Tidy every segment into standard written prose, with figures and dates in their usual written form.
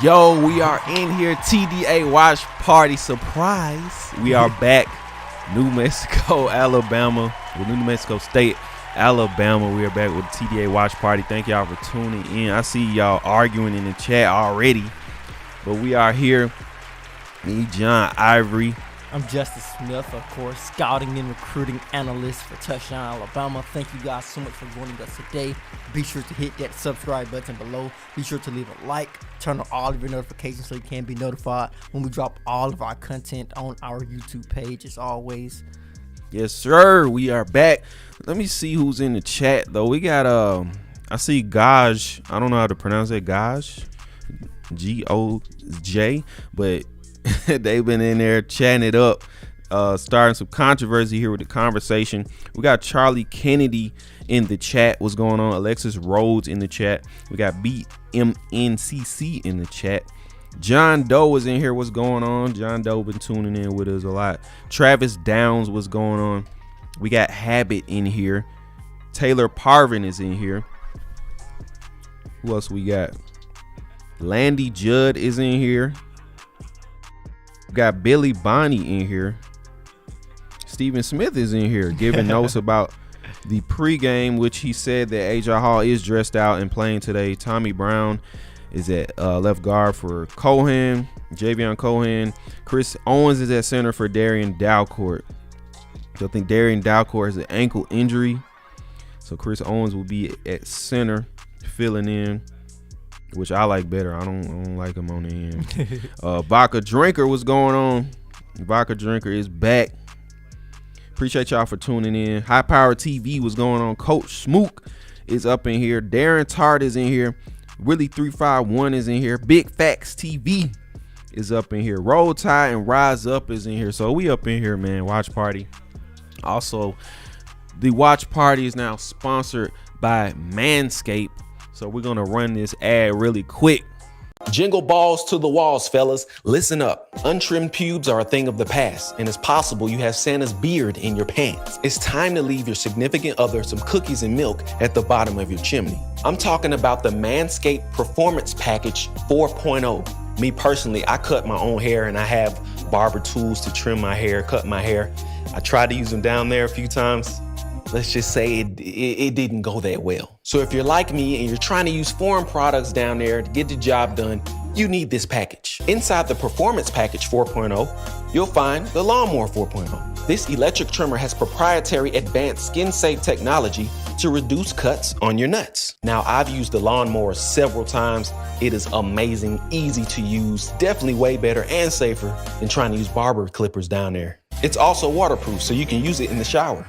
Yo, we are in here, TDA watch party surprise. We are back, New Mexico, Alabama, with New Mexico State, Alabama. We are back with the TDA watch party. Thank y'all for tuning in. I see y'all arguing in the chat already, but we are here. Me, John Ivory. I'm Justice Smith, of course, scouting and recruiting analyst for Touchdown Alabama. Thank you guys so much for joining us today. Be sure to hit that subscribe button below. Be sure to leave a like, turn on all of your notifications so you can be notified when we drop all of our content on our YouTube page, as always. Yes, sir. We are back. Let me see who's in the chat, though. We got, I see Gaj. I don't know how to pronounce it, Gaj. G-O-J, but they've been in there chatting it up, starting some controversy here with the conversation. We got Charlie Kennedy in the chat. What's going on? Alexis Rhodes in the chat. We got BMNCC in the chat. John Doe is in here. What's going on? John Doe been tuning in with us a lot. Travis Downs, what's going on? We got Habit in here. Taylor Parvin is in here. Who else we got? Landy Judd is in here. We got Billy Bonnie in here. Stephen Smith is in here giving notes about the pregame, which he said that A.J. Hall is dressed out and playing today. Tommy Brown is at left guard for Cohen, Javion Cohen. Chris Owens is at center for Darian Dalcourt. So I think Darian Dalcourt has an ankle injury. So Chris Owens will be at center filling in, which I like better. I don't like him on the end. Vodka Drinker, what's going on? Vodka Drinker is back. Appreciate y'all for tuning in. High Power TV, what's going on? Coach Smook is up in here. Darren Tart is in here. Willie 351 is in here. Big Facts TV is up in here. Roll Tide and Rise Up is in here. So we up in here, man. Watch party. Also, the watch party is now sponsored by Manscaped. So we're going to run this ad really quick. Jingle balls to the walls, fellas. Listen up. Untrimmed pubes are a thing of the past, and it's possible you have Santa's beard in your pants. It's time to leave your significant other some cookies and milk at the bottom of your chimney. I'm talking about the Manscaped Performance Package 4.0. Me personally, I cut my own hair, and I have barber tools to trim my hair, cut my hair. I tried to use them down there a few times. Let's just say it didn't go that well. So if you're like me and you're trying to use foreign products down there to get the job done, you need this package. Inside the Performance Package 4.0, you'll find the Lawnmower 4.0. This electric trimmer has proprietary advanced skin-safe technology to reduce cuts on your nuts. Now, I've used the Lawnmower several times. It is amazing, easy to use, definitely way better and safer than trying to use barber clippers down there. It's also waterproof, so you can use it in the shower.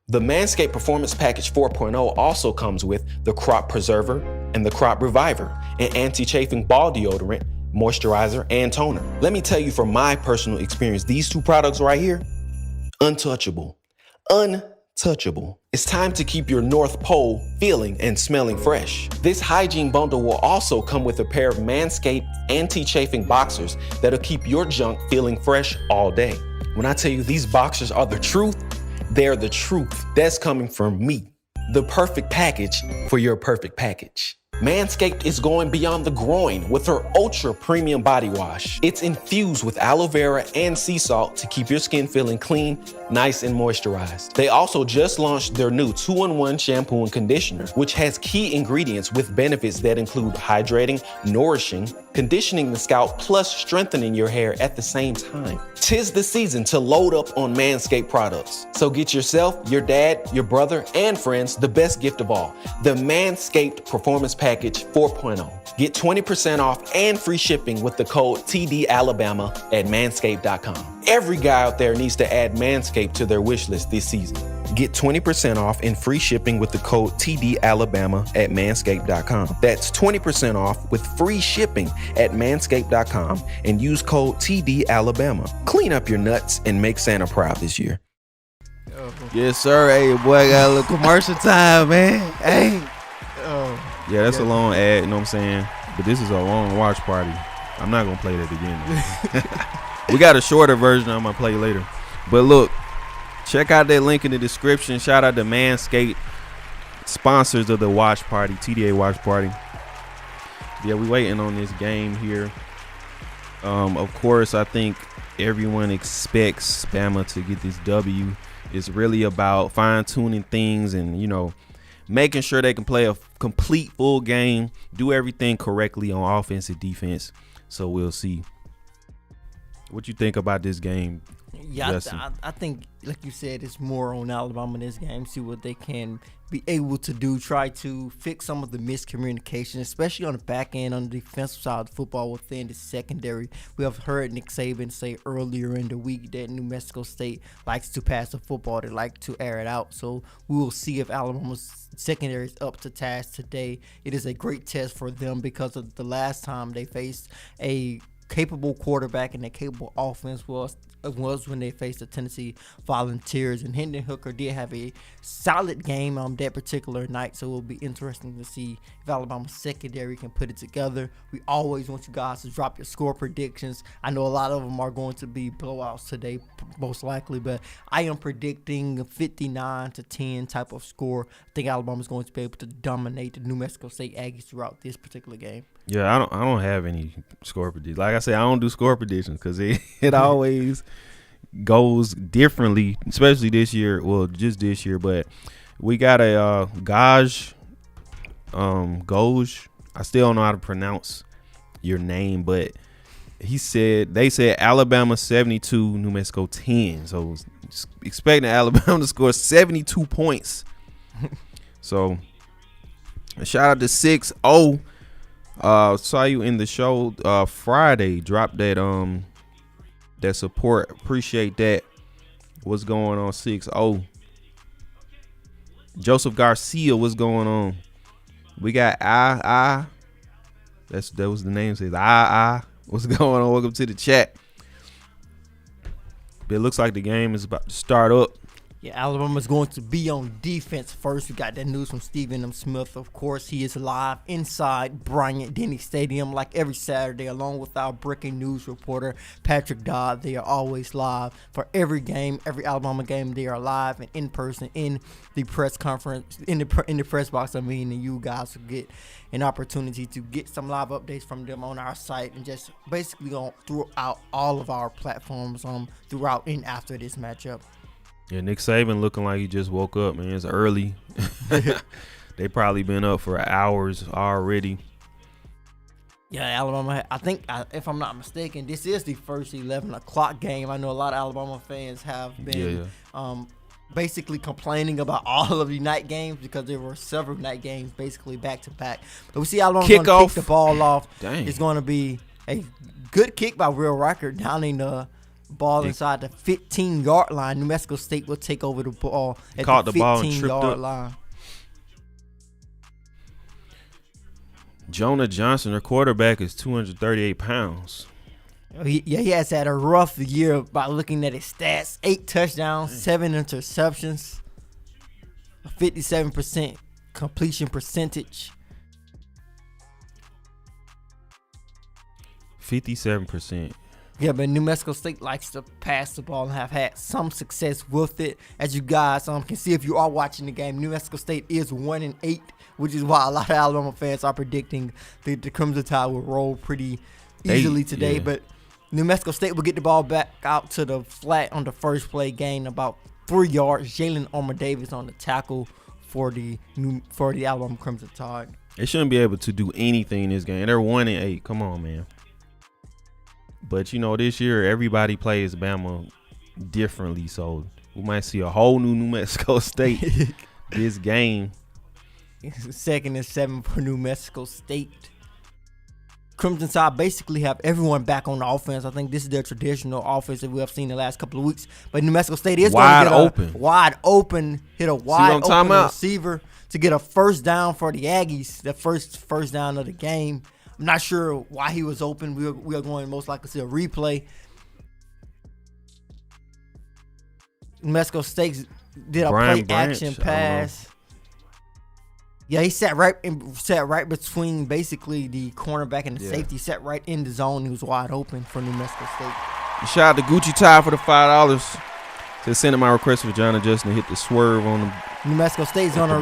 The Manscaped Performance Package 4.0 also comes with the Crop Preserver and the Crop Reviver, an anti-chafing ball deodorant, moisturizer, and toner. Let me tell you from my personal experience, these two products right here, untouchable. Untouchable. It's time to keep your North Pole feeling and smelling fresh. This hygiene bundle will also come with a pair of Manscaped anti-chafing boxers that'll keep your junk feeling fresh all day. When I tell you these boxers are the truth, They're the truth. That's coming from me. The perfect package for your perfect package. Manscaped is going beyond the groin with her ultra premium body wash. It's infused with aloe vera and sea salt to keep your skin feeling clean, nice, and moisturized. They also just launched their new 2-in-1 shampoo and conditioner, which has key ingredients with benefits that include hydrating, nourishing, conditioning the scalp, plus strengthening your hair at the same time. 'Tis the season to load up on Manscaped products. So get yourself, your dad, your brother, and friends the best gift of all, the Manscaped Performance Package 4.0. Get 20% off and free shipping with the code TDAlabama at manscaped.com. Every guy out there needs to add Manscaped to their wish list this season. Get 20% off and free shipping with the code TDAlabama at manscaped.com. That's 20% off with free shipping at manscaped.com and use code TDAlabama. Clean up your nuts and make Santa proud this year. Yes, sir. Hey, boy, got a little commercial time, man. Hey. Yeah, that's a long ad, you know what I'm saying? But this is a long watch party. I'm not going to play that again. We got a shorter version I'm going to play later. But look, check out that link in the description. Shout out to Manscaped, sponsors of the watch party, TDA watch party. Yeah, we waiting on this game here. Of course, I think everyone expects Bama to get this W. It's really about fine-tuning things and, you know, making sure they can play a complete full game, do everything correctly on offense and defense. So we'll see. What you think about this game? Yeah, I think, like you said, it's more on Alabama in this game. See what they can be able to do. Try to fix some of the miscommunication, especially on the back end, on the defensive side of football within the secondary. We have heard Nick Saban say earlier in the week that New Mexico State likes to pass the football. They like to air it out. So we will see if Alabama's secondary is up to task today. It is a great test for them because of the last time they faced a capable quarterback and a capable offense was when they faced the Tennessee Volunteers, and Hendon Hooker did have a solid game on that particular night, so it will be interesting to see if Alabama's secondary can put it together. We always want you guys to drop your score predictions. I know a lot of them are going to be blowouts today, most likely, but I am predicting a 59-10 type of score. I think Alabama's going to be able to dominate the New Mexico State Aggies throughout this particular game. Yeah, I don't have any score predictions. Like I said, I don't do score predictions because it always goes differently, especially this year. Well, just this year, but we got a Goj. I still don't know how to pronounce your name, but they said Alabama 72, New Mexico 10. So expecting Alabama to score 72 points. So shout out to 6-0. Saw you in the show Friday. Dropped that that support. Appreciate that. What's going on? 6-0. Joseph Garcia, what's going on? We got that was the name. Says what's going on? Welcome to the chat. But it looks like the game is about to start up. Yeah, Alabama's going to be on defense first. We got that news from Stephen M. Smith. Of course, he is live inside Bryant-Denny Stadium like every Saturday, along with our breaking news reporter, Patrick Dodd. They are always live for every game, every Alabama game. They are live and in person in the press conference, in the press box. And you guys will get an opportunity to get some live updates from them on our site and just basically go throughout all of our platforms throughout and after this matchup. Yeah, Nick Saban looking like he just woke up, man. It's early. They probably been up for hours already. Yeah, Alabama, I think, if I'm not mistaken, this is the first 11 o'clock game. I know a lot of Alabama fans have been basically complaining about all of the night games because there were several night games basically back-to-back. But we see Alabama going to kick the ball off. Dang. It's going to be a good kick by Will Riker down in the ball inside the 15-yard line. New Mexico State will take over the ball at the 15-yard line. Jonah Johnson, their quarterback, is 238 pounds. He has had a rough year by looking at his stats. 8 touchdowns, 7 interceptions, 57% completion percentage. 57%. Yeah, but New Mexico State likes to pass the ball and have had some success with it. As you guys can see if you are watching the game, New Mexico State is 1-8, which is why a lot of Alabama fans are predicting the Crimson Tide will roll pretty easily today. Yeah. But New Mexico State will get the ball back out to the flat on the first play, gain about 3 yards. Jalen Armour-Davis on the tackle for the Alabama Crimson Tide. They shouldn't be able to do anything in this game. They're 1-8. Come on, man. But, this year, everybody plays Bama differently. So, we might see a whole New Mexico State this game. 2nd and 7 for New Mexico State. Crimson Tide basically have everyone back on the offense. I think this is their traditional offense that we have seen the last couple of weeks. But New Mexico State is going to hit a wide open receiver to get a first down for the Aggies. The first down of the game. I'm not sure why he was open. We are going most likely to see a replay. New Mexico State did a play-action pass. Yeah, he sat right between basically the cornerback and the safety. Sat right in the zone. He was wide open for New Mexico State. Shout out to Gucci Ty for the $5. Said sending my request for John and Justin to hit the swerve on them. New Mexico State's gonna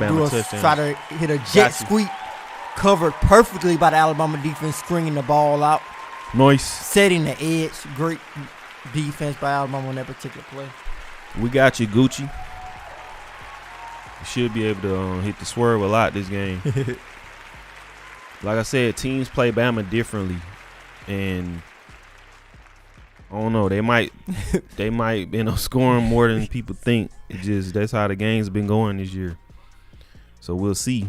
try to hit a jet sweep. Covered perfectly by the Alabama defense, stringing the ball out. Nice. Setting the edge. Great defense by Alabama on that particular play. We got you, Gucci. You should be able to hit the swerve a lot this game. Like I said, teams play Bama differently. And I don't know, they might scoring more than people think. That's how the game's been going this year. So we'll see.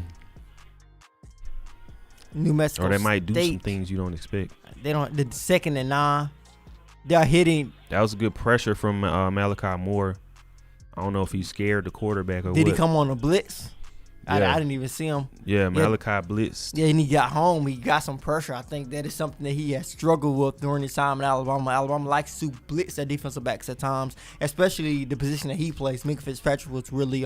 New Mexico State. Or they might do some things you don't expect. The 2nd and 9. They're hitting. That was a good pressure from Malachi Moore. I don't know if he scared the quarterback or what. Did he come on a blitz? Yeah. I didn't even see him. Yeah, Malachi blitzed. Yeah, and he got home. He got some pressure. I think that is something that he has struggled with during his time in Alabama. Alabama likes to blitz their defensive backs at times, especially the position that he plays. Minka Fitzpatrick was really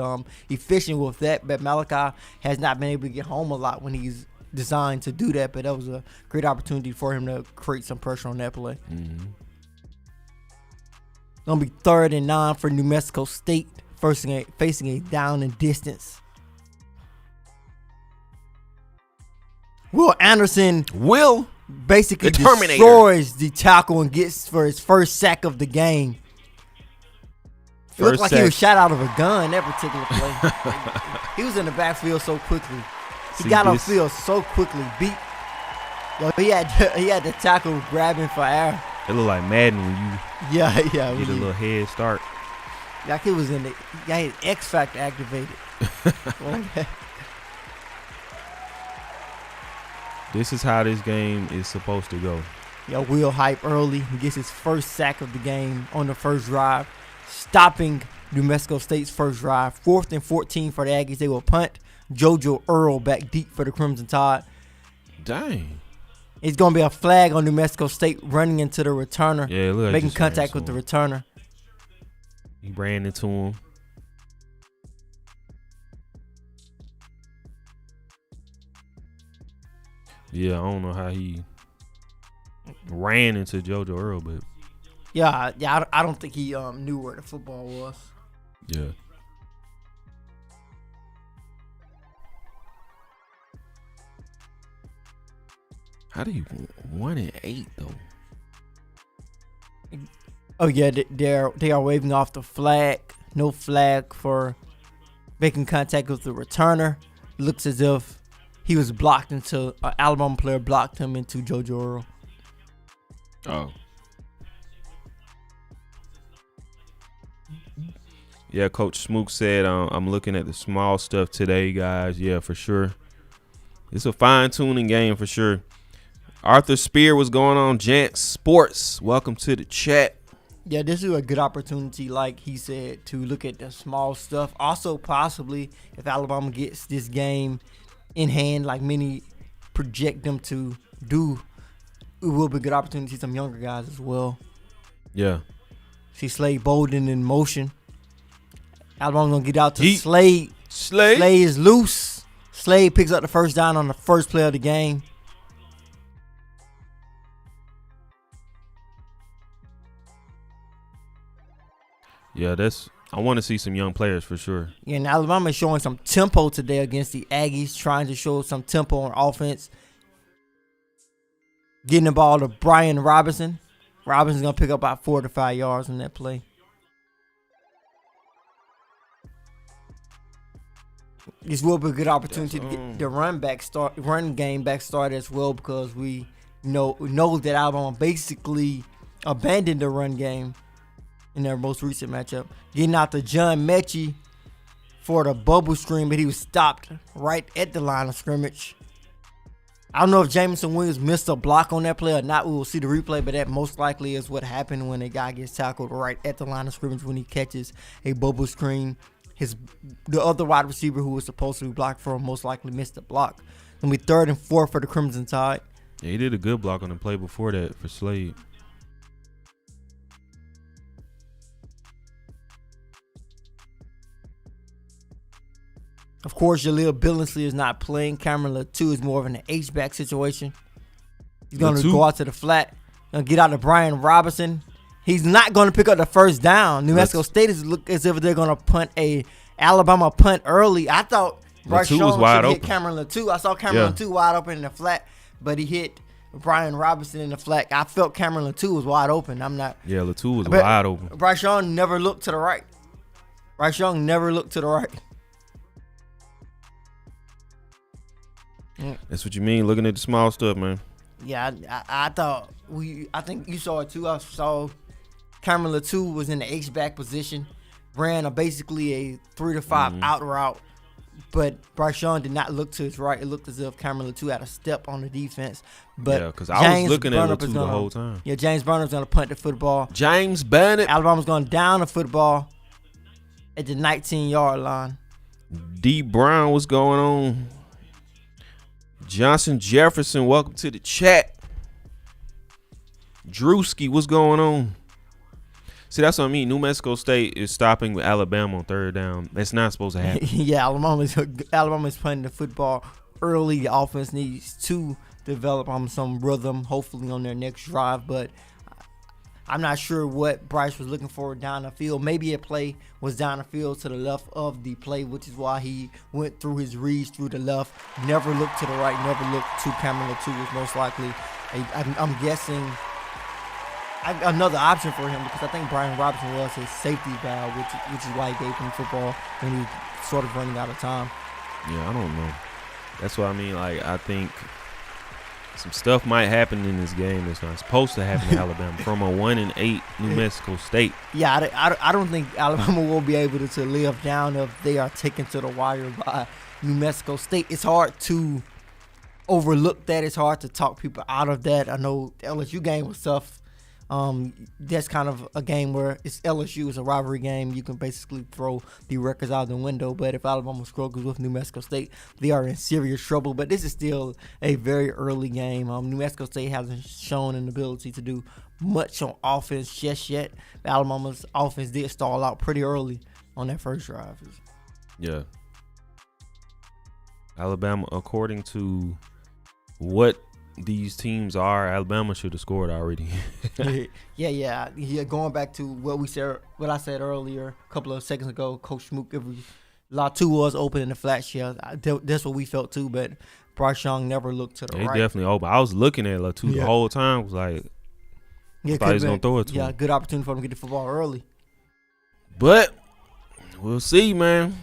efficient with that, but Malachi has not been able to get home a lot when he's designed to do that. But that was a great opportunity for him to create some pressure on that play. Mm-hmm. Gonna be 3rd and 9 for New Mexico State, facing a down and distance. Will Anderson basically destroys the tackle and gets for his first sack of the game. It looked like he was shot out of a gun that particular play. He was in the backfield so quickly. He got on field so quickly. He had the tackle grabbing for air. It looked like Madden when you get a little head start. Like he was in the his X Factor activated. This is how this game is supposed to go. Will hype early. He gets his first sack of the game on the first drive, stopping New Mexico State's first drive. 4th and 14 for the Aggies. They will punt. JoJo Earl back deep for the Crimson Tide. Dang. It's going to be a flag on New Mexico State running into the returner. Yeah, look, making contact with the returner. He ran into him. Yeah, I don't know how he ran into JoJo Earl, but I don't think he knew where the football was. Yeah. How do you 1-8 though? Oh yeah, they are waving off the flag. No flag for making contact with the returner. Looks as if he was blocked into an Alabama player blocked him into JoJo Earl. Oh. Yeah, Coach Smook said I'm looking at the small stuff today, guys. Yeah, for sure. It's a fine-tuning game for sure. Arthur Spear, what's going on? Jant Sports, welcome to the chat. Yeah, this is a good opportunity, like he said, to look at the small stuff. Also, possibly, if Alabama gets this game in hand, like many project them to do, it will be a good opportunity to see some younger guys as well. Yeah. See Slade Bolden in motion. Alabama's going to get out to Slade. Slade is loose. Slade picks up the first down on the first play of the game. Yeah, I want to see some young players for sure. Yeah, and Alabama is showing some tempo today against the Aggies, trying to show some tempo on offense. Getting the ball to Brian Robinson. Robinson's going to pick up about 4 to 5 yards on that play. This will be a good opportunity to get the run game back started as well, because we know that Alabama basically abandoned the run game in their most recent matchup. Getting out to John Mechie for the bubble screen, but he was stopped right at the line of scrimmage. I don't know if Jameson Williams missed a block on that play or not. We will see the replay, but that most likely is what happened when a guy gets tackled right at the line of scrimmage when he catches a bubble screen. The other wide receiver who was supposed to be blocked for him most likely missed the block. It'll be 3rd and 4 for the Crimson Tide. Yeah, he did a good block on the play before that for Slade. Of course, Jaleel Billingsley is not playing. Cameron Latou is more of an H-back situation. He's going to go out to the flat. Going to get out to Brian Robinson. He's not going to pick up the first down. New Mexico State is look as if they're going to punt a Alabama punt early. I thought Bryce Young should hit Cameron Latou. I saw Cameron Latou wide open in the flat, but he hit Brian Robinson in the flat. I felt Cameron Latou was wide open. Yeah, Latou was wide open. Bryce Young never looked to the right. That's what you mean, looking at the small stuff, man. Yeah, I think you saw it too. I saw Cameron Latou was in the H-back position, ran basically a 3 to 5 out route, but Bryce Young did not look to his right. It looked as if Cameron Latou had a step on the defense. But yeah, because I was looking at Latou the whole time. Yeah, James Burnham's going to punt the football. James Burnham. Alabama's going down the football at the 19-yard line. D. Brown, what's going on? Johnson Jefferson, welcome to the chat. Drewski, what's going on? See, that's what I mean. New Mexico State is stopping with Alabama on 3rd down. That's not supposed to happen. Yeah, Alabama's playing the football early. The offense needs to develop some rhythm, hopefully on their next drive. But I'm not sure what Bryce was looking for down the field. Maybe a play was down the field to the left of the play, which is why he went through his reads through the left. Never looked to the right, never looked to Cameron Latou was most likely, I'm guessing, another option for him, because I think Brian Robinson was his safety valve, which is why he gave him football when he was sort of running out of time. Yeah, I don't know. That's what I mean. Like, I think some stuff might happen in this game that's not supposed to happen in Alabama from a 1-8 New Mexico State. Yeah, I don't think Alabama will be able to live down if they are taken to the wire by New Mexico State. It's hard to overlook that. It's hard to talk people out of that. I know the LSU game was tough. That's kind of a game where it's LSU, it's a rivalry game. You can basically throw the records out the window. But if Alabama struggles with New Mexico State, they are in serious trouble. But this is still a very early game. New Mexico State hasn't shown an ability to do much on offense just yet. Alabama's offense did stall out pretty early on that first drive. Yeah. Alabama, according to what these teams are, Alabama should have scored already. Yeah. Going back to what I said earlier a couple of seconds ago, Coach Smook, Latou was open in the flat. Yeah, that's what we felt too. But Bryce Young never looked to the right. He definitely open. I was looking at Latou the whole time. Was like, I thought he was gonna throw it to him. Yeah, good opportunity for him to get the football early. But we'll see, man.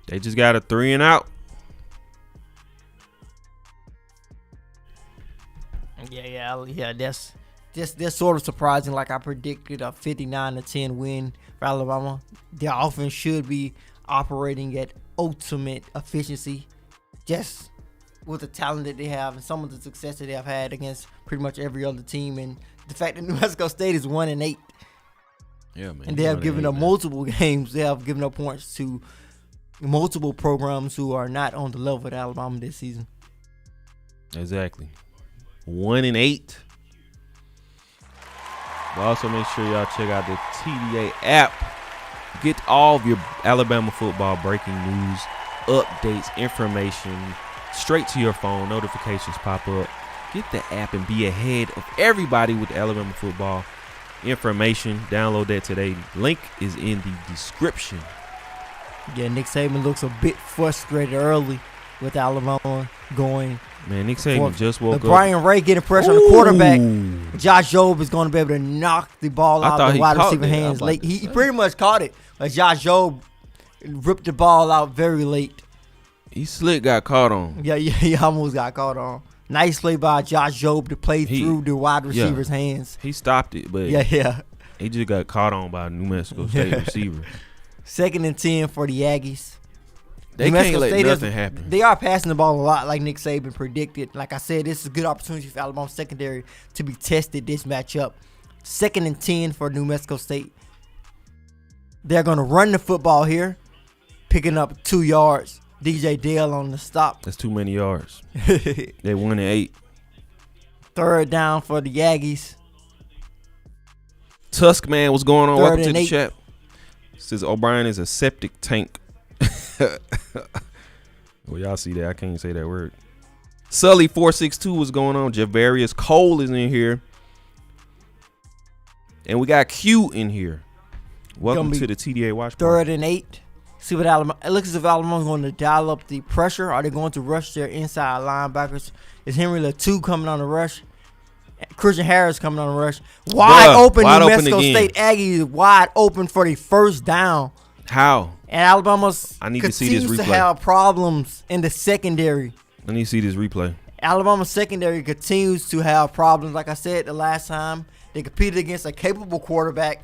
They just got a 3 and out. Yeah. That's sort of surprising. Like I predicted, a 59-10 win for Alabama. Their offense should be operating at ultimate efficiency, just with the talent that they have and some of the success that they have had against pretty much every other team. And the fact that New Mexico State is 1-8, yeah, man, and they have given up multiple games. They have given up points to multiple programs who are not on the level of Alabama this season. Exactly. 1-8. But also make sure y'all check out the TDA app. Get all of your Alabama football breaking news, updates, information straight to your phone. Notifications pop up. Get the app and be ahead of everybody with Alabama football information. Download that today. Link is in the description. Yeah, Nick Saban looks a bit frustrated early with Alabama going. Man, Nick Saban just woke up. Brian Ray getting pressure on the quarterback. Josh Jobe is going to be able to knock the ball out of the wide receiver hands late. He pretty much caught it, but Josh Jobe ripped the ball out very late. He slick got caught on. Yeah, he almost got caught on. Nice play by Josh Jobe to play through the wide receiver's hands. He stopped it, but he just got caught on by a New Mexico State receiver. 2nd and 10 for the Aggies. They can't let nothing happen. They are passing the ball a lot, like Nick Saban predicted. Like I said, this is a good opportunity for Alabama secondary to be tested this matchup. 2nd and 10 for New Mexico State. They're going to run the football here, picking up 2 yards. DJ Dale on the stop. That's too many yards. They 1-8. 3rd down for the Aggies. Tusk man, what's going on? Welcome to the chat. Says O'Brien is a septic tank. Well, y'all see that. I can't say that word. Sully 462, what's going on? Javarius Cole is in here. And we got Q in here. Welcome to the TDA watch party. 3rd and 8. See what Alabama. It looks as if Alabama's going to dial up the pressure. Are they going to rush their inside linebackers? Is Henry Latu coming on the rush? Christian Harris coming on the rush. Wide open New Mexico State Aggies wide open for the 1st down. How? And Alabama's I need to see this replay. Continues to have problems in the secondary. I need to see this replay. Alabama's secondary continues to have problems. Like I said the last time, they competed against a capable quarterback.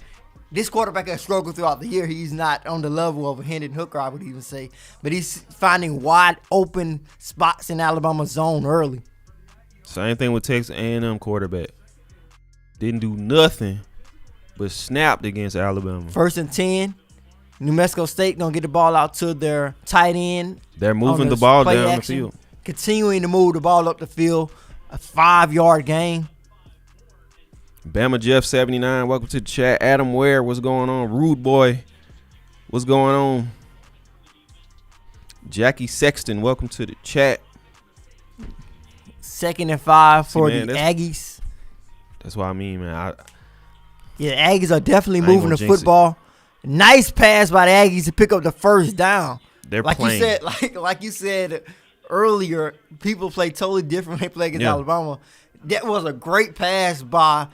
This quarterback has struggled throughout the year. He's not on the level of a Hendon Hooker, I would even say. But he's finding wide open spots in Alabama's zone early. Same thing with Texas A&M quarterback. Didn't do nothing but snapped against Alabama. 1st and 10. New Mexico State going to get the ball out to their tight end. They're moving the ball down the field. Continuing to move the ball up the field. A 5-yard gain. Bama Jeff 79, welcome to the chat. Adam Ware, what's going on? Rude Boy, what's going on? Jackie Sexton, welcome to the chat. 2nd and 5 for the Aggies. That's what I mean, man. The Aggies are definitely moving the football. Nice pass by the Aggies to pick up the 1st down. They're like playing. You said, like you said earlier, people play totally different when they play against Alabama. That was a great pass by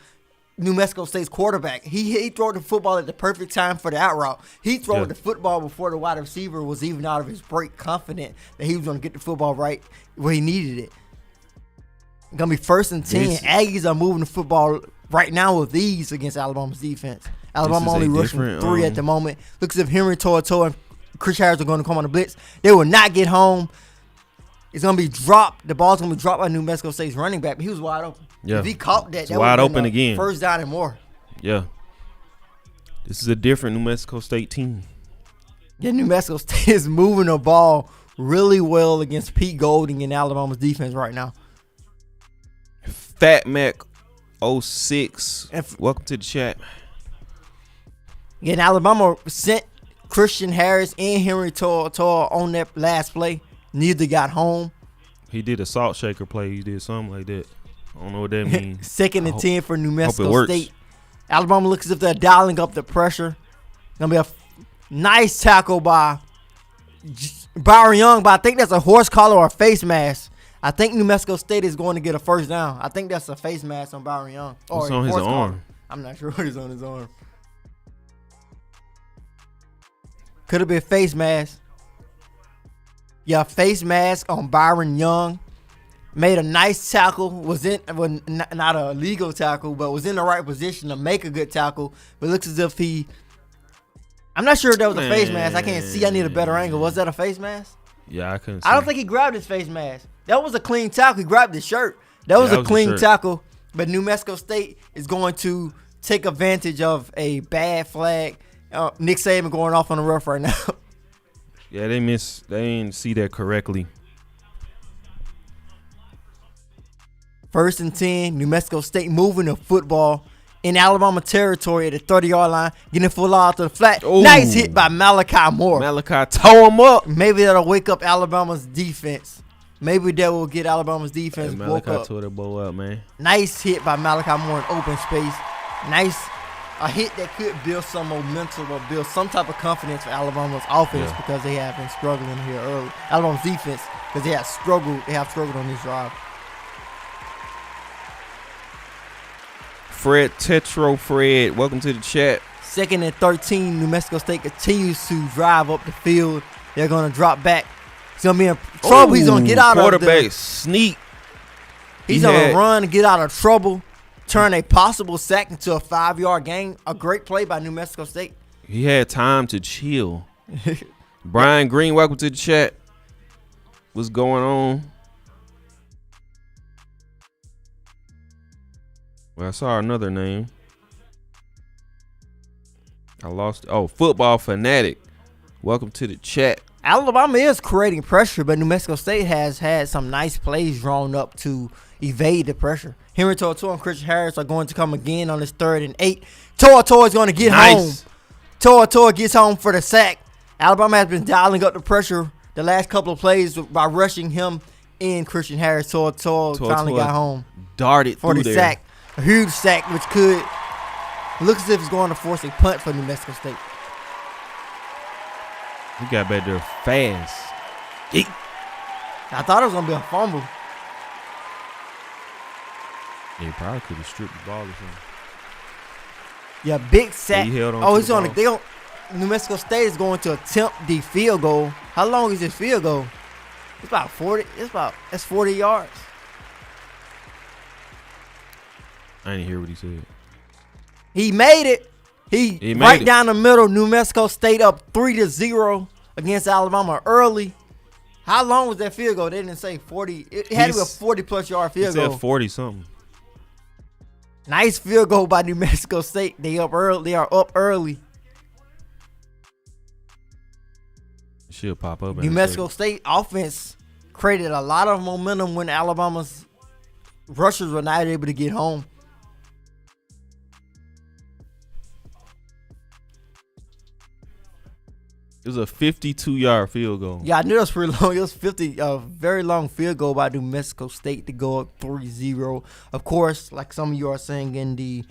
New Mexico State's quarterback. He threw the football at the perfect time for the out route. He threw the football before the wide receiver was even out of his break, confident that he was going to get the football right where he needed it. Going to be 1st and 10. Aggies are moving the football right now with ease against Alabama's defense. Alabama only rushing 3 at the moment. Looks as if Henry Toto and Chris Harris are going to come on the blitz. They will not get home. It's going to be dropped. The ball's going to be dropped by New Mexico State's running back. But he was wide open. Yeah. If he caught that, that wide open again. 1st down and more. Yeah. This is a different New Mexico State team. Yeah, New Mexico State is moving the ball really well against Pete Golding and Alabama's defense right now. Fat Mac 06. Welcome to the chat. Yeah, and Alabama sent Christian Harris and Henry Toto on that last play. Neither got home. He did a salt shaker play. He did something like that. I don't know what that means. 2nd and 10 for New Mexico State. Alabama looks as if they're dialing up the pressure. Gonna be a nice tackle by Byron Young, but I think that's a horse collar or a face mask. I think New Mexico State is going to get a 1st down. I think that's a face mask on Byron Young. What's on his arm? Collar. I'm not sure what is on his arm. Could have been face mask. Yeah, face mask on Byron Young. Made a nice tackle. Not a legal tackle, but was in the right position to make a good tackle. But it looks as if I'm not sure if that was a face mask. I can't see. I need a better angle. Was that a face mask? Yeah, I couldn't see. I don't think he grabbed his face mask. That was a clean tackle. He grabbed his shirt. That was a clean tackle. But New Mexico State is going to take advantage of a bad flag. Nick Saban going off on the rough right now. Yeah, they didn't see that correctly. 1st and 10, New Mexico State moving the football in Alabama territory at the 30-yard line, getting full out to the flat. Ooh. Nice hit by Malachi Moore. Malachi tore him up. Maybe that'll wake up Alabama's defense. Maybe that will get Alabama's defense woke up. Malachi tore the ball up, man. Nice hit by Malachi Moore in open space. Nice a hit that could build some momentum or build some type of confidence for Alabama's offense because they have been struggling here early. Alabama's defense because they have struggled on this drive. Fred welcome to the chat. 2nd and 13, New Mexico State continues to drive up the field. They're going to drop back. He's going to be in trouble. He's going to get out of quarterback sneak. He's going to run and get out of trouble. Turn a possible sack into a 5-yard gain. A great play by New Mexico State. He had time to chill. Brian Green, welcome to the chat. What's going on? Well, I saw another name. I lost. Oh, Football Fanatic. Welcome to the chat. Alabama is creating pressure, but New Mexico State has had some nice plays drawn up to evade the pressure. Henry To'oTo'o and Christian Harris are going to come again on this 3rd and 8. To'oTo'o is going to get home. To'oTo'o gets home for the sack. Alabama has been dialing up the pressure the last couple of plays by rushing him in Christian Harris. To'oTo'o finally got home. Darted for through the there. sack. A huge sack, which could look as if it's going to force a punt for New Mexico State. He got back there fast. Yeet. I thought it was going to be a fumble. Yeah, he probably could have stripped the ball or something. Yeah, big sack. Yeah, he held on oh, to he's the on. They don't. New Mexico State is going to attempt the field goal. How long is this field goal? It's about 40. That's 40 yards. I didn't hear what he said. He made it. He made right it. down the middle. New Mexico State up 3-0 against Alabama early. How long was that field goal? They didn't say 40. It had to be a 40-plus yard field He goal. said 40 something. Nice field goal by New Mexico State. They up early. They are up early. It should pop up. New Mexico State offense created a lot of momentum when Alabama's rushers were not able to get home. It was a 52-yard field goal. Yeah, I knew it was pretty long. It was a very long field goal by New Mexico State to go up 3-0. Of course, like some of you are saying in the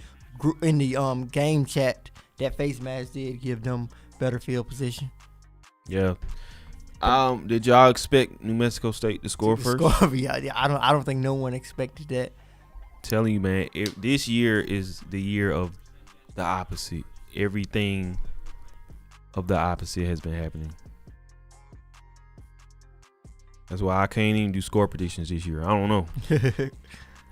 game chat, that face mask did give them better field position. Yeah. Did y'all expect New Mexico State to score first? Yeah, I don't think no one expected that. Telling you, man, this year is the year of the opposite. Everything of the opposite has been happening. That's why I can't even do score predictions this year. I don't know.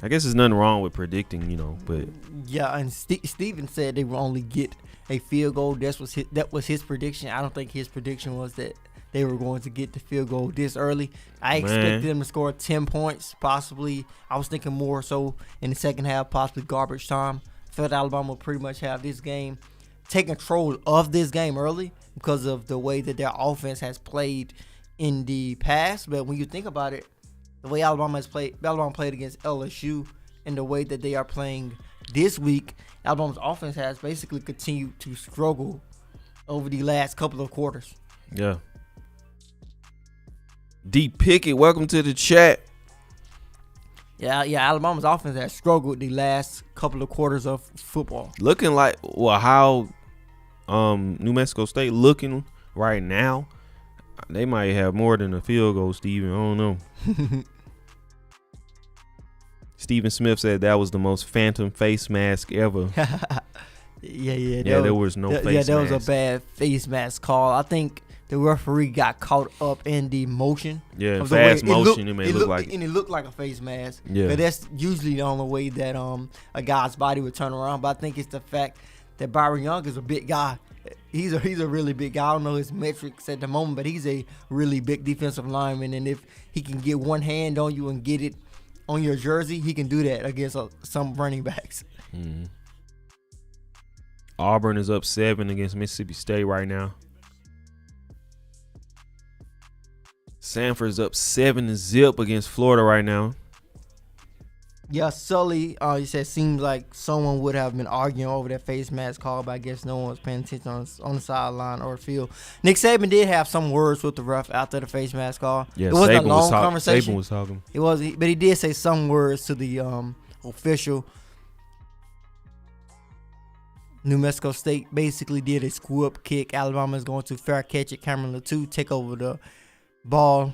I guess there's nothing wrong with predicting, but yeah, and Steven said they will only get a field goal. That was his prediction. I don't think his prediction was that they were going to get the field goal this early. I expected them to score 10 points, possibly. I was thinking more so in the second half, possibly garbage time. I felt Alabama would pretty much have this game, take control of this game early because of the way that their offense has played in the past. But when you think about it, the way Alabama played against LSU and the way that they are playing this week, Alabama's offense has basically continued to struggle over the last couple of quarters. yeah. D Pickett, welcome to the chat. Yeah, Alabama's offense has struggled the last couple of quarters of football. Looking like how New Mexico State looking right now, they might have more than a field goal, Steven. I don't know. Stephen Smith said that was the most phantom face mask ever. Yeah. There was no face mask. Yeah, that was a bad face mask call. I think the referee got caught up in the motion. Yeah, fast motion. It looked like a face mask. Yeah. But that's usually the only way that a guy's body would turn around. But I think it's the fact that Byron Young is a big guy. He's a really big guy. I don't know his metrics at the moment, but he's a really big defensive lineman. And if he can get one hand on you and get it on your jersey, he can do that against some running backs. Mm-hmm. Auburn is up 7 against Mississippi State right now. Sanford's up 7-0 against Florida right now. Yeah, Sully, he said, seems like someone would have been arguing over that face mask call, but I guess no one was paying attention on the sideline or the field. Nick Saban did have some words with the ref after the face mask call. Yeah, it wasn't Saban a long conversation. Saban was talking. It was, but he did say some words to the official. New Mexico State basically did a screw-up kick. Alabama is going to fair catch it. Cameron Latu take over the ball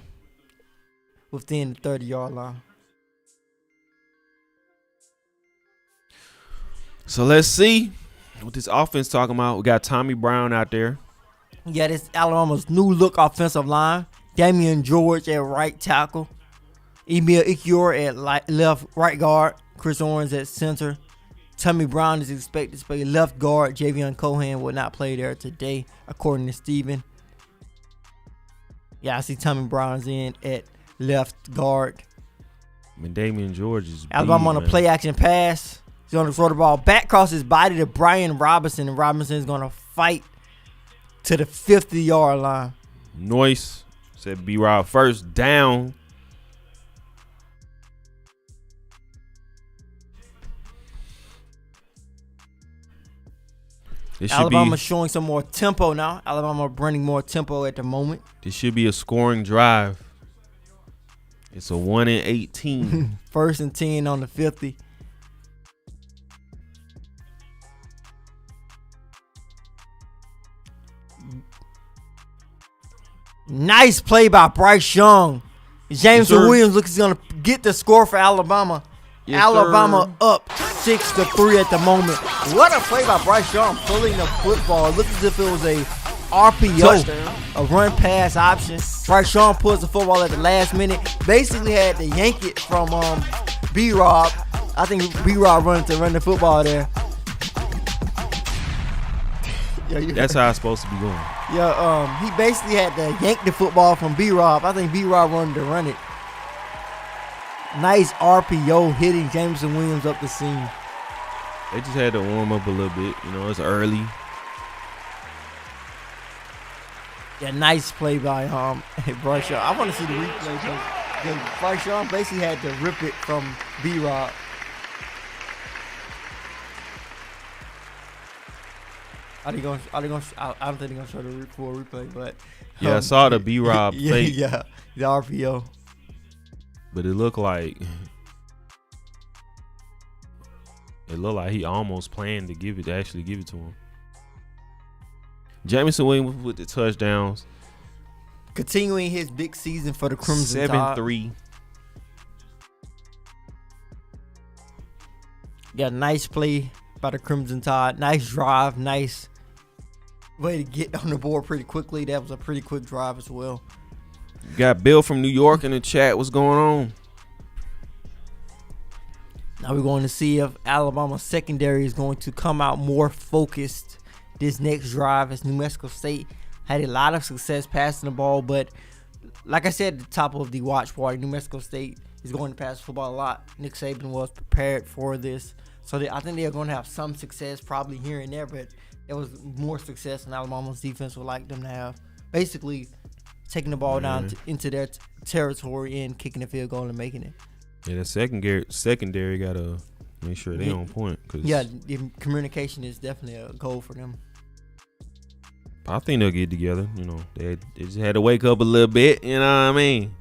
within the 30-yard line. So let's see what this offense talking about. We got Tommy Brown out there. Yeah, this Alabama's new look offensive line. Damian George at right tackle. Emil Ikior at right guard. Chris Owens at center. Tommy Brown is expected to play left guard. Javion Cohen will not play there today, according to Steven. Yeah, I see Tommy Brown's in at left guard. I mean, Damian George is Alabama on a play action pass. He's going to throw the ball back across his body to Brian Robinson, and Robinson is going to fight to the 50-yard line. Noyce said B-Rob first down. Alabama showing some more tempo now. Alabama bringing more tempo at the moment. This should be a scoring drive. It's a 1-18. 1st and 10 on the 50. Nice play by Bryce Young. Jameson Williams looks going to get the score for Alabama. Yes, Alabama up 6-3 at the moment. What a play by Bryce Young, pulling the football. It looked as if it was a RPO, touchdown. A run pass option. Bryce Young pulls the football at the last minute. Basically had to yank it from B-Rob. I think B-Rob run the football there. That's how it's supposed to be going. Yeah, he basically had to yank the football from B-Rob. I think B-Rob wanted to run it. Nice RPO hitting Jameson Williams up the seam. They just had to warm up a little bit. You know, it's early. Yeah, nice play by Bryce Young. I want to see the replay because Bryce Young basically had to rip it from B-Rob. I don't think they're gonna show the full replay, but yeah, I saw the B-Rob fake. Yeah, the RPO. But it looked like he almost planned to actually give it to him. Jameson Williams with the touchdowns. Continuing his big season for the Crimson Tide. 7-3. Got a nice play by the Crimson Tide. Nice drive. Nice way to get on the board pretty quickly. That was a pretty quick drive as well. Got Bill from New York in the chat. What's going on? Now we're going to see if Alabama's secondary is going to come out more focused this next drive, as New Mexico State had a lot of success passing the ball. But like I said at the top of the watch party, New Mexico State is going to pass the football a lot. Nick Saban was prepared for this. So I think they're going to have some success probably here and there, but there was more success than Alabama's defense would like them to have. Basically, taking the ball down into their territory and kicking the field goal and making it. Yeah, the secondary got to make sure they on point. Yeah, the communication is definitely a goal for them. I think they'll get together. You know, they just had to wake up a little bit. You know what I mean?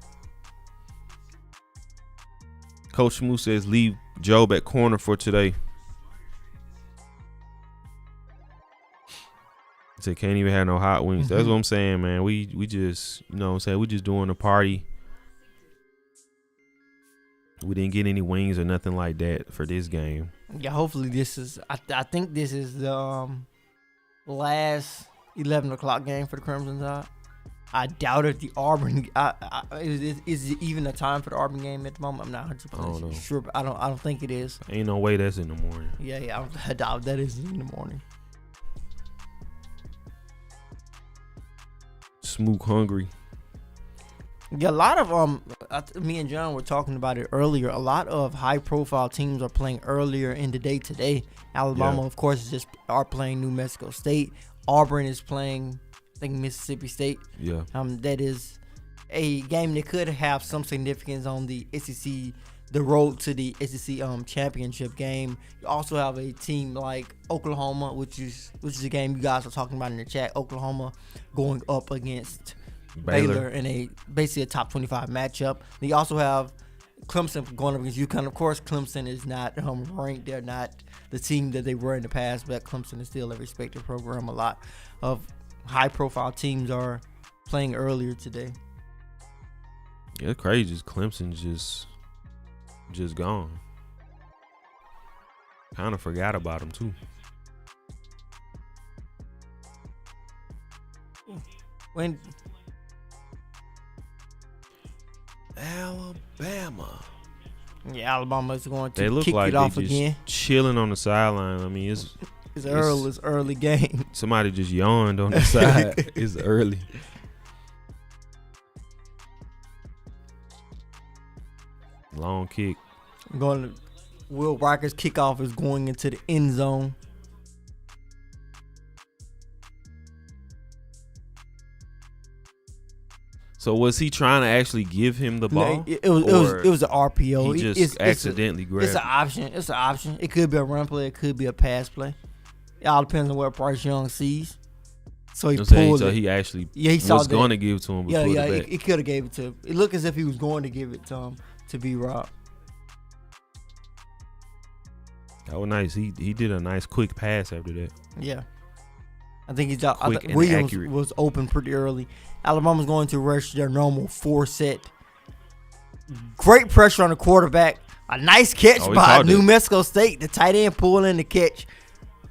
Coach Shmoo says leave Job at corner for today. He said can't even have no hot wings. That's what I'm saying, man. We just, you know what I'm saying, we just doing a party. We didn't get any wings or nothing like that for this game. Yeah, hopefully this is I think this is the last 11 o'clock game for the Crimson Tide. I doubt if the Auburn is it even a time for the Auburn game at the moment. I'm not 100% sure, but I don't think it is. Ain't no way that's in the morning. Yeah, I doubt that is in the morning. Smook hungry. Yeah, a lot of me and John were talking about it earlier. A lot of high-profile teams are playing earlier in the day today. Alabama, of course, are playing New Mexico State. Auburn is playing, I think, Mississippi State. Yeah. That is a game that could have some significance on the SEC, the road to the SEC championship game. You also have a team like Oklahoma, which is a game you guys were talking about in the chat. Oklahoma going up against Baylor in basically a top 25 matchup. You also have Clemson going up against UConn. Of course, Clemson is not ranked. They're not the team that they were in the past, but Clemson is still a respected program. A lot of high-profile teams are playing earlier today. Yeah, it's crazy. Clemson's just gone. Kind of forgot about them too. When Alabama. Yeah, Alabama's going to They look kick like it off they just again. chilling on the sideline. I mean, it's early game. somebody just yawned on the side. It's early. Long kick. Will Rikers' kickoff is going into the end zone. So was he trying to actually give him the ball? No, it was an RPO. He just accidentally grabbed It's an option. It's an option. It could be a run play. It could be a pass play. It all depends on what Bryce Young sees. So he pulled it. He actually he saw was going to give it to him. Before he could have gave it to him. It looked as if he was going to give it to him to be robbed. That was nice. He did a nice quick pass after that. Yeah. I think he's out. Quick and Williams accurate. was open pretty early. Alabama's going to rush their normal 4-set. Great pressure on the quarterback. A nice catch by New Mexico State. The tight end pulling the catch.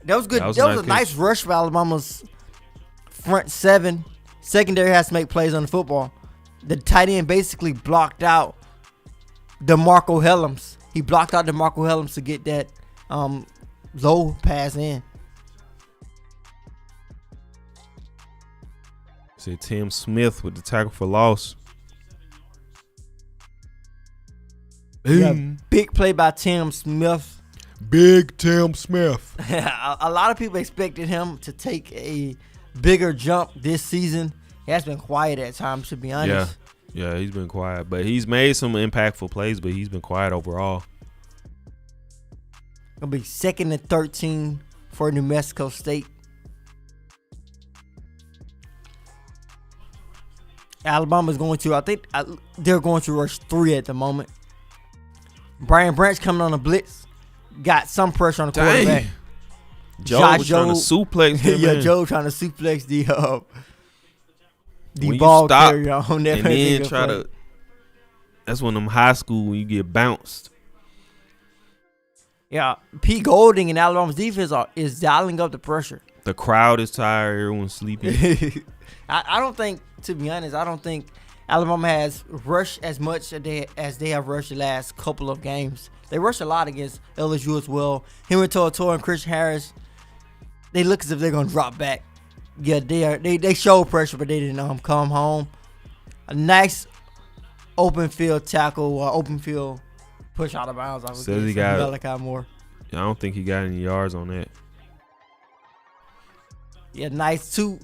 That was good. That was a nice rush for Alabama's front seven. Secondary has to make plays on the football. The tight end basically blocked out DeMarco Helms. He blocked out DeMarco Helms to get that low pass in. Said Tim Smith with the tackle for loss. Yeah, big play by Tim Smith. Big Tim Smith. A lot of people expected him to take a bigger jump this season. He has been quiet at times, to be honest. Yeah, he's been quiet. But he's made some impactful plays, but he's been quiet overall. Gonna be 2nd and 13 for New Mexico State. Alabama's going to, I think they're going to rush 3 at the moment. Brian Branch coming on a blitz. Got some pressure on the quarterback. Joe was trying to suplex him. Yeah, Joe trying to suplex the when ball stop carrier on that. And then try to. That's when them high school when you get bounced. Yeah, Pete Golding and Alabama's defense is dialing up the pressure. The crowd is tired. Everyone's sleeping. I don't think, to be honest, I don't think Alabama has rushed as much as they have rushed the last couple of games. They rushed a lot against LSU as well. Henry To'oTo'o and Christian Harris, they look as if they're gonna drop back. Yeah, they showed pressure, but they didn't come home. A nice open field tackle, open field push out of bounds. I would Says he guess, got Malachi Moore. I don't think he got any yards on that. Yeah, nice two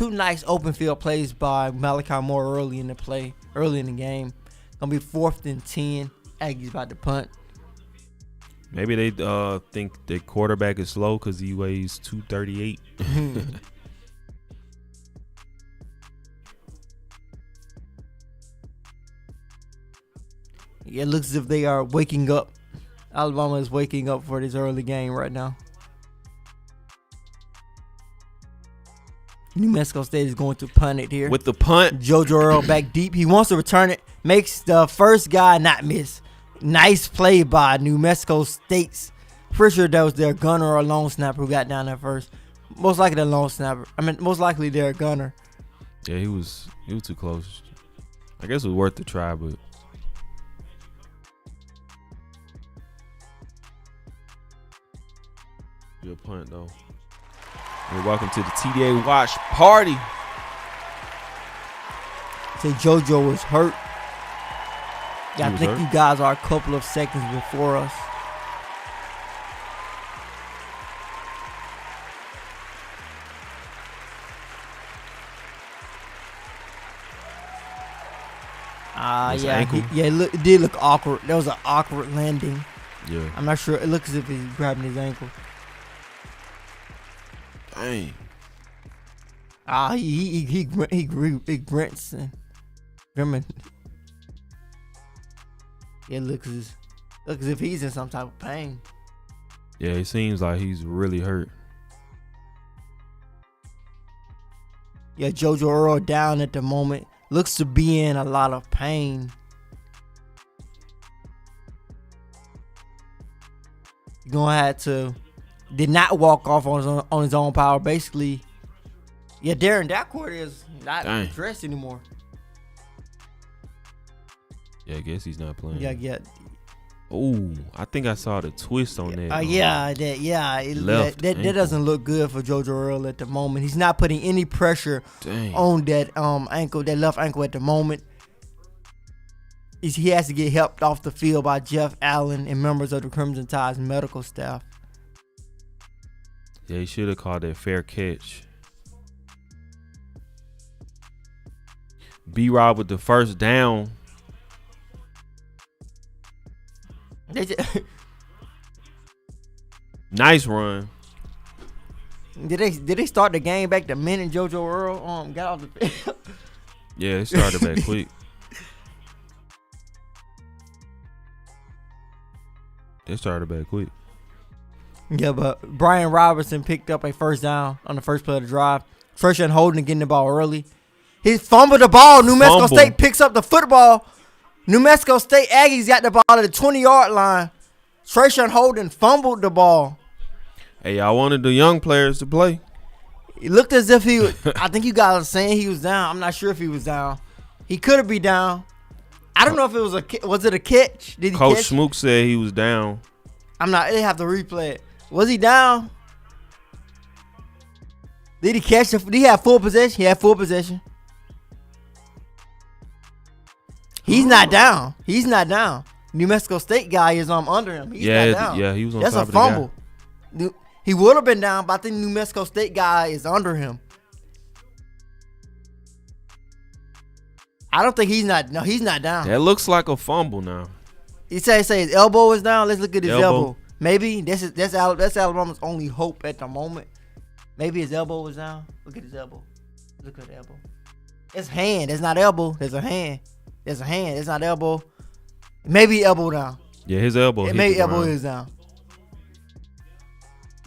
nice open field plays by Malachi Moore early in the game. Gonna be 4th and 10. Aggies about to punt. Maybe they think their quarterback is slow because he weighs 238. Yeah, it looks as if they are waking up. Alabama is waking up for this early game right now. New Mexico State is going to punt it here. With the punt. JoJo Earl back deep. He wants to return it. Makes the first guy not miss. Nice play by New Mexico State's. Pretty sure that was their gunner or long snapper who got down there first. Most likely their long snapper. Most likely their gunner. Yeah, he was too close. I guess it was worth the try, but good punt though. You're welcome to the TDA watch party. Say JoJo was hurt. He I was think hurt? you guys are a couple of seconds before us. His Yeah, ankle? it did look awkward. That was an awkward landing. Yeah. I'm not sure. It looks as if he's grabbing his ankle. Dang. He grunts. It looks as if he's in some type of pain. Yeah, it seems like he's really hurt. Yeah, JoJo Earl down at the moment. Looks to be in a lot of pain. You're going to have to... Did not walk off on his own power. Basically, yeah, Darren Dacourt is not dressed anymore. Yeah, I guess he's not playing. Yeah. Oh, I think I saw the twist on that. That doesn't look good for JoJo Earl at the moment. He's not putting any pressure on that ankle, that left ankle at the moment. He has to get helped off the field by Jeff Allen and members of the Crimson Tide's medical staff. Yeah, he should have called that fair catch. B-Rob with the first down. Nice run. Did they start the game back the minute JoJo Earl got off the field? Yeah, it started back quick. They started back quick. Yeah, but Brian Robertson picked up a first down on the first play of the drive. Fresh and Holden getting the ball early. He fumbled the ball. New Mexico State picks up the football. New Mexico State Aggies got the ball at the 20-yard line. Trayshawn Holden fumbled the ball. Hey, I wanted the young players to play. It looked as if he was, I think you guys are saying he was down. I'm not sure if he was down. He could have been down. I don't know if it was it a catch? Did he Coach catch? Smook said he was down. They have to replay it. Was he down? Did he catch did he have full possession? He had full possession. He's not down. He's not down. New Mexico State guy is under him. He's not down. Yeah, he was on That's top a fumble. He would have been down, but I think New Mexico State guy is under him. I don't think he's not. No, he's not down. That looks like a fumble now. He say his elbow is down. Let's look at his elbow. Maybe that's Alabama's only hope at the moment. Maybe his elbow was down. Look at his elbow. Look at the elbow. It's hand. It's not elbow. There's a hand. There's a hand. It's not elbow. Maybe elbow down. Yeah, his elbow. Maybe elbow is down.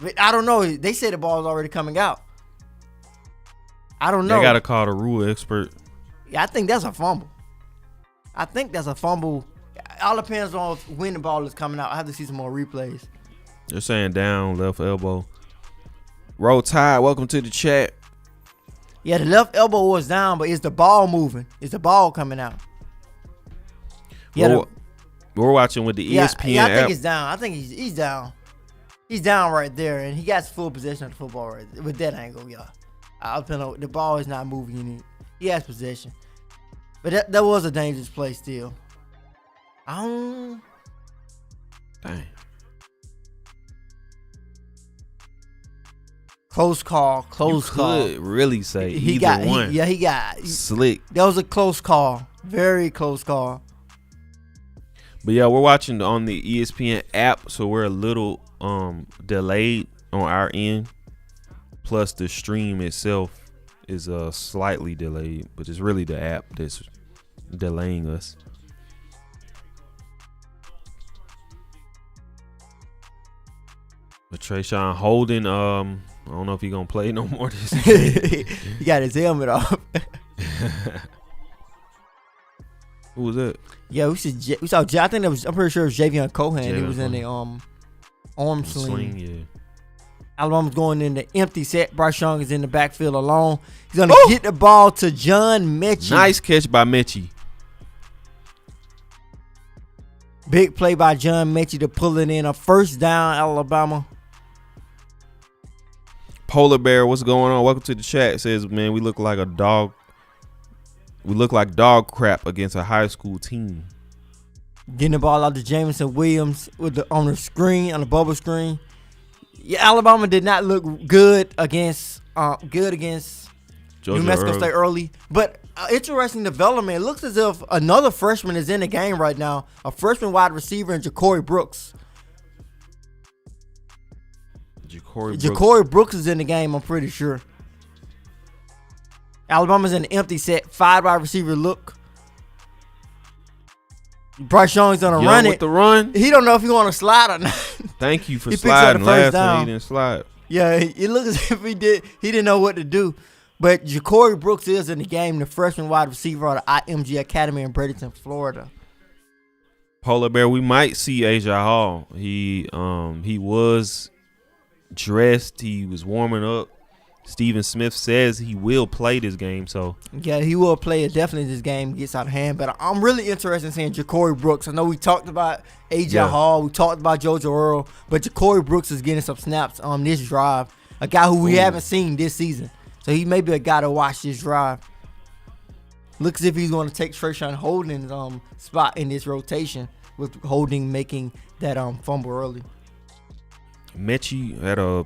But I don't know. They say the ball is already coming out. I don't know. They gotta call the rule expert. Yeah, I think that's a fumble. All depends on when the ball is coming out. I have to see some more replays. They're saying down, left elbow. Roll Tide, welcome to the chat. Yeah, the left elbow was down, but is the ball moving? Is the ball coming out? Yeah, we're watching with the ESPN app. I think it's down. I think he's down. He's down right there, and he got full possession of the football right there, with that angle, yeah. The ball is not moving. He has possession. But that was a dangerous play still. Dang. Close call. You could really say he either one. He got slick. That was a close call. Very close call. But yeah, we're watching on the ESPN app, so we're a little delayed on our end. Plus the stream itself is slightly delayed, but it's really the app that's delaying us. But Trayshawn Holden, I don't know if he's gonna play no more this game. He got his helmet off. Who was that? Yeah, we saw. I think I'm pretty sure it was Javion Cohen. He was in the arm sling. Yeah. Alabama's going in the empty set. Bryce Young is in the backfield alone. He's gonna get the ball to John Mechie. Nice catch by Mechie. Big play by John Mechie to pull it in. A first down, Alabama. Polar Bear, what's going on? Welcome to the chat. It says, man, we look like a dog. We look like dog crap against a high school team. Getting the ball out to Jameson Williams on the screen, on the bubble screen. Yeah, Alabama did not look good against New Mexico State early. But interesting development. It looks as if another freshman is in the game right now. A freshman wide receiver in Ja'Cory Brooks. Ja'Cory Brooks is in the game, I'm pretty sure. Alabama's in an empty set. 5 wide receiver look. Bryce Young's gonna Young run with it. the run. He don't know if he want to slide or not. Thank you for He picks up sliding the first last time. down. He didn't slide. Yeah, it looks as if he didn't know what to do. But Ja'Cory Brooks is in the game, the freshman wide receiver out of IMG Academy in Bradenton, Florida. Polar Bear, we might see Asia Hall. He was dressed. He was warming up. Steven Smith says he will play this game. So yeah, he will play it. Definitely this game gets out of hand. But I'm really interested in seeing Ja'Cory Brooks. I know we talked about AJ Hall. We talked about JoJo Earl. But Ja'Cory Brooks is getting some snaps on this drive. A guy who we haven't seen this season. So he may be a guy to watch this drive. Looks as if he's going to take Trayshawn Holden's spot in this rotation, with Holden making that fumble early. Mechie had a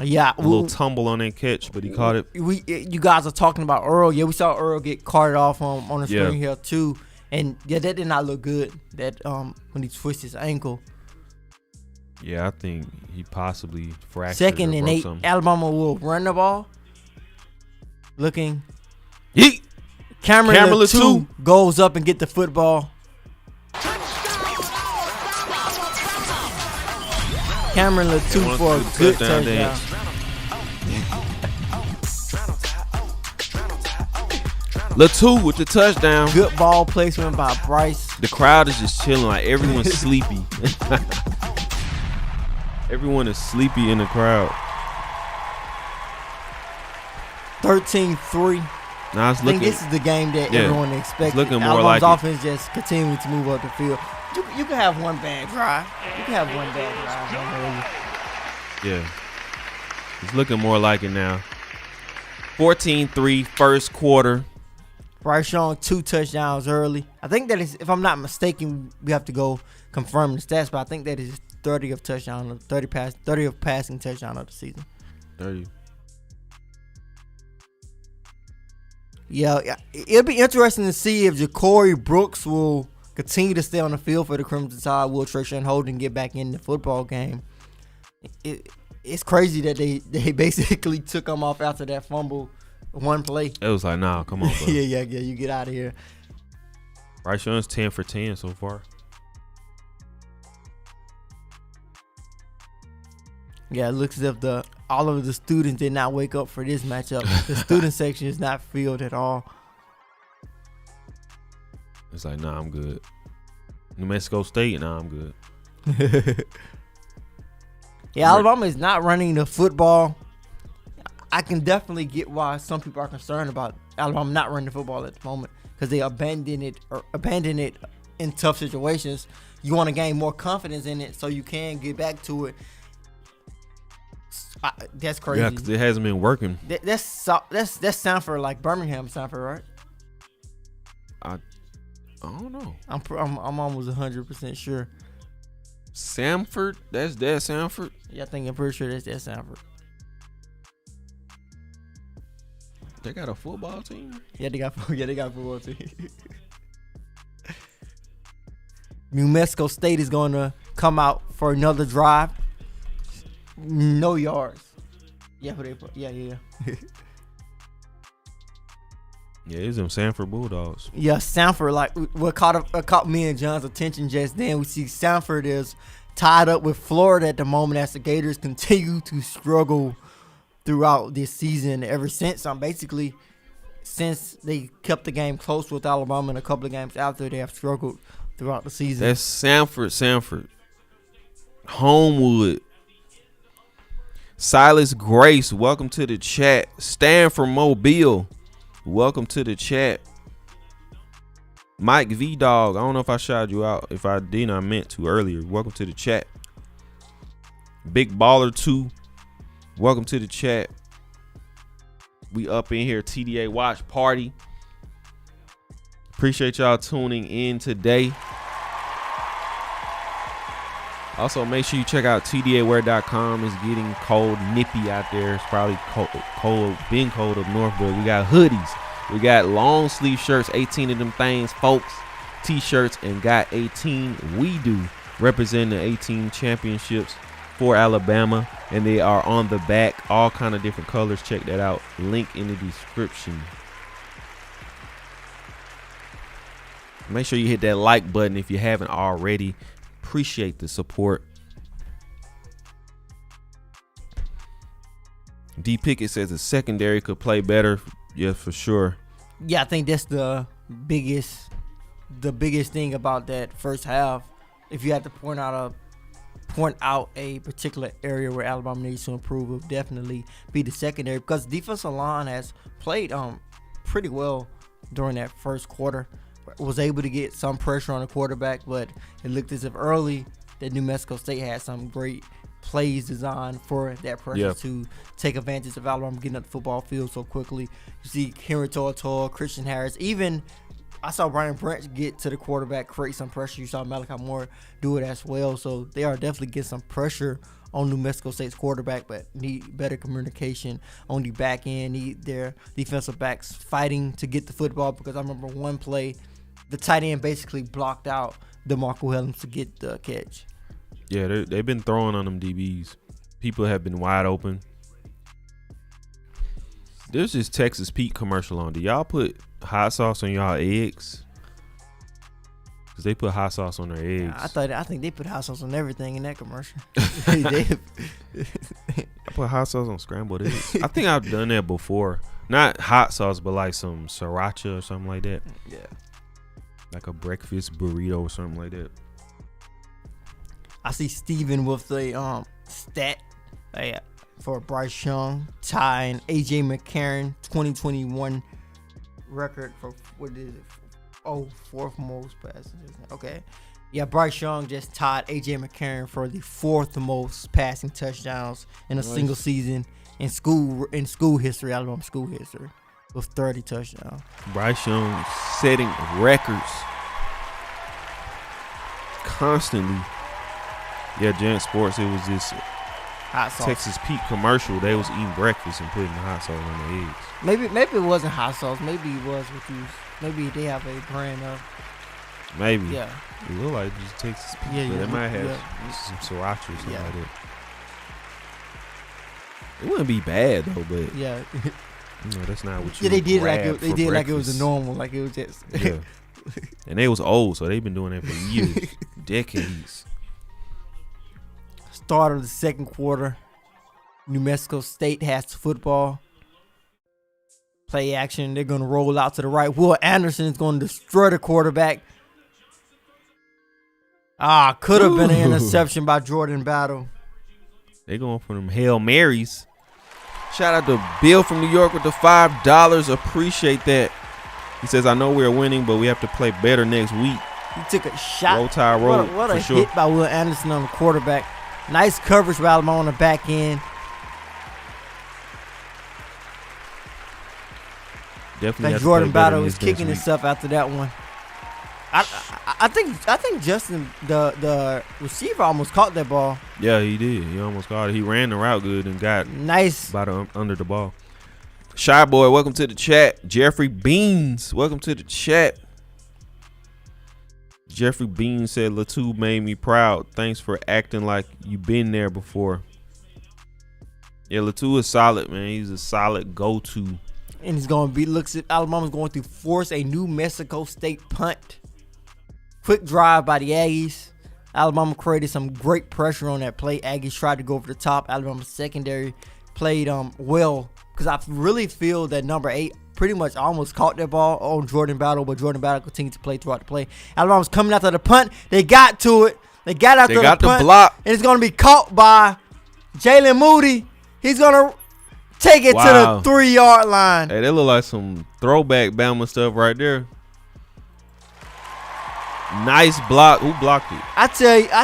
Yeah, little tumble on that catch, but he caught it. You guys are talking about Earl. Yeah, we saw Earl get carted off on the screen here too, and yeah, that did not look good. That when he twisted his ankle. Yeah, I think he possibly fractured. Second or and broke 8, something. Alabama will run the ball. Looking. Yeet. Cameron Cameron Latou goes up and get the football. Cameron Latou for a good touchdown. Latou with the touchdown. Good ball placement by Bryce. The crowd is just chilling, like everyone's sleepy. Everyone is sleepy in the crowd. 13-3. Now it's I think looking. this is the game that everyone expected. It's looking more Alabama's like offense just continuing to move up the field. You can have one bad drive. You can have one bad drive. Yeah. It's looking more like it now. 14-3 first quarter. Bryce Young 2 touchdowns early. I think that is, if I'm not mistaken, we have to go confirm the stats, but I think that is 30 of touchdown, 30 of passing touchdown of the season. 30. Yeah, it'll be interesting to see if Ja'Cory Brooks will continue to stay on the field for the Crimson Tide. Will Trayshawn Holden get back in the football game? It's crazy that they basically took him off after that fumble, one play. It was like, nah, come on, bro. yeah, you get out of here. Bryce Young's 10 for 10 so far. Yeah, it looks as if all of the students did not wake up for this matchup. The student section is not filled at all. It's like, nah, I'm good. New Mexico State, nah, I'm good. Yeah, Alabama is not running the football. I can definitely get why some people are concerned about Alabama not running the football at the moment, because they abandon it in tough situations. You want to gain more confidence in it so you can get back to it. That's crazy. Yeah, because it hasn't been working. That's Sanford, like Birmingham Sanford, right? I don't know. I'm almost 100% sure. Samford? That's Samford? Yeah, I'm pretty sure that's Sanford. They got a football team? Yeah, they got a football team. New Mexico State is going to come out for another drive. No yards. Yeah, who they put? Yeah. Yeah, it's them Sanford Bulldogs. Yeah, Sanford, like what caught me and John's attention just then. We see Sanford is tied up with Florida at the moment as the Gators continue to struggle throughout this season. Ever since, basically, since they kept the game close with Alabama in a couple of games after, they have struggled throughout the season. That's Sanford. Homewood. Silas Grace, welcome to the chat. Stan from Mobile, welcome to the chat. Mike V Dog, I don't know if I shouted you out. If I did, I meant to earlier. Welcome to the chat. Big Baller 2, welcome to the chat. We up in here, TDA Watch Party. Appreciate y'all tuning in today. Also, make sure you check out tdawear.com. It's getting cold, nippy out there. It's probably cold, been cold up north, but we got hoodies. We got long sleeve shirts, 18 of them things, folks. T-shirts, and got 18. We do represent the 18 championships for Alabama, and they are on the back, all kind of different colors. Check that out. Link in the description. Make sure you hit that like button if you haven't already. Appreciate the support. D Pickett says the secondary could play better. Yeah, for sure. Yeah, I think that's the biggest thing about that first half. If you had to point out a particular area where Alabama needs to improve, it would definitely be the secondary, because defensive line has played pretty well during that first quarter. Was able to get some pressure on the quarterback, but it looked as if early that New Mexico State had some great plays designed for that pressure to take advantage of Alabama getting up the football field so quickly. You see Henry To'oTo'o, Christian Harris, even I saw Brian Branch get to the quarterback, create some pressure. You saw Malachi Moore do it as well. So they are definitely getting some pressure on New Mexico State's quarterback, but need better communication on the back end. Need their defensive backs fighting to get the football, because I remember one play, the tight end basically blocked out DeMarco Hellams to get the catch. Yeah, they've been throwing on them DBs. People have been wide open. There's this Texas Pete commercial on. Do y'all put hot sauce on y'all eggs? Because they put hot sauce on their eggs. I think they put hot sauce on everything in that commercial. I put hot sauce on scrambled eggs. I think I've done that before. Not hot sauce, but like some sriracha or something like that. Yeah. Like a breakfast burrito or something like that. I see Steven with the stat for Bryce Young tying A.J. McCarron 2021 record for, what is it? Oh, fourth most passes. Okay. Yeah, Bryce Young just tied A.J. McCarron for the fourth most passing touchdowns in a single season in school history, Alabama school history, with 30 touchdowns. Bryce Young setting records constantly. Yeah, Giant Sports, it was this hot sauce. Texas Pete commercial. They was eating breakfast and putting the hot sauce on the eggs. Maybe it wasn't hot sauce. Maybe it was with you. Maybe they have a brand of. Maybe. Yeah. It look like just Texas Pete, Yeah, but yeah, they might have yeah. some sriracha or something Yeah. like that. It wouldn't be bad though, but Yeah. That's not what you. Yeah, they did grab like it was for a normal, like it was just. Yeah. And they was old, so they've been doing that for years, decades. Start of the second quarter, New Mexico State has the football. Play action. They're going to roll out to the right. Will Anderson is going to destroy the quarterback. Could have been an interception by Jordan Battle. They going for them Hail Marys. Shout out to Bill from New York with the $5. Appreciate that. He says, I know we're winning, but we have to play better next week. He took a shot. Roll Tide Roll. What a for sure. hit by Will Anderson on the quarterback. Nice coverage by Alabama on the back end. Definitely. That Jordan Battle was kicking himself after that one. I think Justin, the receiver, almost caught that ball. Yeah, he did. He almost caught it. He ran the route good and got nice by under the ball. Shy Boy, welcome to the chat. Jeffrey Beans, welcome to the chat. Jeffrey Beans said, Latu made me proud. Thanks for acting like you been there before. Yeah, Latu is solid, man. He's a solid go-to. And he's going to be, looks at Alabama's going to force a New Mexico State punt. Quick drive by the Aggies. Alabama created some great pressure on that play. Aggies tried to go over the top. Alabama's secondary played well, because I really feel that number 8 pretty much almost caught that ball on Jordan Battle, but Jordan Battle continued to play throughout the play. Alabama's coming after the punt. They got to it. They got after the punt. They got the block. And it's going to be caught by Jalen Moody. He's going to take it to the 3-yard line. Hey, that look like some throwback Bama stuff right there. Nice block. Who blocked it? I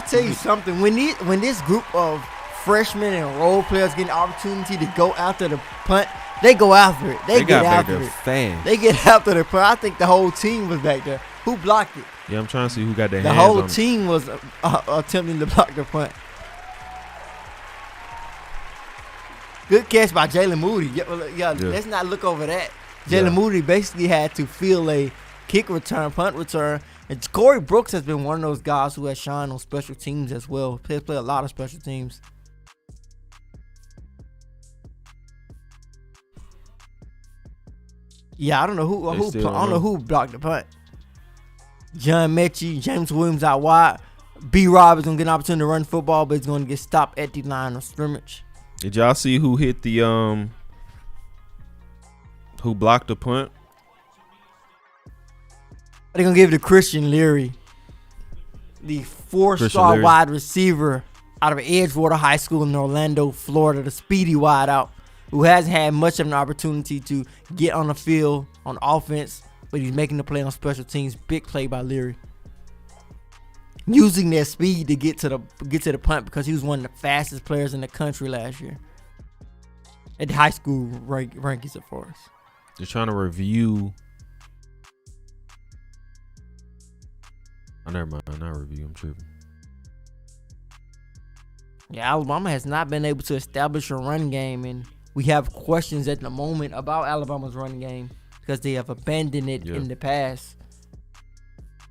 tell you something. When this group of freshmen and role players get an opportunity to go after the punt, they go after it. They get after it. Fast. They get after the punt. I think the whole team was back there. Who blocked it? Yeah, I'm trying to see who got their the hands whole on it. team was attempting to block the punt. Good catch by Jalen Moody. Yeah, let's not look over that. Jalen Moody basically had to feel a kick return, punt return. And Corey Brooks has been one of those guys who has shined on special teams as well. He play a lot of special teams. Yeah, I don't know who blocked the punt. John Mechie, James Williams out wide. B-Rob is going to get an opportunity to run football, but he's going to get stopped at the line of scrimmage. Did y'all see who hit the who blocked the punt? They're going to give it to Christian Leary, the 4-star wide receiver out of Edgewater High School in Orlando, Florida, the speedy wideout, who hasn't had much of an opportunity to get on the field on offense, but he's making the play on special teams. Big play by Leary, using that speed to get to the punt because he was one of the fastest players in the country last year at the high school rankings, of course. They're trying to review. Oh, never mind. Not review. I'm tripping. Yeah, Alabama has not been able to establish a run game, and we have questions at the moment about Alabama's run game because they have abandoned it in the past.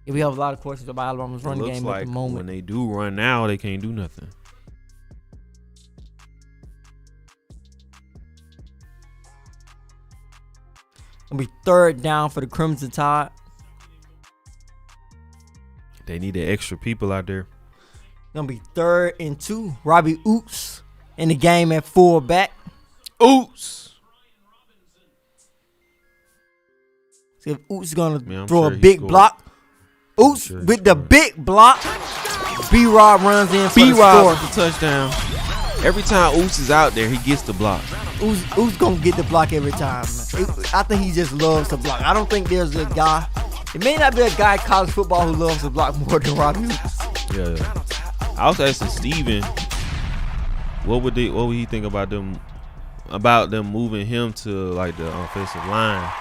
Yeah, we have a lot of questions about Alabama's run game at the moment. When they do run now, they can't do nothing. Gonna be 3rd down for the Crimson Tide. They need the extra people out there. Gonna be 3rd and 2. Robbie Oots in the game at fullback. Oots. See if Oots gonna throw a big block. Oots with the big block. B-Rob runs in for the score. The touchdown. Every time Oots is out there, he gets the block. Oots gonna get the block every time. I think he just loves to block. I don't think there's a guy. It may not be a guy in college football who loves to block more than Robbie Oots. Yeah. I was asking Steven, what would he think about them moving him to like the offensive line?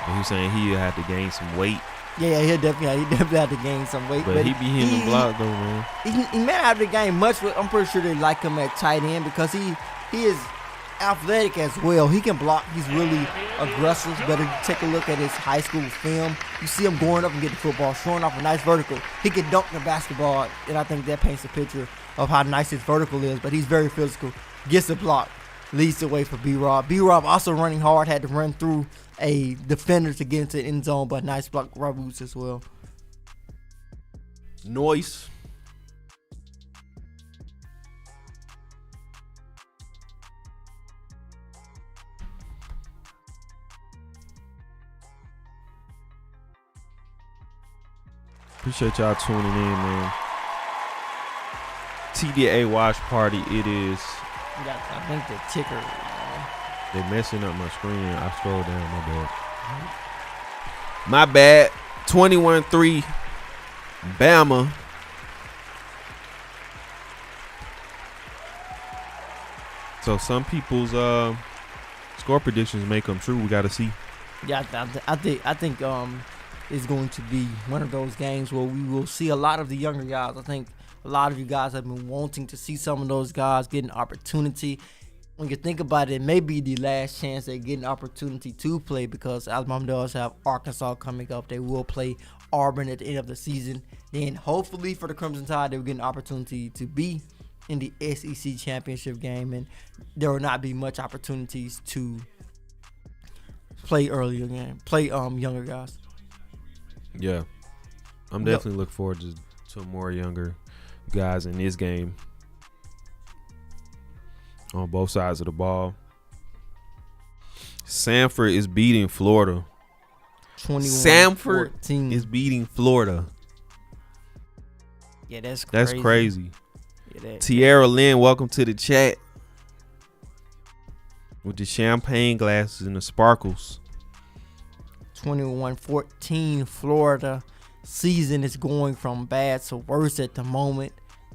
And he was saying he had to gain some weight. Yeah, he definitely had to gain some weight. But he be hitting the block though, man. He may not have to gain much, but I'm pretty sure they like him at tight end because he is athletic as well. He can block. He's really aggressive. But if you take a look at his high school film, you see him going up and getting the football, showing off a nice vertical. He can dunk the basketball, and I think that paints a picture of how nice his vertical is. But he's very physical. Gets the block, leads the way for B-Rob. B-Rob also running hard, had to run through a defender to get into the end zone, but nice block Rob Woods as well. Noise. Appreciate y'all tuning in, man. TDA watch party, it is. I think the ticker. They're messing up my screen. I scrolled down, my bad. 21-3, Bama. So some people's score predictions may come true. We got to see. Yeah, I think it's going to be one of those games where we will see a lot of the younger guys. I think a lot of you guys have been wanting to see some of those guys get an opportunity. When you think about it, it may be the last chance they get an opportunity to play because Alabama does have Arkansas coming up. They will play Auburn at the end of the season. Then hopefully for the Crimson Tide, they will get an opportunity to be in the SEC championship game, and there will not be much opportunities to play earlier game, play younger guys. Yeah, I'm definitely looking forward to more younger guys in this game on both sides of the ball. Samford is beating Florida. 21-14. Samford is beating Florida. Yeah, that's crazy. Yeah, Tierra Lynn, welcome to the chat with the champagne glasses and the sparkles. 21-14 Florida. Season is going from bad to worse at the moment.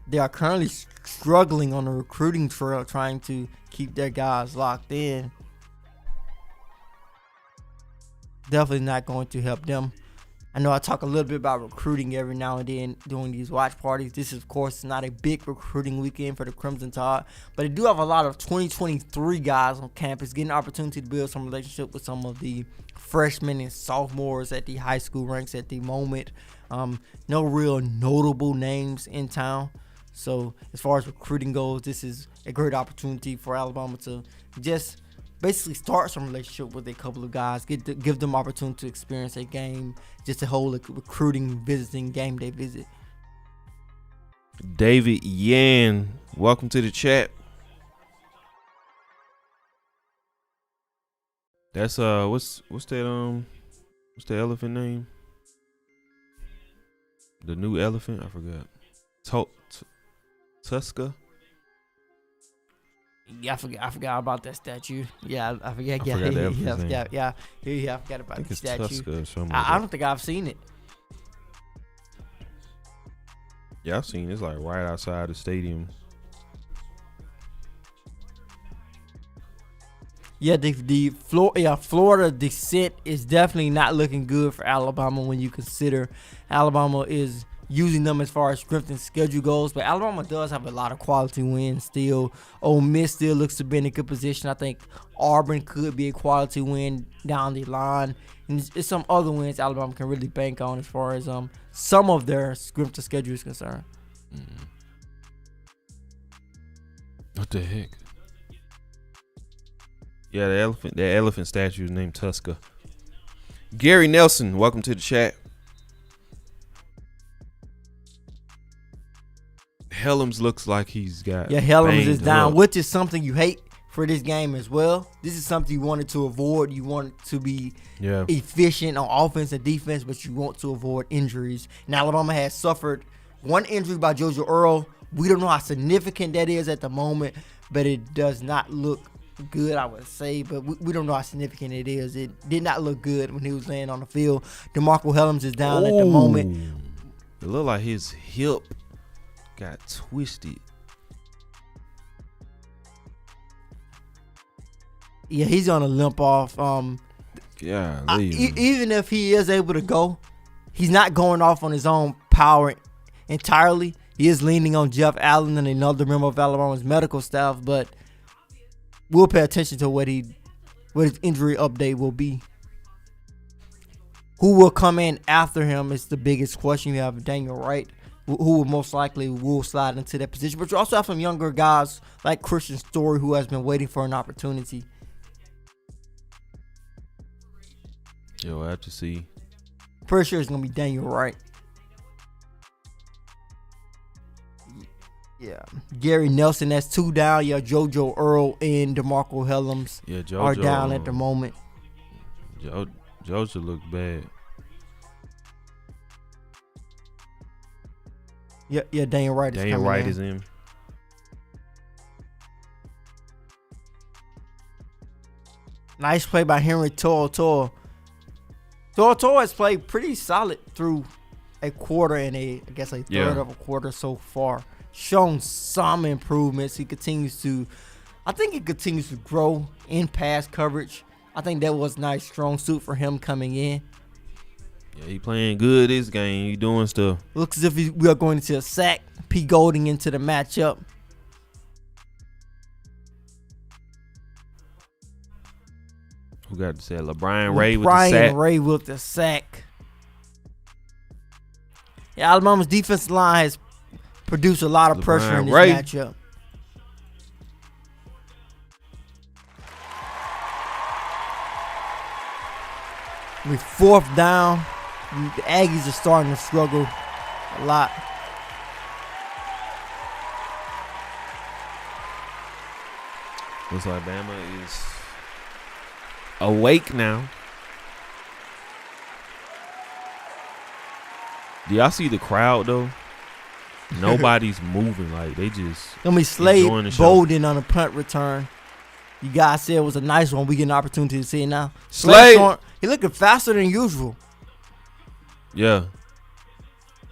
They are currently struggling on the recruiting trail, trying to keep their guys locked in. Definitely not going to help them. I know I talk a little bit about recruiting every now and then during these watch parties. This is, of course, not a big recruiting weekend for the Crimson Tide, but they do have a lot of 2023 guys on campus getting an opportunity to build some relationship with some of the freshmen and sophomores at the high school ranks at the moment. No real notable names in town. So as far as recruiting goes, this is a great opportunity for Alabama to just basically start some relationship with a couple of guys, give them opportunity to experience a game, just a whole recruiting, visiting, game day visit. David Yan, welcome to the chat. That's what's the elephant name? The new elephant, I forgot. Tuska. Yeah, I forgot about that statue. Yeah, I forget. I forgot the elephant's name. I forgot about the statue. Tuska or something. I don't think I've seen it. Yeah, I've seen it. It's like right outside the stadium. Yeah, Florida descent is definitely not looking good for Alabama when you consider Alabama is using them as far as strength and schedule goes. But Alabama does have a lot of quality wins still. Ole Miss still looks to be in a good position. I think Auburn could be a quality win down the line. And there's some other wins Alabama can really bank on as far as some of their strength of schedule is concerned. What the heck? Yeah, the elephant statue is named Tuska. Gary Nelson, welcome to the chat. Helms looks like he's got. Yeah, Helms is down, up. which is something you hate for this game as well. This is something you wanted to avoid. You want to be efficient on offense and defense, but you want to avoid injuries. And Alabama has suffered one injury by JoJo Earl. We don't know how significant that is at the moment, but it does not look good, I would say, but we don't know how significant it is. It did not look good when he was laying on the field. DeMarco Helms is down at the moment. It looked like his hip got twisted. Yeah, he's on a limp off. Even if he is able to go, he's not going off on his own power entirely. He is leaning on Jeff Allen and another member of Alabama's medical staff, but we'll pay attention to what his injury update will be. Who will come in after him is the biggest question. You have Daniel Wright, who will most likely will slide into that position. But you also have some younger guys like Christian Story, who has been waiting for an opportunity. Yo, I have to see. Pretty sure it's going to be Daniel Wright. Yeah, Gary Nelson, that's 2 down. Yeah, JoJo Earl and DeMarco Helms are down at the moment. JoJo look bad. Yeah, Daniel Wright is in. Nice play by Henry To'oTo'o. To'oTo'o has played pretty solid through a quarter and a third of a quarter so far. Shown some improvements. He continues to grow in pass coverage. I think that was a nice strong suit for him coming in. Yeah, he playing good this game. He doing stuff. Looks as if we are going to a sack. P. Golding into the matchup. Who got the sack? LeBron Ray with the sack. Brian Ray with the sack. Yeah, Alabama's defensive line has produced a lot of pressure in this matchup. With 4th down, the Aggies are starting to struggle a lot. Looks like Bama is awake now. Do y'all see the crowd though? Nobody's moving. Like they just. Gonna be Slade Bolden on a punt return. You guys said it was a nice one. We get an opportunity to see it now. Slade, he looking faster than usual. Yeah,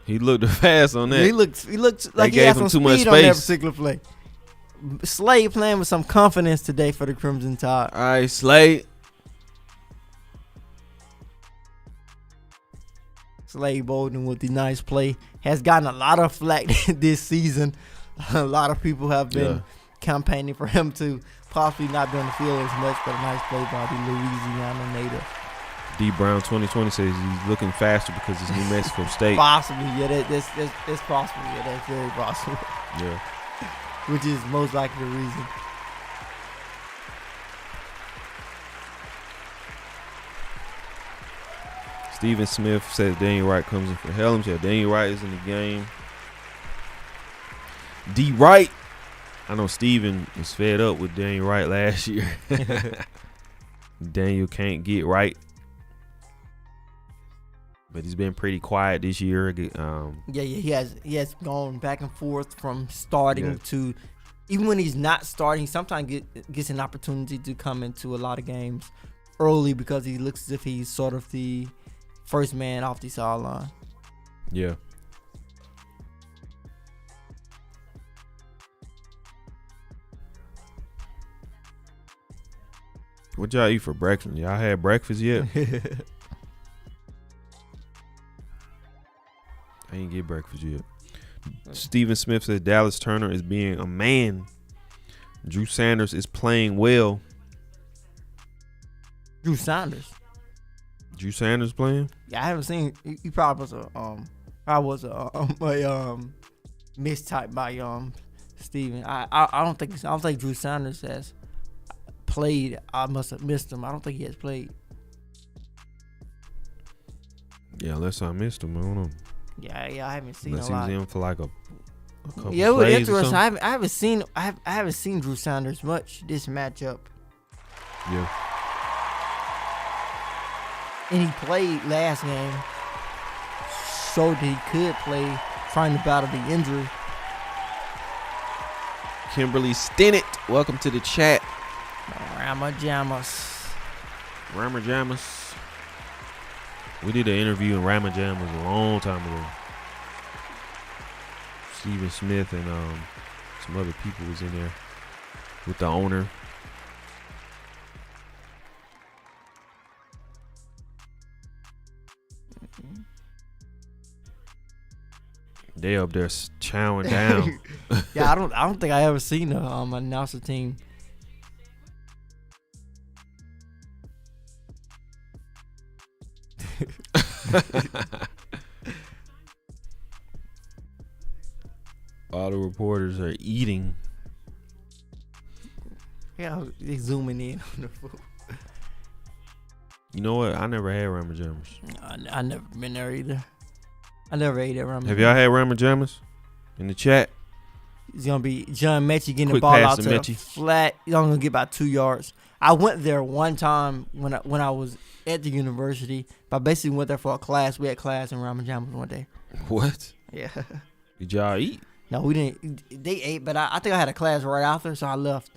he looked fast on that. Yeah, he looked like he had some speed on that particular play. Slade playing with some confidence today for the Crimson Tide. All right, Slade. Slade Bolden with the nice play. Has gotten a lot of flack this season. A lot of people have been campaigning for him to possibly not be on the field as much, but a nice play by the Louisiana native. D Brown 2020 says he's looking faster because it's New Mexico State. Possibly, yeah, that's possible. Yeah, that's very possible. Yeah. Which is most likely the reason. Steven Smith says Daniel Wright comes in for Helms. Yeah, Daniel Wright is in the game. D. Wright. I know Steven was fed up with Daniel Wright last year. Daniel can't get right. But he's been pretty quiet this year. He has gone back and forth from starting to, even when he's not starting, sometimes gets an opportunity to come into a lot of games early because he looks as if he's sort of the first man off the sideline. Yeah. What y'all eat for breakfast? Y'all had breakfast yet? I ain't get breakfast yet. Steven Smith says Dallas Turner is being a man. Drew Sanders is playing well. Drew Sanders playing? Yeah, I haven't seen. He probably was a mistype by Steven. I don't think Drew Sanders has played. I must have missed him. I don't think he has played. Yeah, unless I missed him. I don't know. Yeah, I haven't seen unless a lot. Unless he was in for like a couple yeah, it was plays interesting. I haven't seen Drew Sanders much this matchup. Yeah. And he played last game, so that he could play, trying to battle the injury. Kimberly Stinnett, welcome to the chat. Ramajamas. We did an interview in Ramajamas a long time ago. Steven Smith and some other people was in there with the owner. They up there chowing down. Yeah, I don't think I ever seen a announcer team. All the reporters are eating. Yeah, they zooming in on the food. You know what? I never had Rammer Jammers. I never been there either. I never ate at Rammer. Have y'all had Rammer Jammers? In the chat. It's gonna be John Mechie getting Quick the ball pass out to to Mechie. flat. He's only gonna get about 2 yards. I went there one time when I was at the university. But I basically went there for a class. We had class in Rammer Jammers one day. What? Yeah. Did y'all eat? No, we didn't. They ate, but I think I had a class right after, so I left.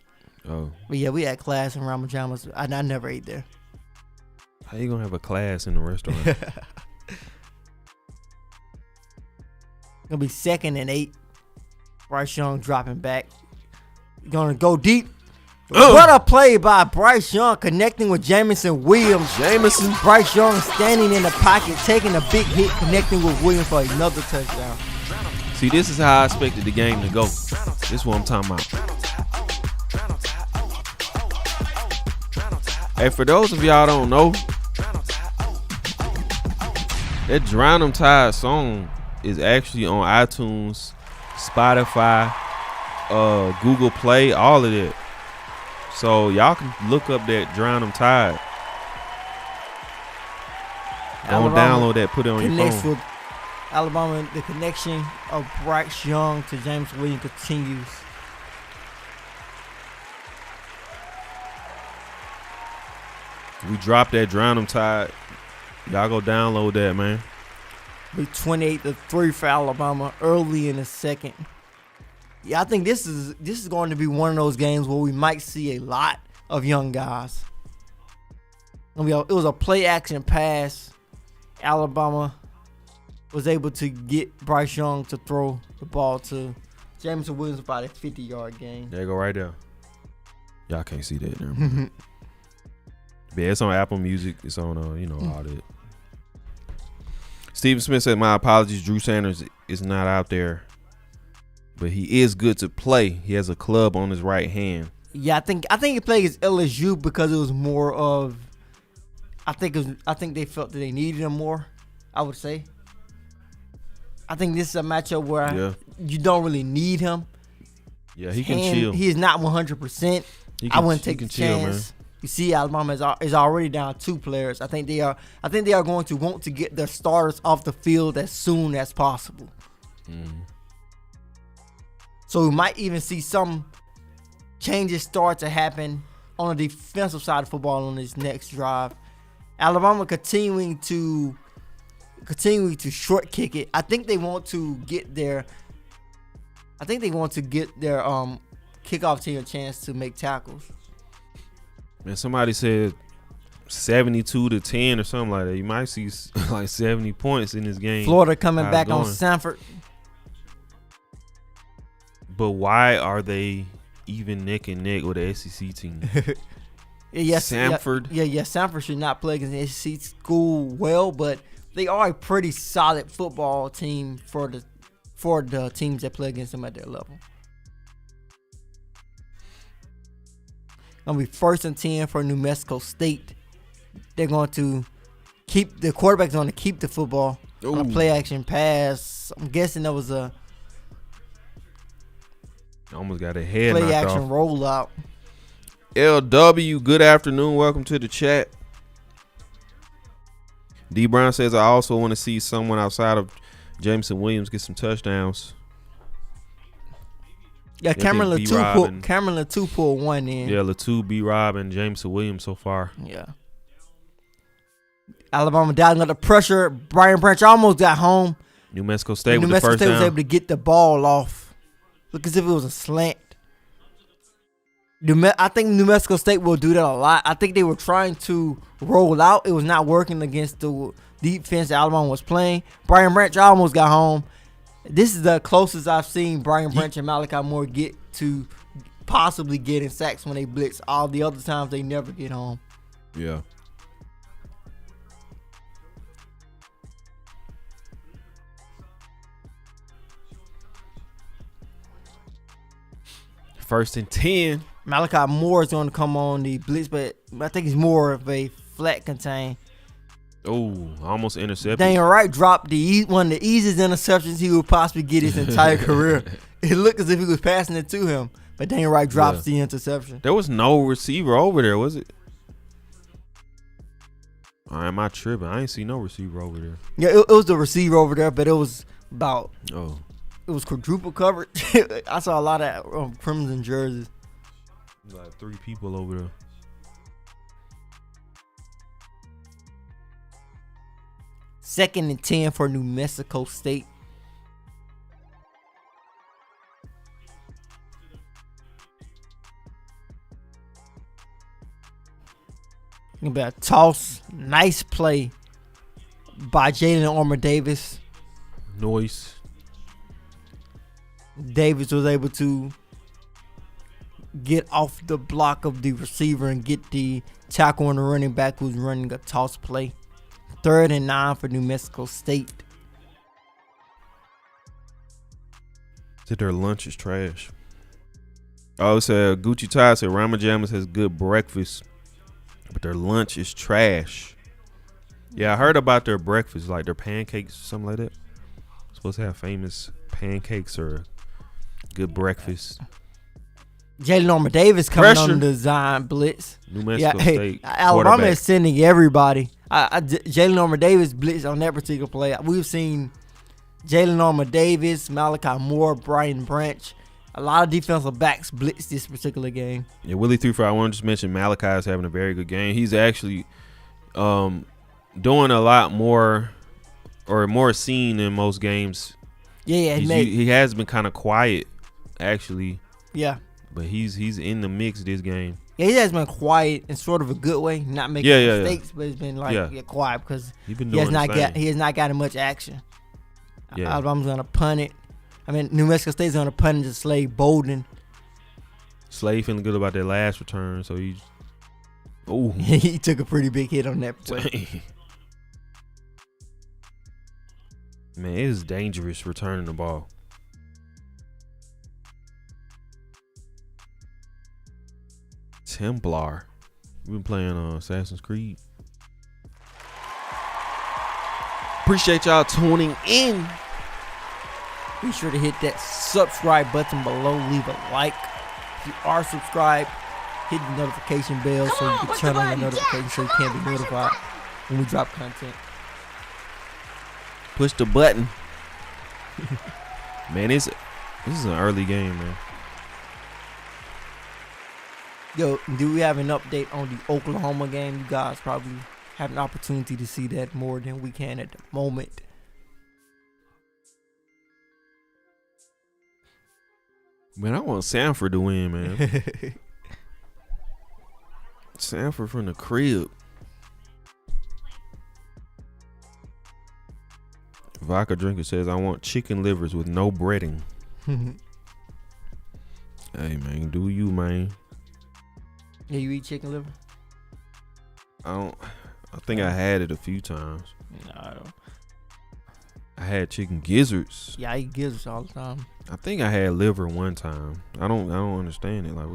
Oh. But yeah, we had class in Rammer Jammers. I never ate there. How you gonna have a class in the restaurant? Gonna be 2nd and 8. Bryce Young dropping back. Gonna go deep. What a play by Bryce Young connecting with Jamison Williams. Bryce Young standing in the pocket, taking a big hit, connecting with Williams for another touchdown. See, this is how I expected the game to go. This is what I'm talking about. Hey, for those of y'all don't know, that Drown 'Em Tide song is actually on iTunes, Spotify, Google Play, all of that. So y'all can look up that Drown 'Em Tide. Don't download that, put it on your phone. With Alabama, the connection of Bryce Young to James Williams continues. We dropped that Drown 'Em Tide. Y'all go download that, man. Be 28-3 for Alabama early in the second. Yeah, I think this is going to be one of those games where we might see a lot of young guys. It was a play action pass. Alabama was able to get Bryce Young to throw the ball to Jameson Williams about a 50-yard gain. There you go, right there. Y'all can't see that there. Yeah, it's on Apple Music. It's on, all that. Steven Smith said, "My apologies. Drew Sanders is not out there, but he is good to play. He has a club on his right hand." Yeah, I think he played against LSU because it was more of. I think they felt that they needed him more. I would say. I think this is a matchup where you don't really need him. Yeah, he can chill. He is not 100%. I wouldn't take a chance. You see, Alabama is already down 2 players. I think they are going to want to get their starters off the field as soon as possible. So we might even see some changes start to happen on the defensive side of football on this next drive. Alabama continuing to short kick it. I think they want to get their kickoff team a chance to make tackles. And somebody said 72-10 or something like that. You might see like 70 points in this game. Florida coming back on Sanford. But why are they even neck and neck with the SEC team? Yes, Sanford. Yeah. Sanford should not play against the SEC school well, but they are a pretty solid football team for the teams that play against them at their level. Gonna be 1st and 10 for New Mexico State. They're going to keep the quarterback's going to keep the football on a play action pass. I'm guessing that was a almost got a head play knocked action off. rollout. LW, good afternoon. Welcome to the chat. D Brown says, I also want to see someone outside of Jameson Williams get some touchdowns. Yeah, Cameron Latou pulled one in. Yeah, Latou, B-Rob, and Jameson Williams so far. Yeah. Alabama down under pressure. Brian Branch almost got home. New Mexico State New with Mexico the first State down. was able to get the ball off. Look as if it was a slant. I think New Mexico State will do that a lot. I think they were trying to roll out. It was not working against the defense that Alabama was playing. Brian Branch almost got home. This is the closest I've seen Brian Branch and Malachi Moore get to possibly getting sacks when they blitz. All the other times they never get home. Yeah. First and 10. Malachi Moore is going to come on the blitz, but I think he's more of a flat contain. Oh, almost intercepted. Daniel Wright dropped one of the easiest interceptions he would possibly get his entire career. It looked as if he was passing it to him, but Daniel Wright drops the interception. There was no receiver over there, was it? Am I tripping? I ain't see no receiver over there. Yeah, it was the receiver over there, but it was about it was quadruple coverage. I saw a lot of crimson jerseys. Like 3 people over there. Second and 10 for New Mexico State. Gonna be a toss. Nice play by Jalen Armour-Davis. Noise. Davis was able to get off the block of the receiver and get the tackle on the running back who's running a toss play. 3rd and 9 for New Mexico State. Said their lunch is trash. Oh, it said Gucci Ty said Rama Jammers has good breakfast, but their lunch is trash. Yeah, I heard about their breakfast, like their pancakes or something like that. Supposed to have famous pancakes or good breakfast. Jalen Armour-Davis coming on the Zion blitz. New Mexico State. Alabama is sending everybody. Jalen Armour-Davis blitz on that particular play. We've seen Jalen Armour-Davis, Malachi Moore, Brian Branch. A lot of defensive backs blitz this particular game. Yeah, Willie 3-4. I want to just mention Malachi is having a very good game. He's actually doing a lot more or more seen in most games. Yeah, he has been kind of quiet, actually. Yeah. But he's in the mix this game. Yeah, he has been quiet in sort of a good way, not making mistakes, but it's been quiet because he has not gotten much action. Yeah. Alabama's gonna punt it. I mean, New Mexico State's gonna punt it to Slade Bolden. Slade feeling good about that last return, so he took a pretty big hit on that play. Man, it is dangerous returning the ball. Templar. We've been playing Assassin's Creed. Appreciate y'all tuning in. Be sure to hit that subscribe button below. Leave a like. If you are subscribed, hit the notification bell so you can turn on your notifications so you can be notified when we drop content. Push the button. Man, this is an early game, man. Yo, do we have an update on the Oklahoma game? You guys probably have an opportunity to see that more than we can at the moment. Man, I want Sanford to win, man. Sanford from the crib. Vodka Drinker says, I want chicken livers with no breading. Hey, man, do you, man? Yeah, you eat chicken liver? I think I had it a few times. No, I don't. I had chicken gizzards. Yeah, I eat gizzards all the time. I think I had liver one time. I don't understand it. Like,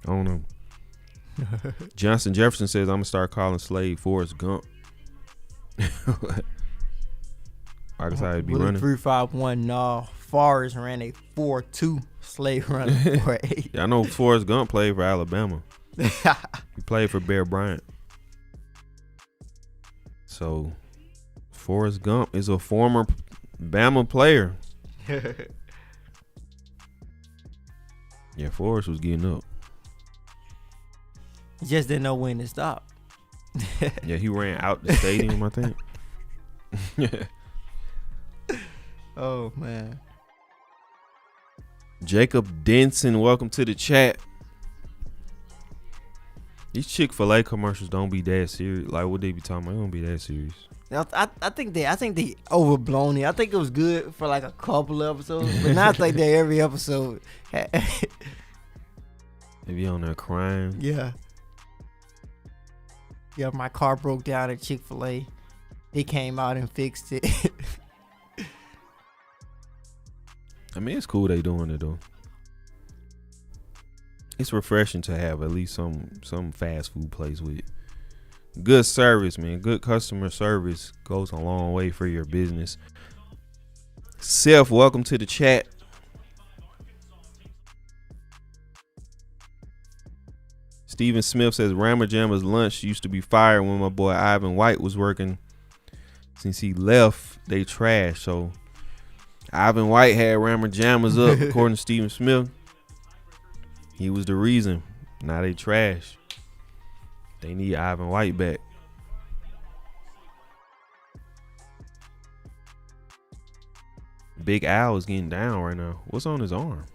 I don't know. Johnson Jefferson says, I'm gonna start calling Slade Forrest Gump. I decided to be running. 3-5-1. No, Forrest ran a 4-2. Slade running 4-8. Yeah, I know Forrest Gump played for Alabama. He played for Bear Bryant. So, Forrest Gump is a former Bama player. Yeah, Forrest was getting up. He just didn't know when to stop. Yeah, he ran out the stadium, I think. Oh, man. Jacob Denson, welcome to the chat. These Chick-fil-A commercials don't be that serious. Like, what they be talking about? They don't be that serious. I think they overblown it. I think it was good for like a couple episodes, but now I think that every episode. They be on there crying. Yeah. Yeah, my car broke down at Chick-fil-A. They came out and fixed it. I mean, it's cool they doing it though. It's refreshing to have at least some fast food place with good service, man. Good customer service goes a long way for your business. Seth, welcome to the chat. Steven Smith says Rammer Jammer's lunch used to be fire when my boy Ivan White was working. Since he left, they trash. So Ivan White had Rammer Jammers up, according to Steven Smith. He was the reason. Now they trash. They need Ivan White back. Big Al is getting down right now. What's on his arm?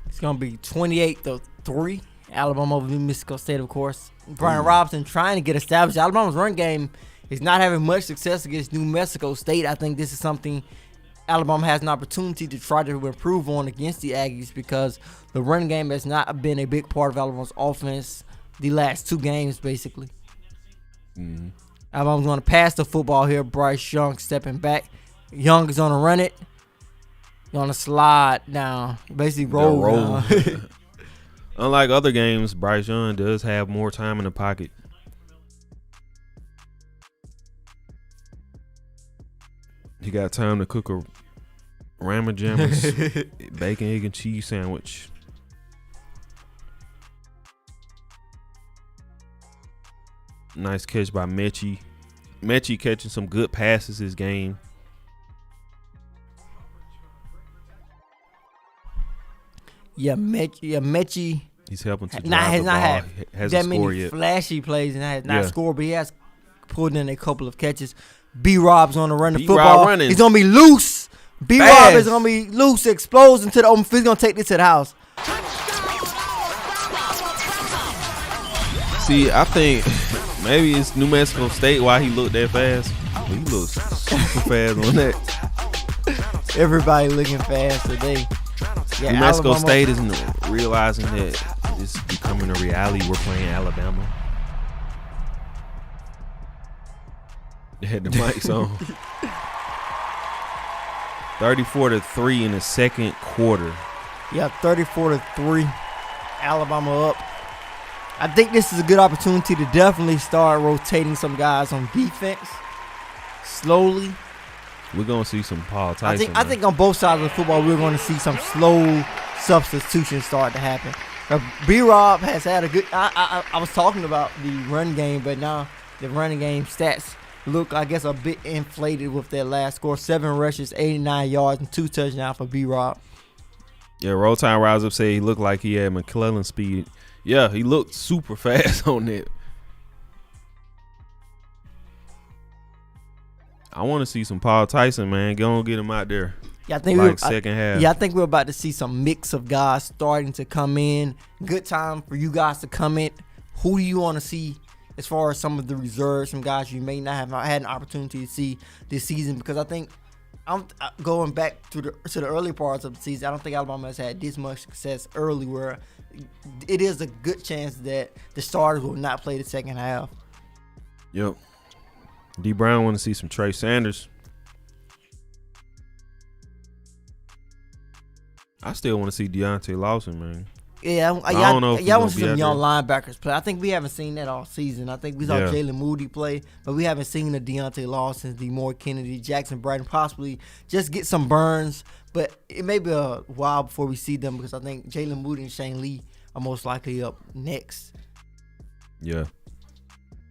It's gonna be 28-3. Alabama over New Mexico State, of course. Brian Robinson trying to get established. Alabama's run game is not having much success against New Mexico State. I think this is something Alabama has an opportunity to try to improve on against the Aggies because the run game has not been a big part of Alabama's offense the last two games, basically. Mm-hmm. Alabama's going to pass the football here. Bryce Young stepping back. Young is going to run it. Going to slide down. Basically roll down. Unlike other games, Bryce Young does have more time in the pocket. He got time to cook a Rammer Jammer's bacon, egg, and cheese sandwich. Nice catch by Mechie. Mechie catching some good passes this game. Mechie. He's helping to Has drive the not ball. had Hasn't that many scored yet. flashy plays and has not Yeah. scored, but he has pulled in a couple of catches. B-Rob's going to run the B-Rob football. running. He's going to be loose. B-Rob Fast. is going to be loose, explodes into the open field. He's going to take this to the house. See, I think maybe it's New Mexico State why he looked that fast. He looks super fast on that. Everybody looking fast today. Yeah, New Mexico Alabama- State isn't realizing that it's becoming a reality. We're playing Alabama. They had the mics on. 34-3 in the second quarter. Yeah, 34-3. Alabama up. I think this is a good opportunity to definitely start rotating some guys on defense. Slowly. We're gonna see some Paul Tyson. I think on both sides of the football, we're going to see some slow substitutions start to happen. B-Rob has had a good. I was talking about the run game, but now the running game stats look, I guess, a bit inflated with that last score. 7 rushes, 89 yards, and 2 touchdowns for B-Rob. Yeah, Roll Time Rise Up said he looked like he had McClellan speed. Yeah, he looked super fast on that. I want to see some Paul Tyson, man. Go on, get him out there. Yeah, I think second half. Yeah, I think we're about to see some mix of guys starting to come in. Good time for you guys to come in. Who do you want to see as far as some of the reserves, some guys you may not have had an opportunity to see this season? Because I think I'm going back to the early parts of the season. I don't think Alabama has had this much success early, where it is a good chance that the starters will not play the second half. Yep. D. Brown want to see some Trey Sanders. I still want to see Deontay Lawson, man. Yeah, I don't know. I want to see some young linebackers play. I think we haven't seen that all season. I think we saw Jalen Moody play, but we haven't seen the Deontay Lawson, Demore Kennedy, Jackson Brighton, possibly just get some burns. But it may be a while before we see them, because I think Jalen Moody and Shane Lee are most likely up next. Yeah.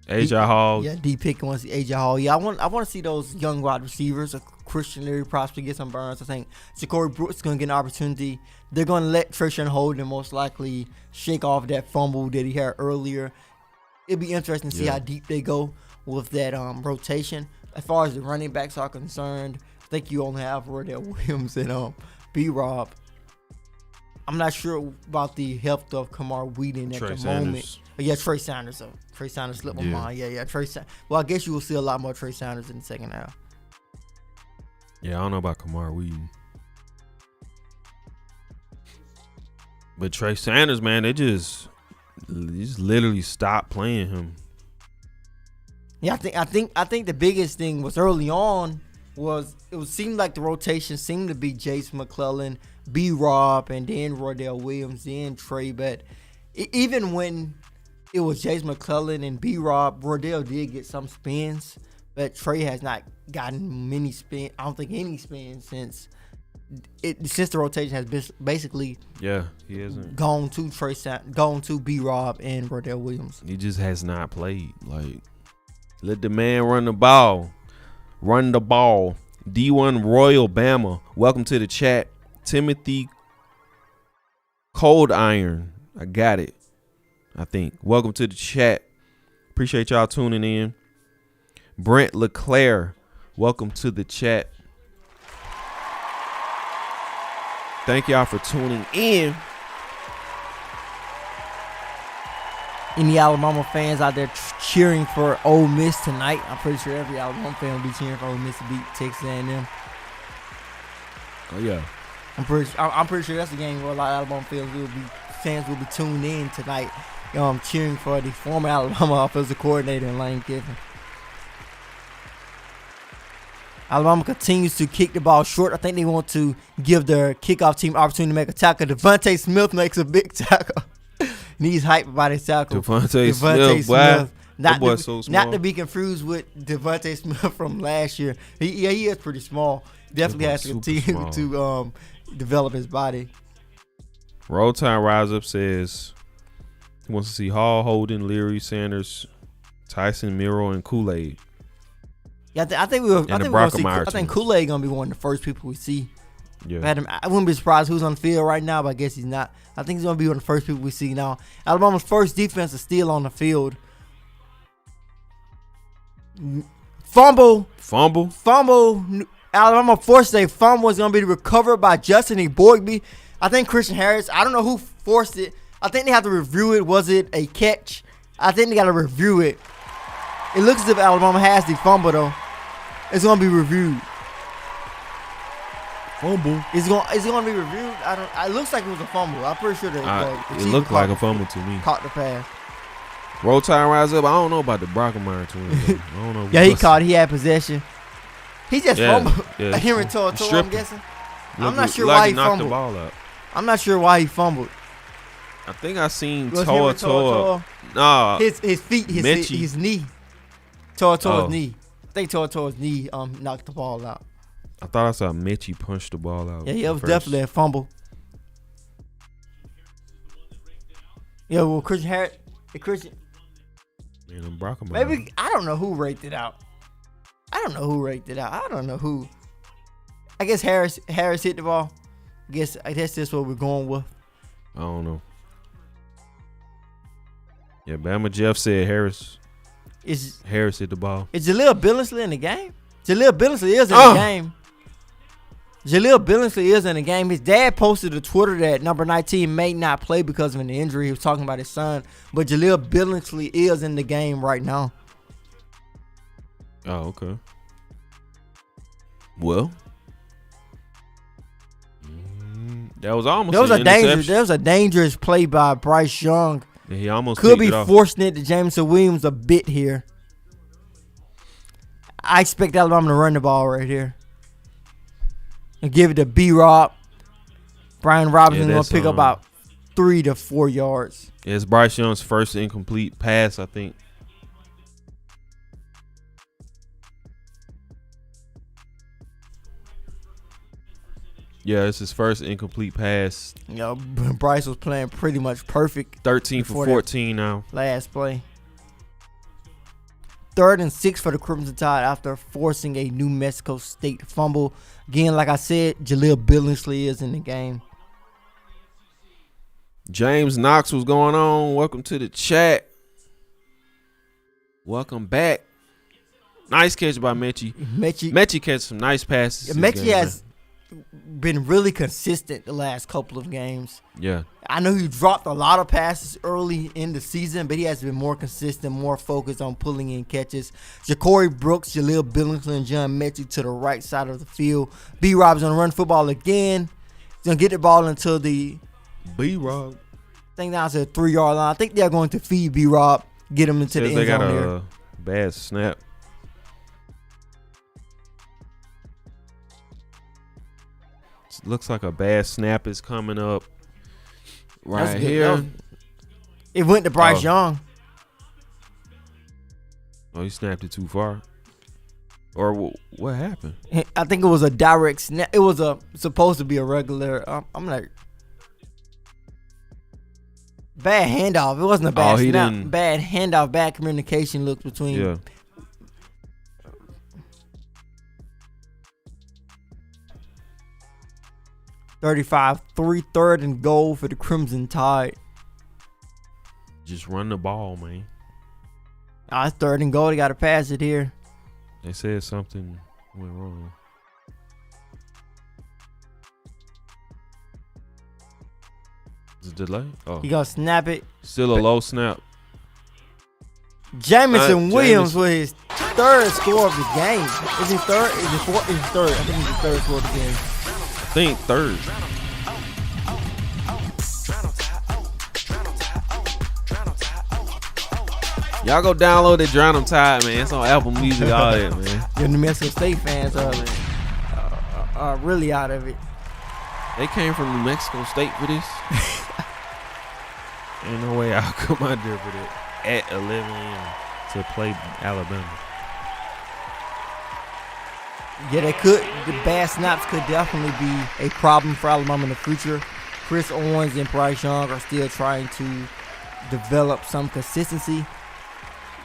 AJ Hall. Yeah, D Pick wants to see AJ Hall. Yeah, I want to see those young wide receivers. Christian Leary possibly get some burns. I think Ja'Cory Brooks is going to get an opportunity. They're going to let Trishan Holden most likely shake off that fumble that he had earlier. It'd be interesting to see how deep they go with that rotation. As far as the running backs are concerned, I think you only have Rodell Williams and B-Rob. I'm not sure about the health of Kamar Wheaton at the moment. Yeah, Trey Sanders. Trey Sanders slipped my mind. Yeah, Trey Sanders. Well, I guess you will see a lot more Trey Sanders in the second half. Yeah, I don't know about Kamar Wheaton. But Trey Sanders, man, they just literally stopped playing him. Yeah, I think the biggest thing was early on was it seemed like the rotation seemed to be Jace McClellan, B-Rob, and then Rodell Williams, then Trey. But even when it was Jace McClellan and B-Rob, Rodell did get some spins, but Trey has not gotten many spins. I don't think any spins since the rotation has been basically he hasn't gone to B-Rob and Rodell Williams. He just has not played. Like, let the man run the ball. Run the ball. D1 Royal Bama. Welcome to the chat. Timothy Cold Iron. I got it, I think. Welcome to the chat. Appreciate y'all tuning in. Brent LeClaire. Welcome to the chat. Thank y'all for tuning in. Any Alabama fans out there cheering for Ole Miss tonight? I'm pretty sure every Alabama fan will be cheering for Ole Miss to beat Texas A&M. Oh yeah, I'm pretty sure that's a game where a lot of Alabama fans will be tuned in tonight, cheering for the former Alabama offensive coordinator Lane Kiffin. Alabama continues to kick the ball short. I think they want to give their kickoff team opportunity to make a tackle. Devontae Smith makes a big tackle. And he's hyped about his tackle. Devontae Smith. Wow. That boy's so small. Not to be confused with Devontae Smith from last year. He is pretty small. Definitely has to continue to develop his body. Roll Time Rise Up says he wants to see Hall, Holden, Leary, Sanders, Tyson, Miro, and Kool-Aid. Yeah, I think Kool-Aid gonna be one of the first people we see. Yeah. I wouldn't be surprised who's on the field right now, but I guess he's not. I think he's gonna be one of the first people we see now. Alabama's first defense is still on the field. Fumble. Alabama forced a fumble. Is gonna be recovered by Justin Eboigbe. I think Christian Harris. I don't know who forced it. I think they have to review it. Was it a catch? I think they got to review it. It looks as if Alabama has the fumble though. It's gonna be reviewed. Fumble. It's gonna be reviewed. It looks like it was a fumble. I'm pretty sure that it looked like a fumble to me. Caught the pass. Roll Time Rise Up. I don't know about the Brockemeyer twins. I don't know. Yeah, he caught. He had possession. He just fumbled. Yeah, Henry Toa, I'm guessing. I'm not sure why he fumbled. The ball out. I'm not sure why he fumbled. I think I seen Toa. No, his feet, his knee. Toa's knee. I think Toa's knee knocked the ball out. I thought I saw Mitchie punch the ball out. Yeah, it was definitely a fumble. Yeah, well, Christian Harris, Man, I'm Brock. maybe I don't know who raked it out. I don't know who. I guess Harris hit the ball. I guess that's what we're going with. I don't know. Yeah, Bama Jeff said Harris hit the ball. Is Jaleel Billingsley in the game? Jaleel Billingsley is in the game. Jaleel Billingsley is in the game. His dad posted to Twitter that number 19 may not play because of an injury. He was talking about his son. But Jaleel Billingsley is in the game right now. Oh, okay. Well, that was almost There was a dangerous play by Bryce Young. Yeah, he almost could be forcing it to Jameson Williams a bit here. I expect Alabama to run the ball right here and give it to B-Rob. Brian Robinson going to pick up about 3 to 4 yards. Yeah, it's Bryce Young's first incomplete pass, I think. Yeah, it's his first incomplete pass. You know, Bryce was playing pretty much perfect. 13 for 14 now. Last play. 3rd and 6 for the Crimson Tide after forcing a New Mexico State fumble. Again, like I said, Jaleel Billingsley is in the game. James Knox, what's going on? Welcome to the chat. Welcome back. Nice catch by Mechie. Mechie catch some nice passes. Mechie has been really consistent the last couple of games. Yeah. I know he dropped a lot of passes early in the season, but he has been more consistent, more focused on pulling in catches. Ja'Cory Brooks, Jaleel Billingsley, and John Mechie to the right side of the field. B-Rob's going to run football again. He's going to get the ball into the B-Rob. I think down to the 3-yard line. I think they're going to feed B-Rob, get him into the end zone. They got there. A bad snap. Looks like a bad snap is coming up right here. It went to Bryce Young. Oh, he snapped it too far. Or what happened? I think it was a direct snap. It was supposed to be a regular. I'm like, bad handoff. It wasn't a bad snap. Bad handoff. Bad communication looks between. Yeah. .35, 3rd and goal for the Crimson Tide. Just run the ball, man. It's 3rd and goal. They got to pass it here. They said something went wrong. Is it delay? Oh. He going to snap it. Still a low snap. Jameson Williams with his 3rd score of the game. Is he 3rd? Is he 4th? Is he 3rd? I think he's the 3rd score of the game. I think 3rd. Y'all go download the Drown 'em Tide, man. It's on Apple Music, all that, man. Your New Mexico State fans are really out of it. They came from New Mexico State for this. Ain't no way I'll come out there for that at 11 a.m. to play Alabama. Yeah, they could. The bad snaps could definitely be a problem for Alabama in the future. Chris Owens and Bryce Young are still trying to develop some consistency.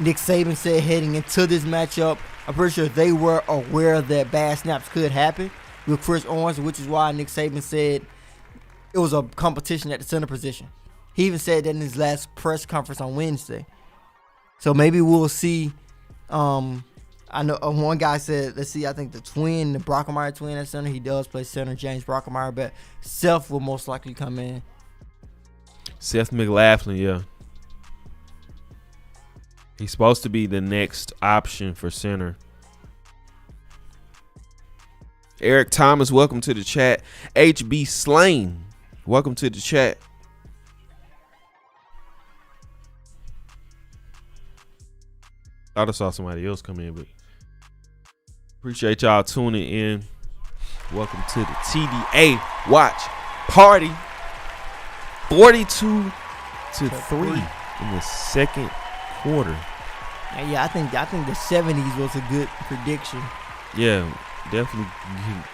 Nick Saban said heading into this matchup, I'm pretty sure they were aware that bad snaps could happen with Chris Owens, which is why Nick Saban said it was a competition at the center position. He even said that in his last press conference on Wednesday. So maybe we'll see. I know one guy said, let's see, I think the Brockemeyer twin at center. He does play center, James Brockemeyer, but Seth will most likely come in. Seth McLaughlin, yeah. He's supposed to be the next option for center. Eric Thomas, welcome to the chat. HB Slane, welcome to the chat. I just saw somebody else come in, but appreciate y'all tuning in. Welcome to the TDA Watch Party. 42-3 in the second quarter. Yeah, I think the 70s was a good prediction. Yeah, definitely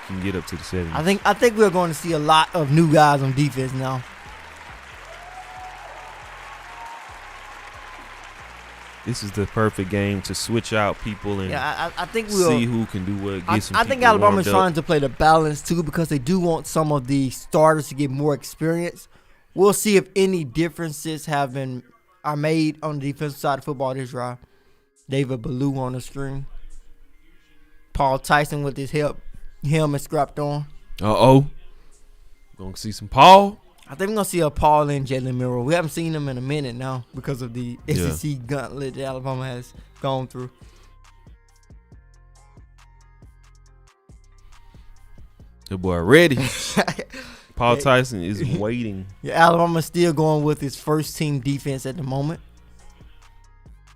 can get up to the 70s. I think we're going to see a lot of new guys on defense now. This is the perfect game to switch out people and I think we'll see who can do what. I think Alabama's trying to play the balance too, because they do want some of the starters to get more experience. We'll see if any differences are made on the defensive side of football this drive. David Ballou on the screen. Paul Tyson with his helmet strapped on. Gonna see some Paul. I think we're going to see a Paul and Jalen Miro. We haven't seen them in a minute now because of the SEC gauntlet that Alabama has gone through. The boy ready. Paul Tyson is waiting. Yeah, Alabama's still going with his first team defense at the moment.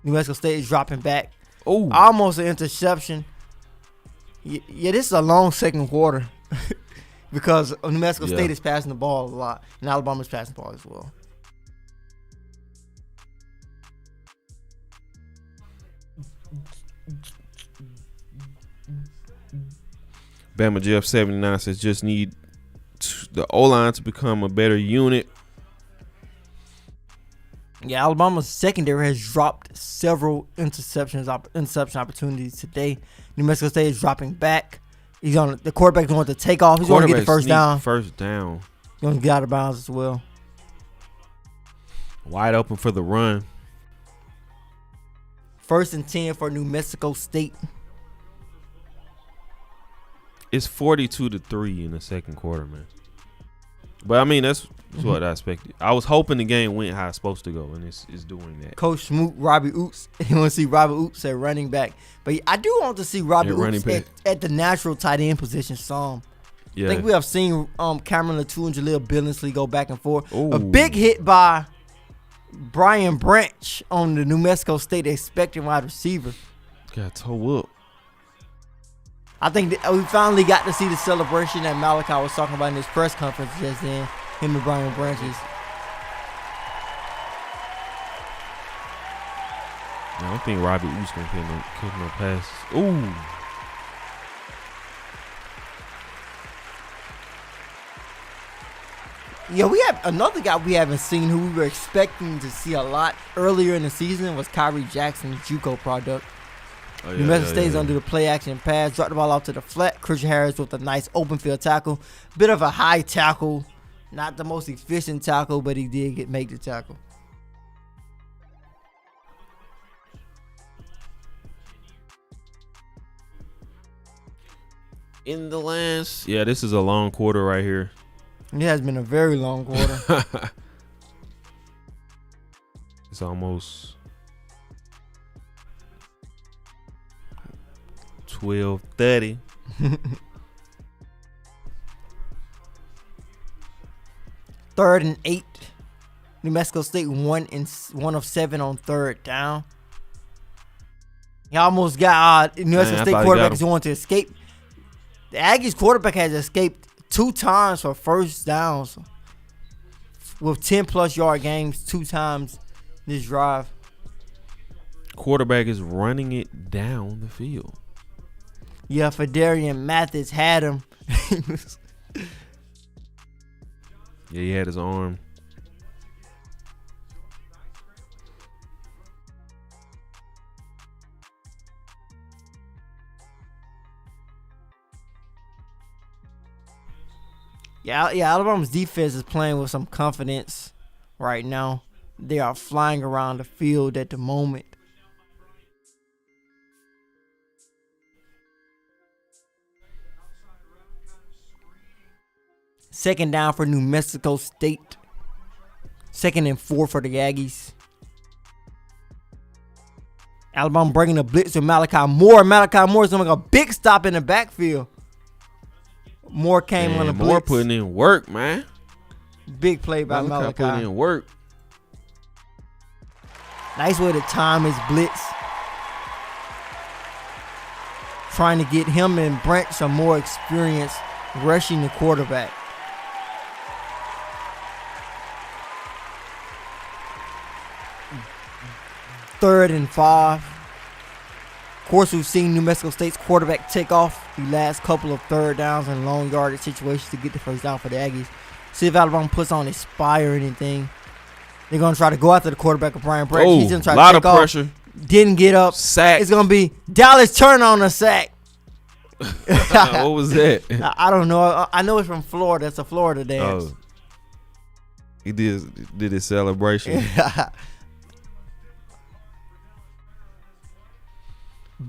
New Mexico State is dropping back. Oh, Almost an interception. Yeah, this is a long second quarter. Because New Mexico State is passing the ball a lot, and Alabama's passing the ball as well. Bama Jeff 79 says just need the O-line to become a better unit. Yeah, Alabama's secondary has dropped several interception opportunities today. New Mexico State is dropping back. The quarterback's going to take off. He's going to get the first down. First down. He's going to get out of bounds as well. Wide open for the run. 1st and 10 for New Mexico State. It's 42-3 in the second quarter, man. But I mean, that's what I expected. I was hoping the game went how it's supposed to go, and it's doing that. Coach Smoot, Robbie Oots. You want to see Robbie Oots at running back. But I do want to see Robbie Oots at the natural tight end position some. Yeah. I think we have seen Cameron Latou and Jaleel Billingsley go back and forth. Ooh. A big hit by Brian Branch on the New Mexico State expecting wide receiver. Got toe up. I think that we finally got to see the celebration that Malachi was talking about in his press conference just then. Him and Brian Branches. I don't think Robbie Oo's going to catch no passes. Ooh. Yeah, we have another guy we haven't seen who we were expecting to see a lot earlier in the season was Kyrie Jackson, JUCO product. New Mexico State's under the play action pass, dropped the ball out to the flat. Christian Harris with a nice open field tackle. Bit of a high tackle. Not the most efficient tackle, but he did make the tackle. In the last. Yeah, this is a long quarter right here. It has been a very long quarter. It's almost 12:30. Third and 8. New Mexico State 1 of 7 on third down. He almost got New Mexico State quarterback is going to escape. The Aggies quarterback has escaped 2 times for first downs with 10-plus yard games 2 times this drive. Quarterback is running it down the field. Yeah, Fedarian Mathis had him. Yeah, he had his arm. Yeah, Alabama's defense is playing with some confidence right now. They are flying around the field at the moment. Second down for New Mexico State. 2nd and 4 for the Aggies. Alabama bringing the blitz with Malachi Moore. Malachi Moore is going to make a big stop in the backfield. Moore came on the blitz. Moore putting in work, man. Big play by Malachi. Putting in work. Nice way to time his blitz. Trying to get him and Brent some more experience rushing the quarterback. Third and 5. Of course, we've seen New Mexico State's quarterback take off. the last couple of third downs and long yardage situations to get the first down for the Aggies. See if Alabama puts on Aspire or anything. They're going to try to go after the quarterback of Brian Bragg. He's going to try to take off. Pressure. Didn't get up. Sack. It's going to be Dallas Turner on the sack. What was that? I don't know. I know it's from Florida. It's a Florida dance. Oh. He did his celebration.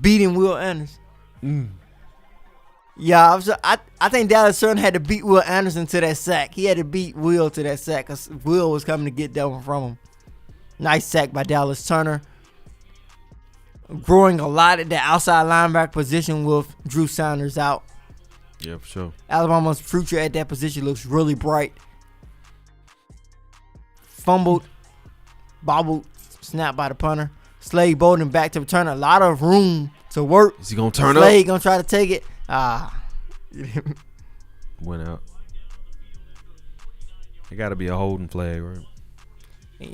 Beating Will Anderson. Yeah, I think Dallas Turner had to beat Will Anderson to that sack. He had to beat Will to that sack because Will was coming to get that one from him. Nice sack by Dallas Turner. Growing a lot at the outside linebacker position with Drew Sanders out. Yeah, for sure. Alabama's future at that position looks really bright. Fumbled, bobbled, snapped by the punter. Slade Bolden back to return. A lot of room to work. Is he going to turn up? Slade going to try to take it. Went out. It got to be a holding flag, right?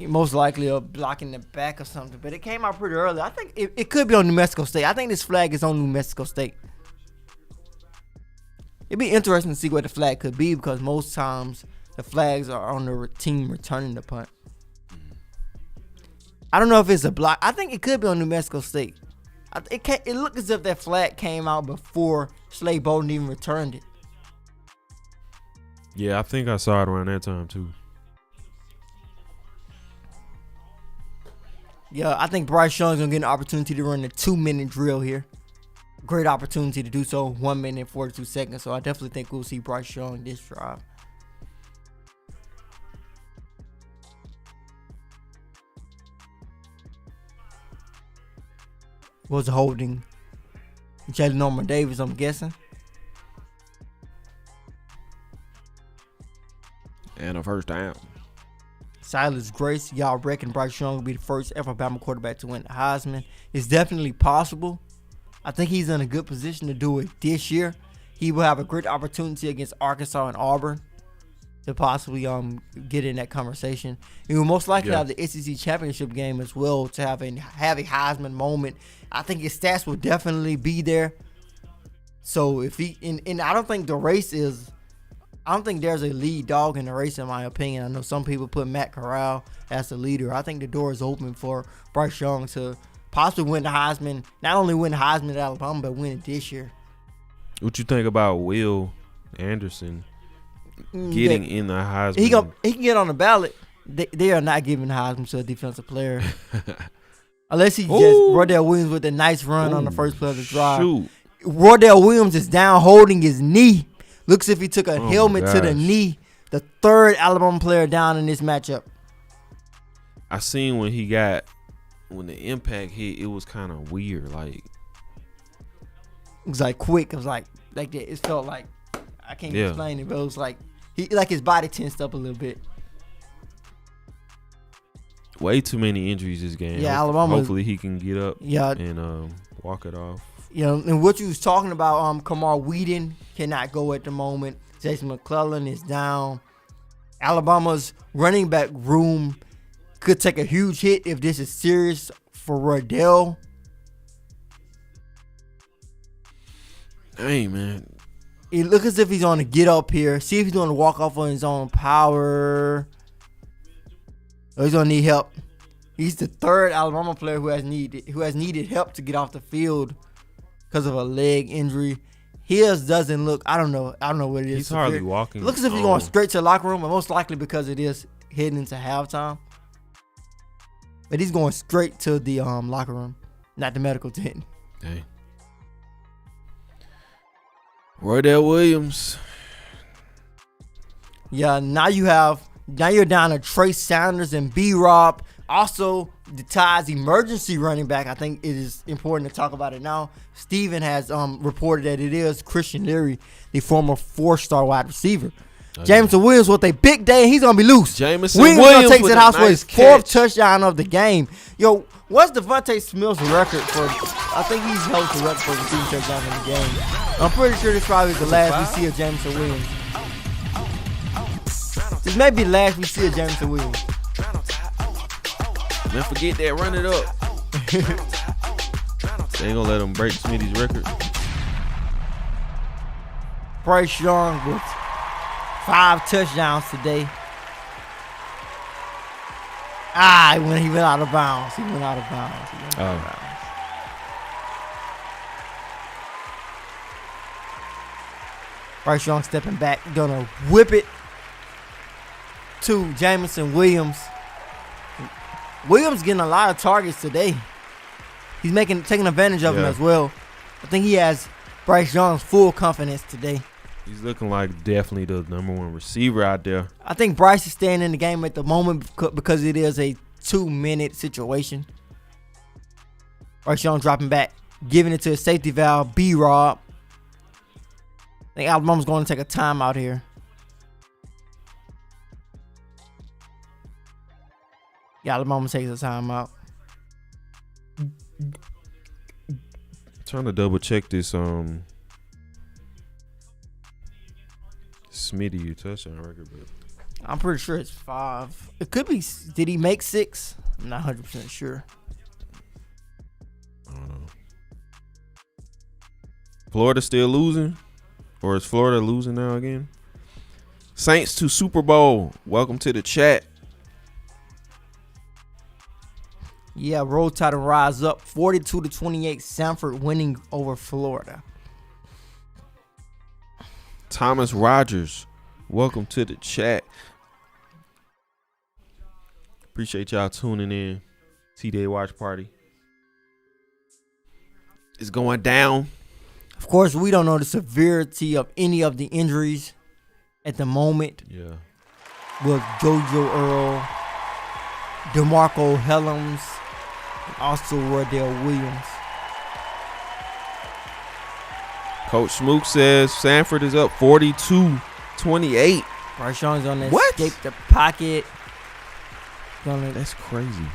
Most likely a block in the back or something. But it came out pretty early. I think it could be on New Mexico State. I think this flag is on New Mexico State. It'd be interesting to see what the flag could be because most times the flags are on the team returning the punt. I don't know if it's a block. I think it could be on New Mexico State. It looked as if that flag came out before Slade Bolden even returned it. Yeah, I think I saw it around that time too. Yeah, I think Bryce Young's going to get an opportunity to run the 2-minute drill here. Great opportunity to do so. 1 minute and 42 seconds. So I definitely think we'll see Bryce Young this drive. Was holding Jalen Norman Davis, I'm guessing. And a first down. Silas Grace, y'all reckon Bryce Young will be the first ever Bama quarterback to win the Heisman? It's definitely possible. I think he's in a good position to do it this year. He will have a great opportunity against Arkansas and Auburn to possibly get in that conversation. He will most likely have the SEC championship game as well to have a Heisman moment. I think his stats will definitely be there. So if he and I don't think the race is. I don't think there's a lead dog in the race, in my opinion. I know some people put Matt Corral as the leader. I think the door is open for Bryce Young to possibly win the Heisman. Not only win the Heisman at Alabama, but win it this year. What you think about Will Anderson getting in the Heisman? He can get on the ballot. They are not giving the Heisman to a defensive player. Unless he just Rodell Williams with a nice run on the first play of the drive. Shoot. Rodell Williams is down holding his knee. Looks as if he took a helmet to the knee. The third Alabama player down in this matchup. I seen when the impact hit, it was kind of weird. Like it was like quick. It was like that. It felt like I can't explain it, but it was like his body tensed up a little bit. Way too many injuries this game. Yeah, Alabama. Hopefully he can get up. And walk it off. You know, and what you was talking about, Kamar Wheaton cannot go at the moment. Jason McClellan is down. Alabama's running back room could take a huge hit if this is serious for Rodell. Hey, man. It looks as if he's going to get up here. See if he's going to walk off on his own power. Or he's going to need help. He's the third Alabama player who has needed help to get off the field because of a leg injury. His doesn't look. I don't know what it is. He's hardly walking. It looks as if he's going straight to the locker room, and most likely because it is heading into halftime. But he's going straight to the locker room, not the medical tent. Hey. Rodell Williams. Yeah, now you're down to Trey Sanders and B-Rob. Also, the Tide's emergency running back. I think it is important to talk about it now. Steven has reported that it is Christian Leary, the former 4-star wide receiver. Jameson Williams with a big day. He's going to be loose. Jameson Williams Williams takes with it a house for nice his fourth catch. touchdown of the game. Yo, what's Devontae Smith's record for? I think he's held the record for receiving touchdowns in the game. I'm pretty sure this probably is the last we see of Jameson Williams. This may be the last we see of Jameson Williams. Man, forget that. Run it up. They ain't gonna let him break Smitty's record. Bryce Young with 5 touchdowns today. He went out of bounds. He went out of bounds. Bryce Young stepping back, gonna whip it to Jamison Williams. Williams getting a lot of targets today. He's taking advantage of him as well. I think he has Bryce Young's full confidence today. He's looking like definitely the number 1 receiver out there. I think Bryce is staying in the game at the moment because it is a 2-minute situation. Bryce Young dropping back, giving it to his safety valve, B-Rob. I think Alabama's going to take a timeout here. Yeah, Alabama takes a timeout. Trying to double check this Smitty touchdown record, but I'm pretty sure it's 5. It could be. Did he make 6? I'm not 100% sure. I don't know. Florida still losing? Or is Florida losing now again? Saints to Super Bowl. Welcome to the chat. Yeah, Roll Tide rise up 42-28. Sanford winning over Florida. Thomas Rogers. Welcome to the chat. Appreciate y'all tuning in. T-Day Watch Party. It's going down. Of course, we don't know the severity of any of the injuries at the moment. Yeah. With JoJo Earl, DeMarco Helms, and also Roydell Williams. Coach Smook says Sanford is up 42-28. Bryce Young's on that What? escape the pocket. That's crazy.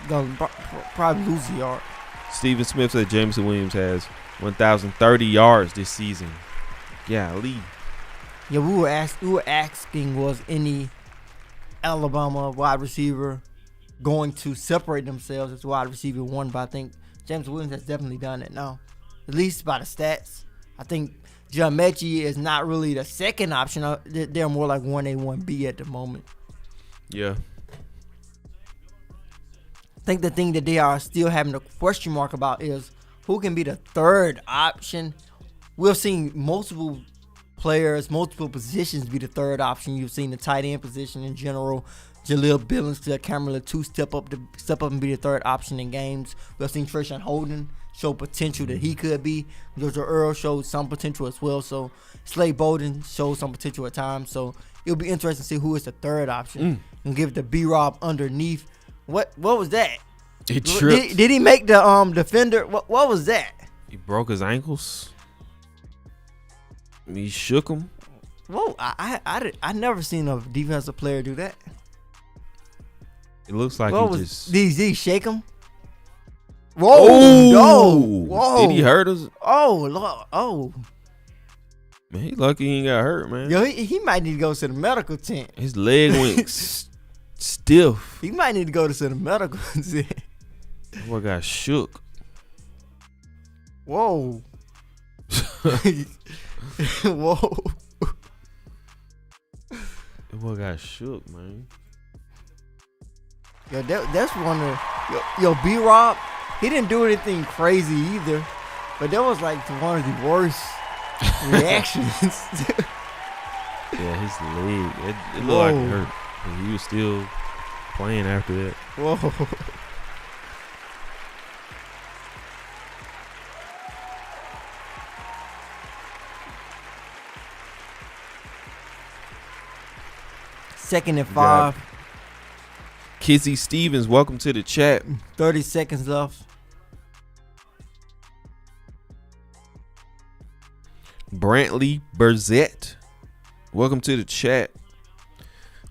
Gonna probably lose a yard. Steven Smith said Jameson Williams has 1,030 yards this season. Golly. Yeah, we were asking was any Alabama wide receiver going to separate themselves as wide receiver 1, but I think James Williams has definitely done it now, at least by the stats. I think John Mechie is not really the second option. They're more like 1A, 1B at the moment. Yeah. I think the thing that they are still having a question mark about is who can be the third option. We've seen multiple players, multiple positions be the third option. You've seen the tight end position in general. Jaleel Billings to Cameron Latou step up and be the third option in games. We've seen Treshawn Holden show potential that he could be. JoJo Earl showed some potential as well. So Slade Bolden showed some potential at times. So it'll be interesting to see who is the third option and give it to B-Rob underneath. What was that? He tripped. Did he make the defender? What was that? He broke his ankles. He shook him. Whoa! I never seen a defensive player do that. It looks like Did he shake him? Whoa! Oh no! Whoa! Did he hurt us? Oh Lord! Oh man, he lucky he ain't got hurt, man. Yo, he might need to go to the medical tent. His leg went stiff. He might need to go to the medical tent. Boy got shook. Whoa! Whoa! That boy got shook, man. Yo, that's one of yo B-Rob. He didn't do anything crazy either, but that was like one of the worst reactions. Yeah, his leg. It looked like it hurt, but he was still playing after that. Whoa. Second and 5. Kizzy Stevens, welcome to the chat. 30 seconds left. Brantley Burzett, welcome to the chat.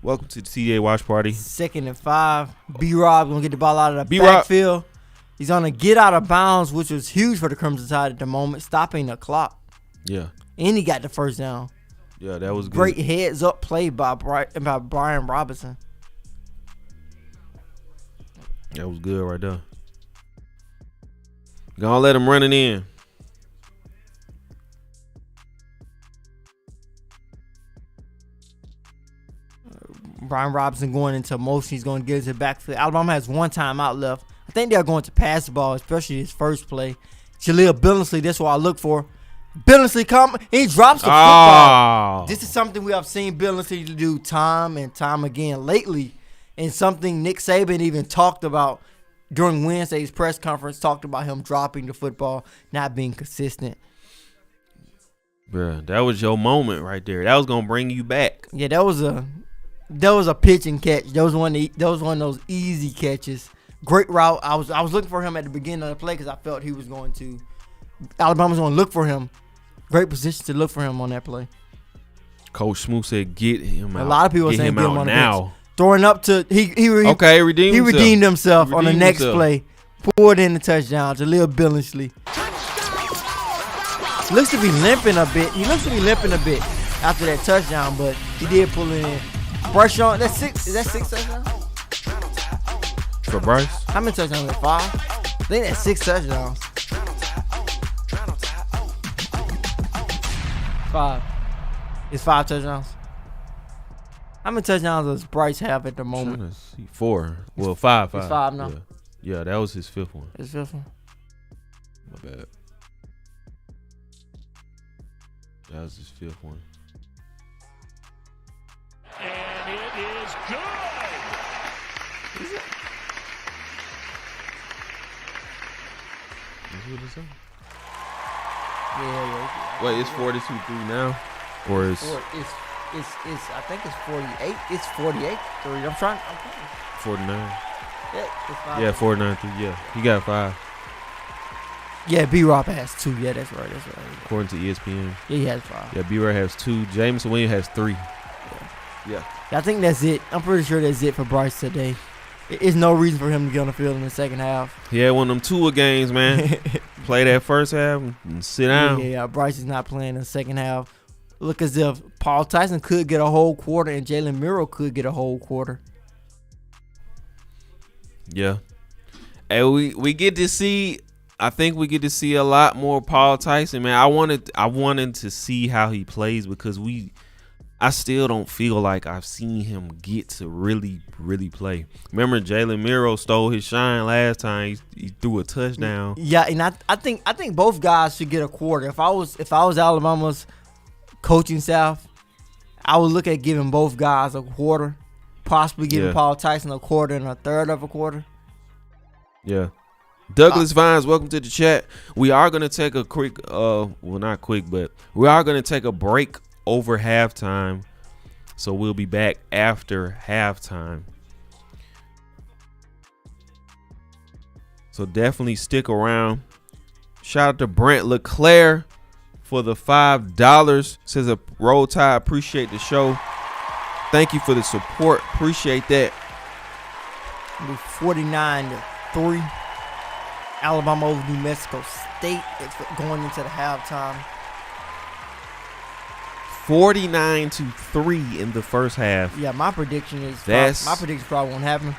Welcome to the TDA Watch Party. Second and 5. B-Rob gonna get the ball out of the B-Rob. backfield. He's gonna get out of bounds, which was huge for the Crimson Tide at the moment, stopping the clock. Yeah. And he got the first down. Yeah, that was good. Great heads up play by Brian Robinson. That was good right there. Gonna let him run it in. Brian Robinson going into motion. He's going to get into the backfield. Alabama has one timeout left. I think they're going to pass the ball, especially his first play. Jaleel Billingsley, that's what I look for. Billingsley he drops the football. This is something we have seen Billingsley do time and time again lately, and something Nick Saban even talked about during Wednesday's press conference, talked about him dropping the football, not being consistent. Bruh, that was your moment right there. That was gonna bring you back. Yeah, that was a pitch and catch. That was one of those easy catches. Great route. I was looking for him at the beginning of the play because I felt he was going to. Alabama's going to look for him. Great position to look for him on that play. Coach Smoot said, "Get him out." A lot of people saying, "Get him on now." The throwing up to he redeemed himself on the next play. Pulled in the touchdown. Jaleel Billingsley looks to be limping a bit. He looks to be limping a bit after that touchdown, but he did pull it in. Bryce Young, that's six. Is that 6 touchdowns? For Bryce? How many touchdowns? 5? I think that's 6 touchdowns. 5. It's 5 touchdowns. How many touchdowns does Bryce have at the moment? I'm trying to see. 4. Well, 5. It's 5 now. Yeah, that was his 5th one. His 5th one. My bad. That was his 5th one. And it is good. Is it? That's what it said. Yeah. Wait, it's 42-3 now? Or it's... It's I think it's 48. It's 48-3. I'm trying. 49. Yeah, it's 5. Yeah, 49-3. Yeah, he got 5. Yeah, B-Rob has 2. Yeah, that's right. According to ESPN. Yeah, he has 5. Yeah, B-Rob has 2. Jameson Williams has 3. Yeah. I think that's it. I'm pretty sure that's it for Bryce today. There's no reason for him to get on the field in the second half. He had one of them Tua games, man. Play that first half and sit down. Yeah, Bryce is not playing in the second half. Look as if Paul Tyson could get a whole quarter and Jalen Miro could get a whole quarter. Yeah. And we get to see, I think we get to see a lot more Paul Tyson, man. I wanted to see how he plays because I still don't feel like I've seen him get to really, really play. Remember, Jalen Miro stole his shine last time. He threw a touchdown. Yeah, and I think both guys should get a quarter. If I was Alabama's coaching staff, I would look at giving both guys a quarter, possibly giving Paul Tyson a quarter and a third of a quarter. Yeah. Douglas Vines, welcome to the chat. We are going to take a quick, well, not quick, but we are going to take a break over halftime. So we'll be back after halftime. So definitely stick around. Shout out to Brent LeClaire for the $5. Says a Roll Tide, appreciate the show. Thank you for the support. Appreciate that. 49-3. Alabama over New Mexico State. It's going into the halftime. 49-3 in the first half. Yeah, my prediction is my prediction probably won't happen.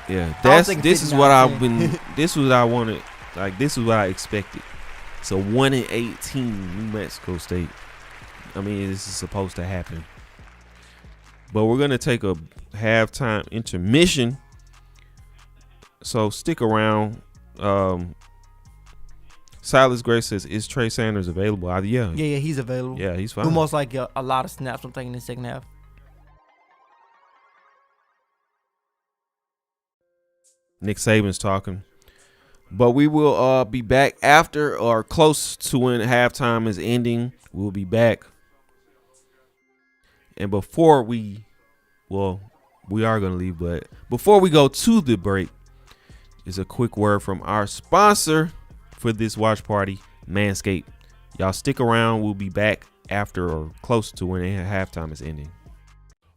Yeah, this is what I've been. This is what I wanted. Like, this is what I expected. So 1-18 New Mexico State. I mean, this is supposed to happen. But we're gonna take a halftime intermission. So stick around. Silas Gray says, "Is Trey Sanders available?" Yeah, he's available. Yeah, he's fine. Who most like a lot of snaps, I'm thinking, in the second half. Nick Saban's talking. But we will be back after or close to when halftime is ending. We'll be back. And before we are going to leave, but before we go to the break, is a quick word from our sponsor for this watch party, Manscaped. Y'all stick around. We'll be back after or close to when halftime is ending.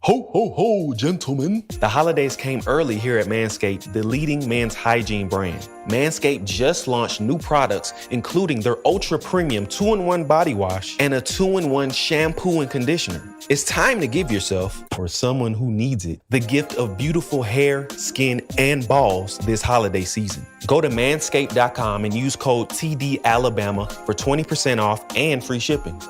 Ho, ho, ho, gentlemen. The holidays came early here at Manscaped, the leading men's hygiene brand. Manscaped just launched new products, including their ultra premium 2-in-1 body wash and a 2-in-1 shampoo and conditioner. It's time to give yourself, or someone who needs it, the gift of beautiful hair, skin, and balls this holiday season. Go to manscaped.com and use code TDAlabama for 20% off and free shipping.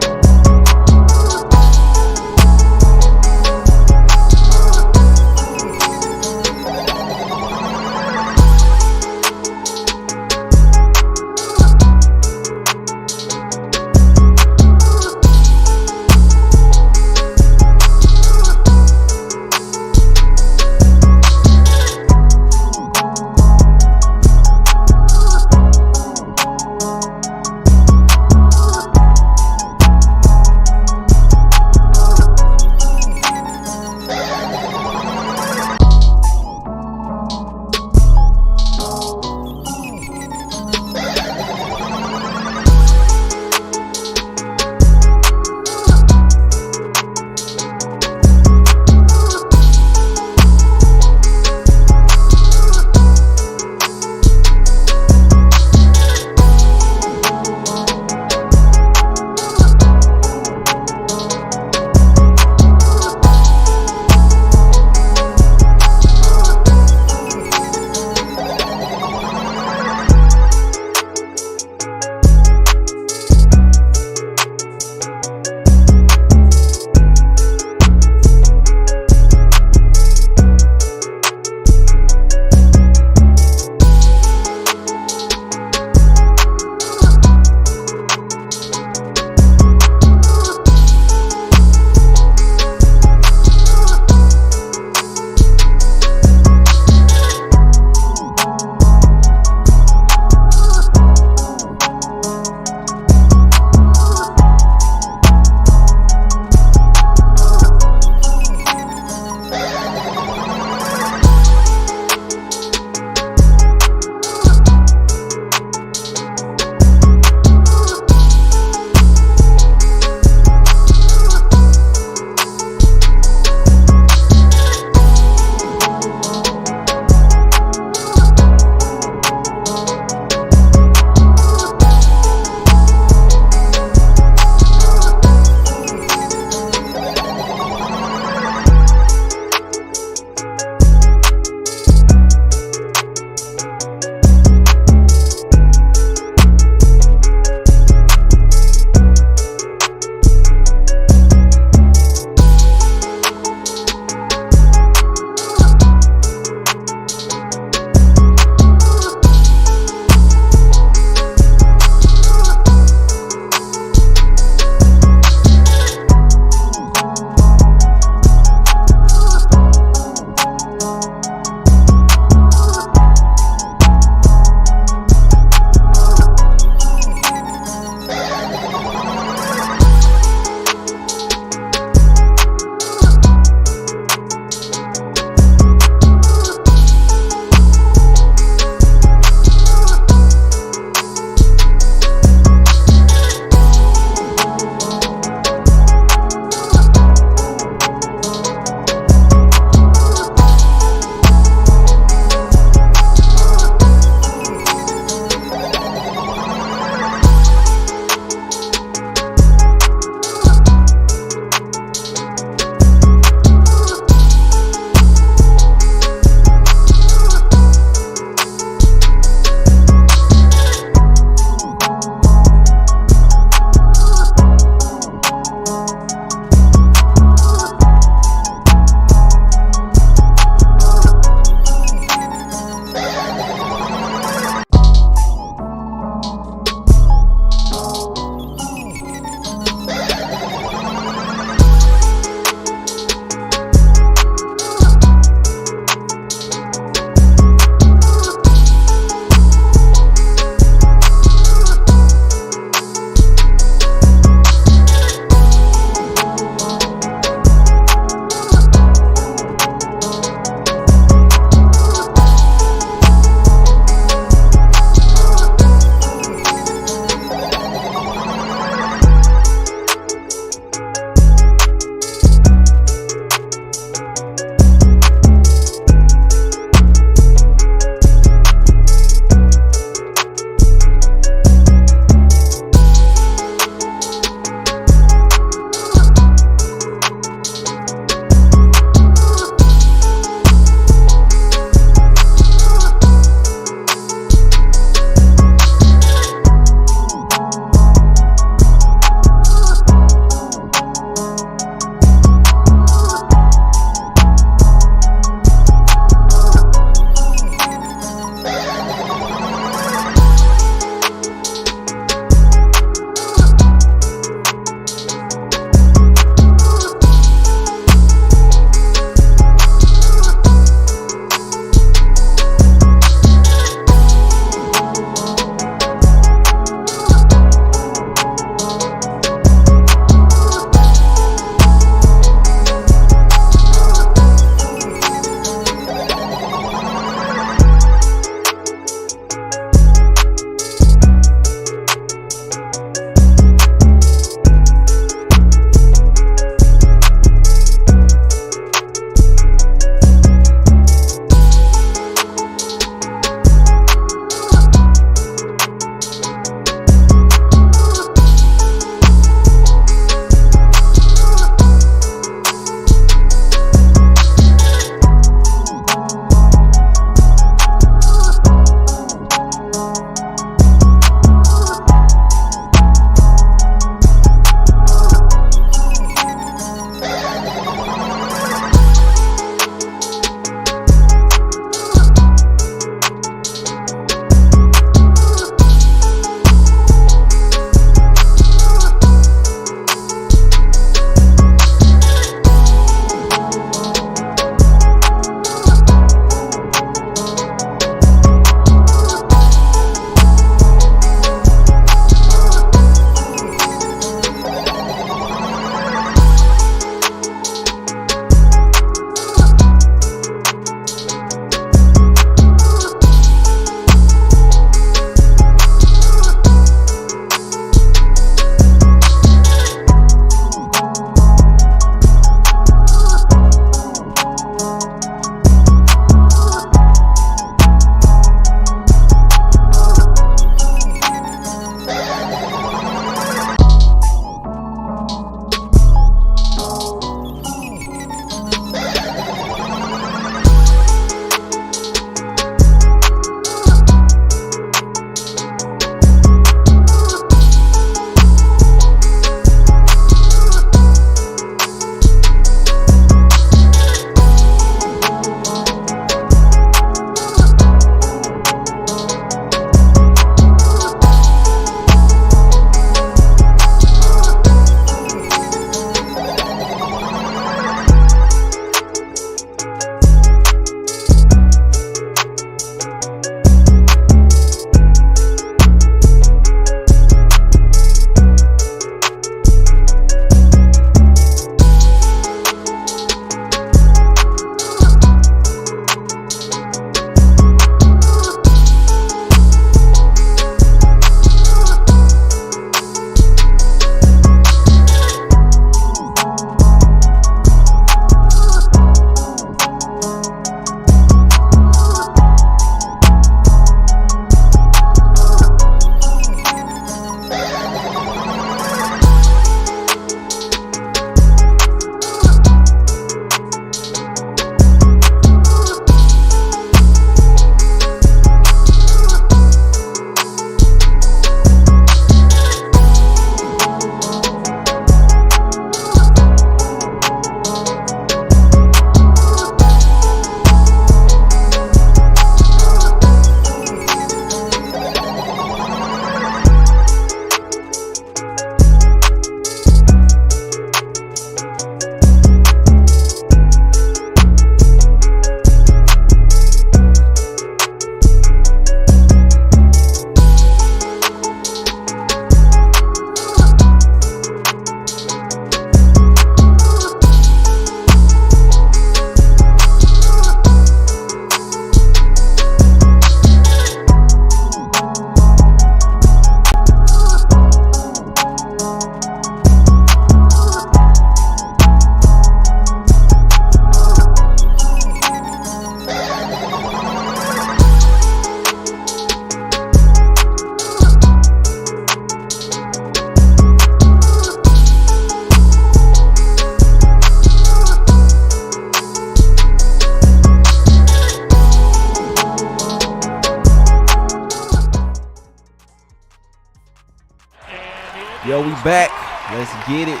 Yo, we back. Let's get it.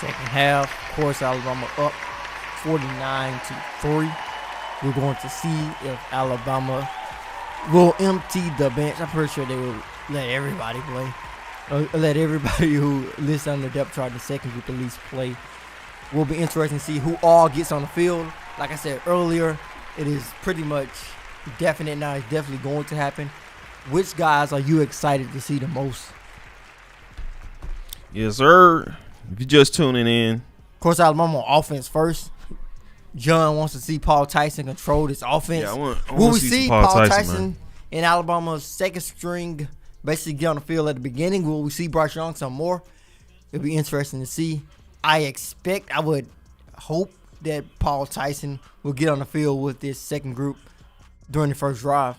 Second half, of course, Alabama up 49-3. We're going to see if Alabama will empty the bench. I'm pretty sure they will let everybody play. Let everybody who lists on the depth chart in the second group at least play. Will be interesting to see who all gets on the field. Like I said earlier, it is pretty much definite now. It's definitely going to happen. Which guys are you excited to see the most? Yes, sir. If you're just tuning in, Of course, Alabama on offense first. John wants to see Paul Tyson control this offense. yeah, I want Will to we see Paul Tyson man. in Alabama's second string basically get on the field at the beginning? Will we see Bryce Young some more? It'll be interesting to see. I would hope that Paul Tyson will get on the field with this second group during the first drive.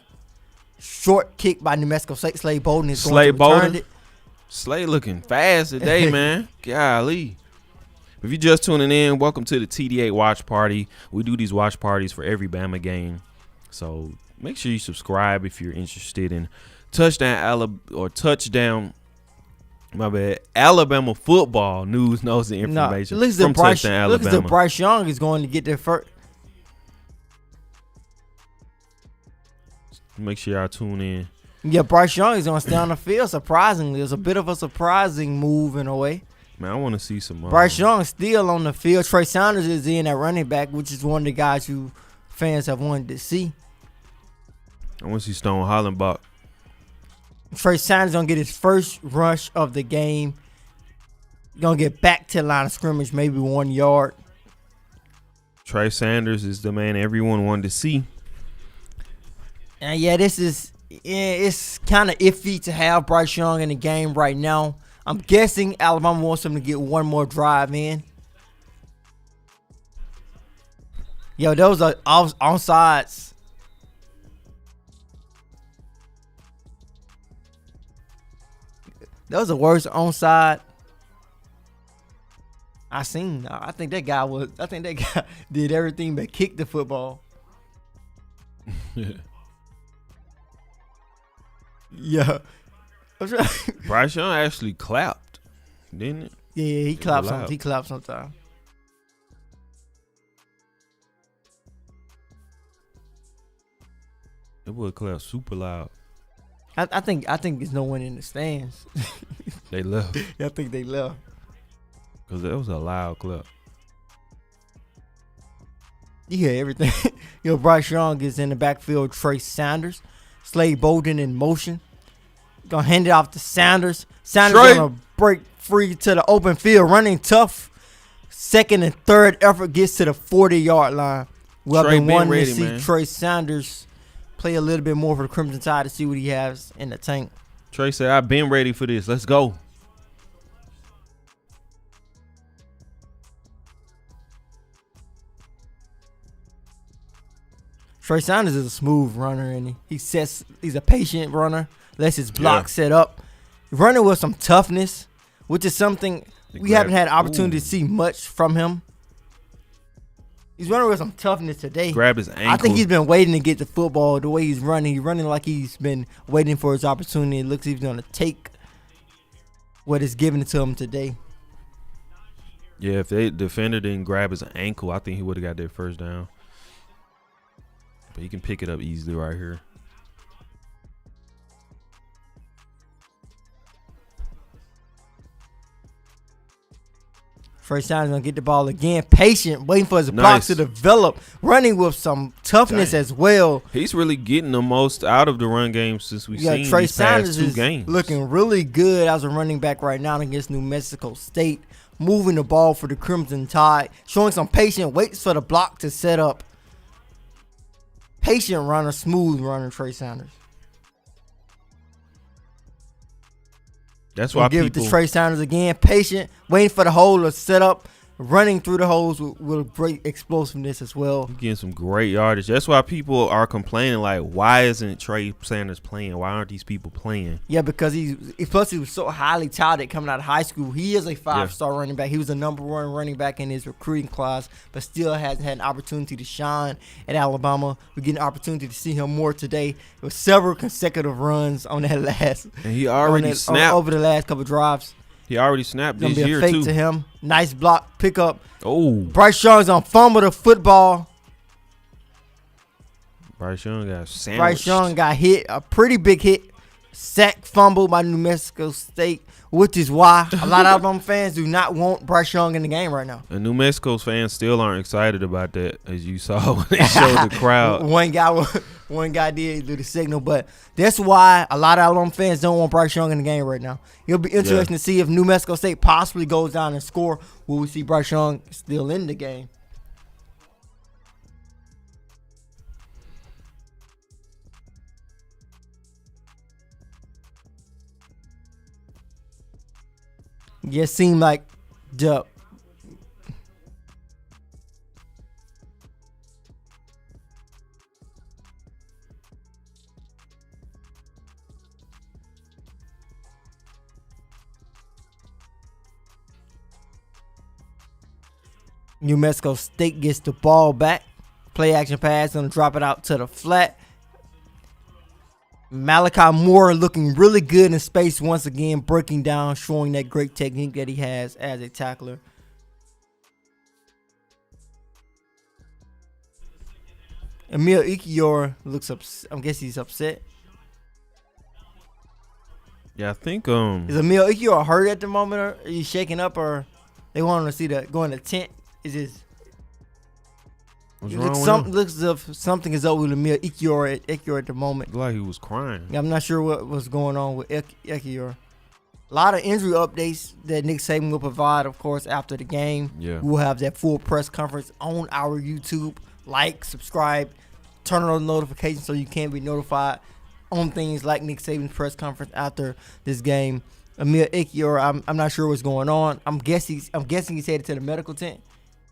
Short kick by New Mexico State. Slade Bolden is going to return it. Slay looking fast today, man. Golly. If you're just tuning in, welcome to the TD8 Watch Party. We do these watch parties for every Bama game. So make sure you subscribe if you're interested in touchdown Alabama football news, notes, and information from Touchdown Alabama. Look at Bryce Young is going to get there first. Make sure y'all tune in. Yeah, Bryce Young is going to stay on the field, surprisingly. It's a bit of a surprising move in a way. Man, I want to see some. Bryce Young is still on the field. Trey Sanders is in at running back, which is one of the guys who fans have wanted to see. I want to see Stone Hollenbach. Trey Sanders going to get his first rush of the game. Going to get back to the line of scrimmage, maybe 1 yard. Trey Sanders is the man everyone wanted to see. And yeah, it's kind of iffy to have Bryce Young in the game right now. I'm guessing Alabama wants him to get one more drive in. Yo, those are onside. That was the worst onside I seen. I think that guy did everything but kick the football. Yeah. Bryce Young actually clapped, didn't it? Yeah, he claps sometimes. It would clap super loud. I think there's no one in the stands. They left I think they left. because that was a loud clap. You hear everything. Yo, Bryce Young is in the backfield. Trey Sanders. Slade Bolden in motion. Gonna hand it off to Sanders. Sanders gonna break free to the open field, running tough. Second and third effort gets to the 40-yard line. We've been wanting to see Trey Sanders play a little bit more for the Crimson Tide to see what he has in the tank. Trey said, "I've been ready for this. Let's go." Trey Sanders is a smooth runner, and he's a patient runner. Lets his block set up. Running with some toughness, which is something we haven't had opportunity to see much from him. He's running with some toughness today. Grab his ankle. I think he's been waiting to get the football. The way he's running like he's been waiting for his opportunity. It looks like he's going to take what is given to him today. Yeah, if the defender didn't grab his ankle, I think he would have got that first down. But he can pick it up easily right here. Trey Sanders going to get the ball again. Patient, waiting for his blocks to develop. Running with some toughness as well. He's really getting the most out of the run game since we've seen Trey these Sanders past 2 is games. Looking really good as a running back right now against New Mexico State. Moving the ball for the Crimson Tide. Showing some patience. Waits for the block to set up. Patient runner, smooth runner, Trey Sanders. That's why give it to Trey Sanders again. Patient, waiting for the hole to set up, running through the holes with great explosiveness as well. Getting some great yardage. That's why people are complaining, like, why isn't Trey Sanders playing? Why aren't these people playing? Yeah, because he was so highly touted coming out of high school. He is a 5-star running back. He was the #1 running back in his recruiting class, but still hasn't had an opportunity to shine at Alabama. We get an opportunity to see him more today. There were several consecutive runs on that last. And he already snapped. Over the last couple of drives. He already snapped Gonna this be a year fake too. to him. Nice block pickup. Oh, Bryce Young's on fumble the football. Bryce Young got sandwiched. Bryce Young got hit, a pretty big hit. Sack fumble by New Mexico State, which is why a lot of Alabama fans do not want Bryce Young in the game right now. And New Mexico's fans still aren't excited about that, as you saw when they showed the crowd. One guy did do the signal, but that's why a lot of Alabama fans don't want Bryce Young in the game right now. It'll be interesting to see if New Mexico State possibly goes down and score. Will we see Bryce Young still in the game? Yeah, it seemed like the New Mexico State gets the ball back. Play action pass, gonna drop it out to the flat. Malachi Moore looking really good in space once again, breaking down, showing that great technique that he has as a tackler. Emil Ikior looks upset. I guess he's upset. Yeah, I think Is Emil Ikior hurt at the moment, or are you shaking up, or they want him to see the go in the tent? Is his what's wrong with him? looks as if something is up with Emil Ikior at the moment. Looked like he was crying. I'm not sure what was going on with Ekiyor. A lot of injury updates that Nick Saban will provide, of course, after the game. Yeah. We'll have that full press conference on our YouTube. Like, subscribe, turn on notifications so you can be notified on things like Nick Saban's press conference after this game. Emil Ekiyor, I'm not sure what's going on. I'm guessing he's headed to the medical tent.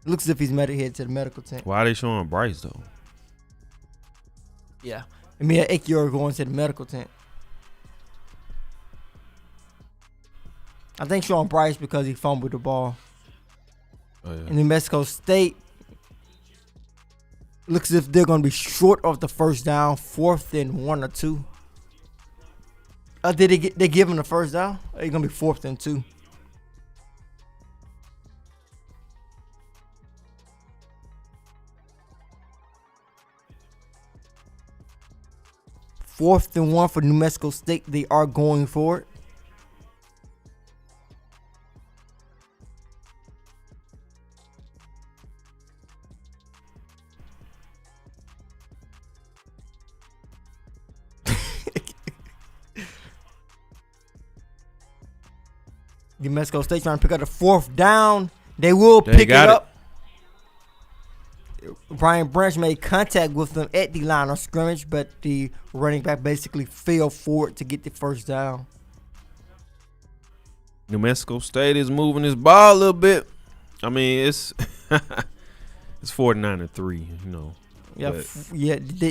Looks as if he's headed to the medical tent. Why are they showing Bryce though? Yeah. Emil Ekiyor going to the medical tent. I think showing Bryce because he fumbled the ball. Oh, yeah. And New Mexico State looks as if they're going to be short of the first down, 4th and 1 or 2. Did they give him the first down? Or are you going to be 4th and 2? Fourth and 1 for New Mexico State. They are going for it. New Mexico State trying to pick up the 4th down. They will pick it up. Brian Branch made contact with them at the line of scrimmage, but the running back basically fell forward to get the first down. New Mexico State is moving his ball a little bit. I mean, it's it's 49-3, you know. Yeah,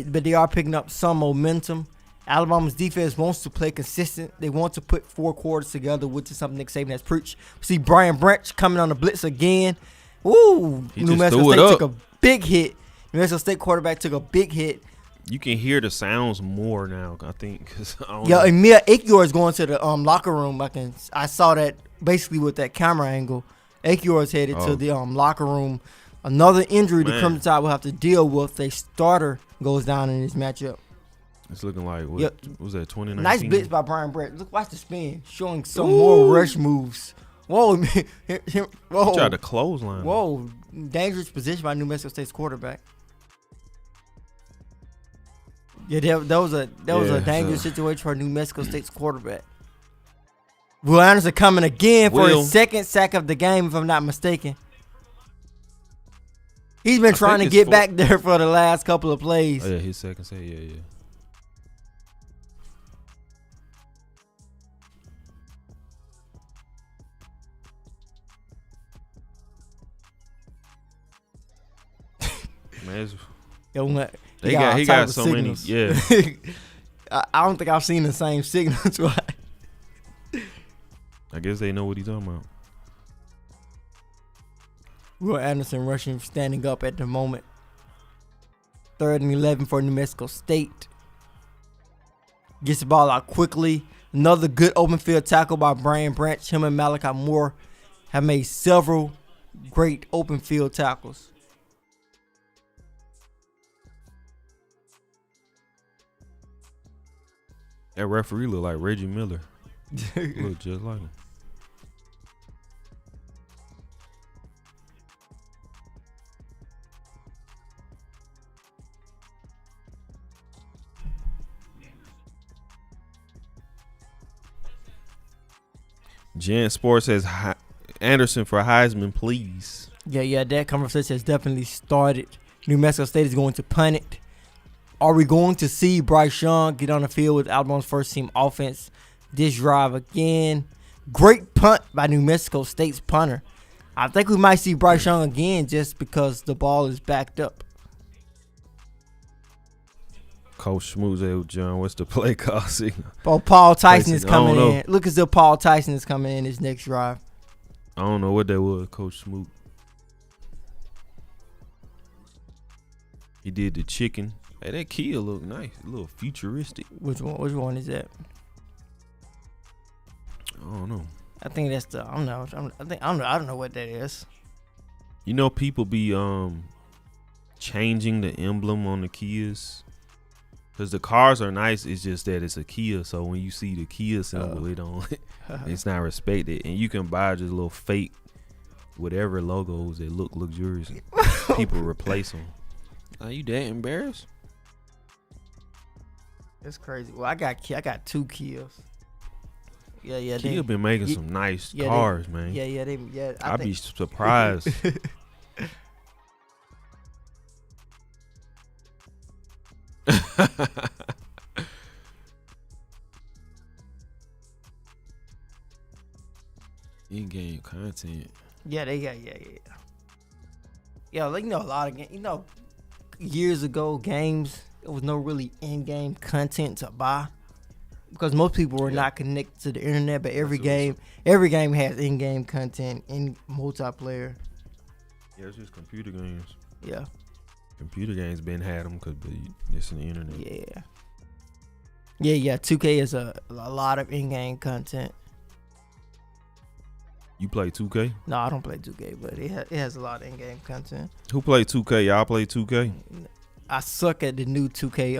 but they are picking up some momentum. Alabama's defense wants to play consistent. They want to put 4 quarters together, which is something Nick Saban has preached. We see Brian Branch coming on the blitz again. Ooh, New Mexico State took a big hit. New Mexico State quarterback took a big hit. You can hear the sounds more now, I think. Yeah, Emil Ekiyor is going to the locker room. I saw that basically with that camera angle. Ekiyor is headed to the locker room. Another injury the Crimson Tide will have to deal with. A starter goes down in this matchup. It's looking like, what was that, 2019? Nice blitz by Brian Branch. Look, watch the spin. Showing some more rush moves. Whoa. Whoa. He tried to clothesline. Whoa. Dangerous position by New Mexico State's quarterback. Yeah, that was a dangerous situation for New Mexico State's quarterback. Will Anderson coming again for his second sack of the game, if I'm not mistaken. He's been trying to get back there for the last couple of plays. Oh, yeah, his second sack, yeah. Man, he got so many. Yeah, I don't think I've seen the same signals. I guess they know what he's talking about. Will Anderson rushing, standing up at the moment. 3rd and 11 for New Mexico State. Gets the ball out quickly. Another good open field tackle by Brian Branch. Him and Malachi Moore have made several great open field tackles. That referee look like Reggie Miller. Look just like him. Jan Sports says Anderson for Heisman, please. Yeah, that conversation has definitely started. New Mexico State is going to punt it. Are we going to see Bryce Young get on the field with Alabama's first team offense this drive again? Great punt by New Mexico State's punter. I think we might see Bryce Young again just because the ball is backed up. Coach Schmooze, John, what's the play call signal? Oh, Paul Tyson is coming I don't in. Look as though Paul Tyson is coming in this next drive. I don't know what that was, Coach Smoot. He did the chicken. Hey, that kid look nice. A little futuristic. Which one is that? I don't know. I think that's the. I don't know. I don't know what that is. You know, people be changing the emblem on the Kias. Because the cars are nice, it's just that it's a Kia. So when you see the Kia symbol, it's not respected. And you can buy just little fake whatever logos that look luxurious. People replace them. Are you that embarrassed? It's crazy. Well, I got 2 Kias. Yeah. Kia been making some nice cars, man. Yeah. I'd be surprised. In-game content. Yeah. Yeah, like, a lot of games. Years ago, games, there was no really in-game content to buy because most people were not connected to the internet. But every game has in-game content in multiplayer. Yeah, it's just computer games. Yeah. Computer games been had them because it's on the internet. Yeah. 2K is a lot of in-game content. You play 2K? No, I don't play 2K, but it has a lot of in-game content. Who play 2K? Y'all play 2K? I suck at the new 2K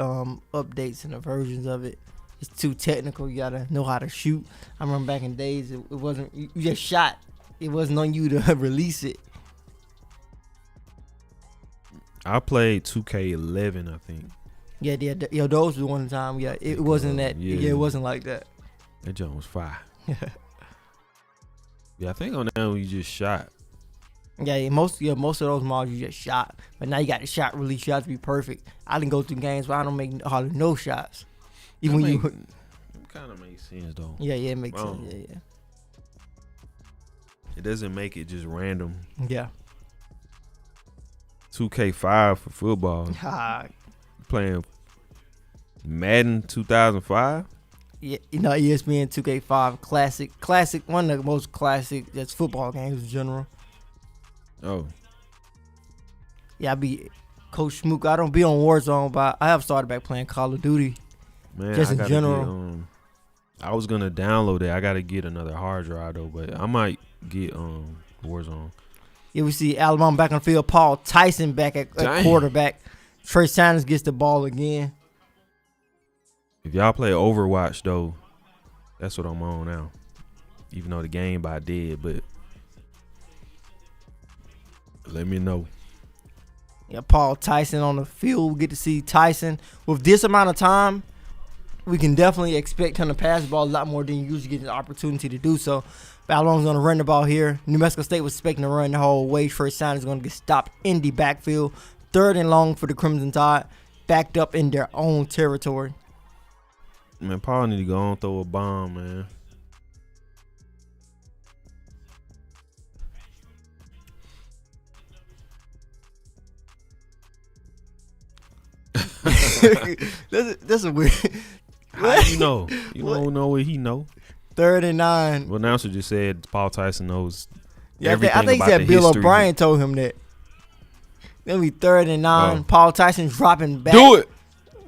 updates and the versions of it. It's too technical. You gotta know how to shoot. I remember back in days, it wasn't. You just shot. It wasn't on you to release it. I played 2K11, I think. Yeah. Those were one time. Yeah, it wasn't that. Yeah, it wasn't like that. That jump was fire. Yeah, I think on that one you just shot. Yeah, most of those mods you just shot, but now you got the shot release. You have to be perfect. I didn't go through games where I don't make hardly no shots. It kind of makes sense though. Yeah, it makes sense. Yeah. It doesn't make it just random. Yeah. 2K5 for football. Playing Madden 2005. Yeah, ESPN 2K5 classic, one of the most classic that's football games in general. Oh. Yeah, I be Coach Schmook. I don't be on Warzone, but I have started back playing Call of Duty. Man, just in general. I was gonna download it. I gotta get another hard drive though, but I might get Warzone. Yeah, we see Alabama back on the field. Paul Tyson back at quarterback. Trey Sanders gets the ball again. If y'all play Overwatch though, that's what I'm on now. Even though the game by dead, but let me know. Yeah, Paul Tyson on the field. We get to see Tyson with this amount of time. We can definitely expect him to pass the ball a lot more than you usually get an opportunity to do so. But Alabama's going to run the ball here. New Mexico State was expecting to run the whole way. Trey Sanders is going to get stopped in the backfield. 3rd and long for the Crimson Tide, backed up in their own territory. Man, Paul need to go on throw a bomb, man. That's a weird. How you know? You don't know what he know. 3rd and 9. Well, announcer just said Paul Tyson knows everything. I think he about said the Bill history. O'Brien told him that. Then we 3rd and 9. Oh. Paul Tyson's dropping back. Do it.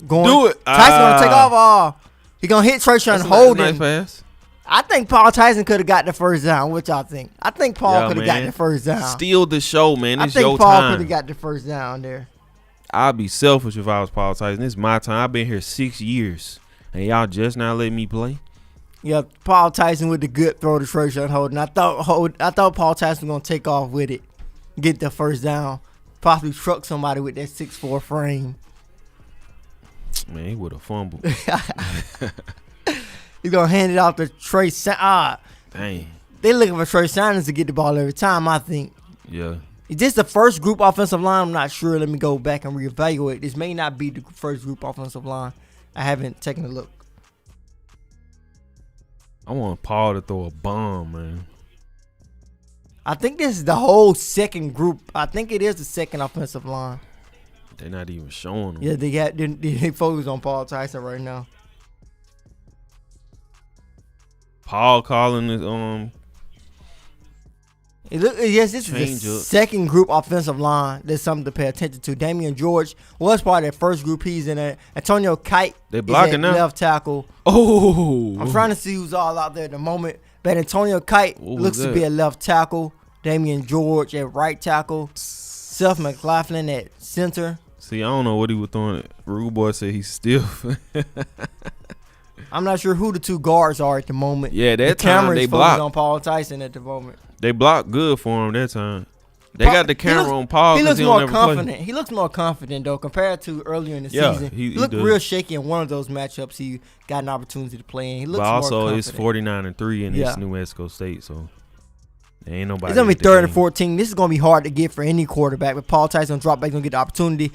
Do it. Tyson gonna take off. He gonna hit Trayshawn That's a Holden. nice pass. I think Paul Tyson could have got the first down. What y'all think? I think Paul Yeah, could have got man. the first down. Steal the show, man. I It's think your Paul time. could have got the first down there. I'd be selfish if I was Paul Tyson. It's my time. I've been here 6 years, and y'all just not letting me play. Yeah, Paul Tyson with the good throw to Trayshawn Holden. I thought Paul Tyson was gonna take off with it, get the first down, possibly truck somebody with that 6'4" frame. Man, he would have fumbled. He's gonna hand it off to Trey. Dang. They looking for Trey Sanders to get the ball every time. I think. Yeah. Is this the first group offensive line? I'm not sure. Let me go back and reevaluate. This may not be the first group offensive line. I haven't taken a look. I want Paul to throw a bomb, man. I think this is the whole second group. I think it is the second offensive line. They're not even showing him. Yeah, they focus on Paul Tyson right now. Paul calling his Yes, this is change the up. second group offensive line. There's something to pay attention to. Damian George was part of that first group. He's in it. Antonio Kite They is blocking at now? left tackle. Oh. I'm trying to see who's all out there at the moment. But Antonio Kite What was looks to that? be at left tackle. Damian George at right tackle. Seth McLaughlin at center. See, I don't know what he was throwing. Rude Boy said he's stiff. I'm not sure who the two guards are at the moment. Yeah, that the time camera they is focused blocked. on Paul Tyson at the moment. They blocked good for him that time. They got the camera on Paul He because looks he more don't never confident. play. He looks more confident though compared to earlier in the Yeah, season. he looked does. real shaky in one of those matchups. He got an opportunity to play in. He looks But more also, confident. it's 49-3 in Yeah. this New Mexico State, so there ain't nobody. It's gonna be at the 3rd and game. 14. This is gonna be hard to get for any quarterback. But Paul Tyson drop back gonna get the opportunity.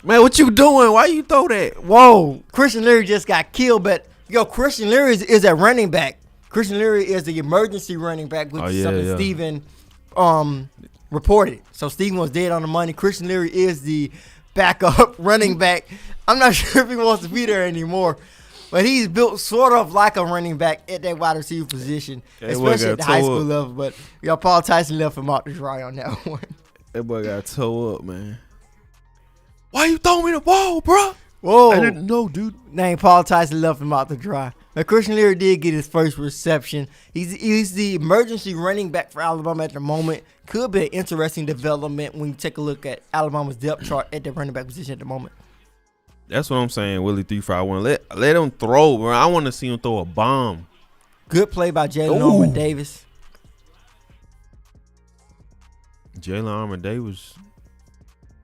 Man, what you doing? Why you throw that? Whoa, Christian Leary just got killed. But Christian Leary is a running back. Christian Leary is the emergency running back, which is something Steven reported. So Steven was dead on the money. Christian Leary is the backup running back. I'm not sure if he wants to be there anymore. But he's built sort of like a running back at that wide receiver position, That boy especially got at the high toe school up. level. But Paul Tyson left him out to dry on that one. That boy got toe up, man. Why you throw me the ball, bro? Whoa. I didn't know, dude. Name Paul Tyson left him out to dry. But Christian Leary did get his first reception. He's the emergency running back for Alabama at the moment. Could be an interesting development when you take a look at Alabama's depth chart at the running back position at the moment. That's what I'm saying, Willie 351. Let him throw, bro. I want to see him throw a bomb. Good play by Jalen Ooh. Norman Davis. Jalen Armour Davis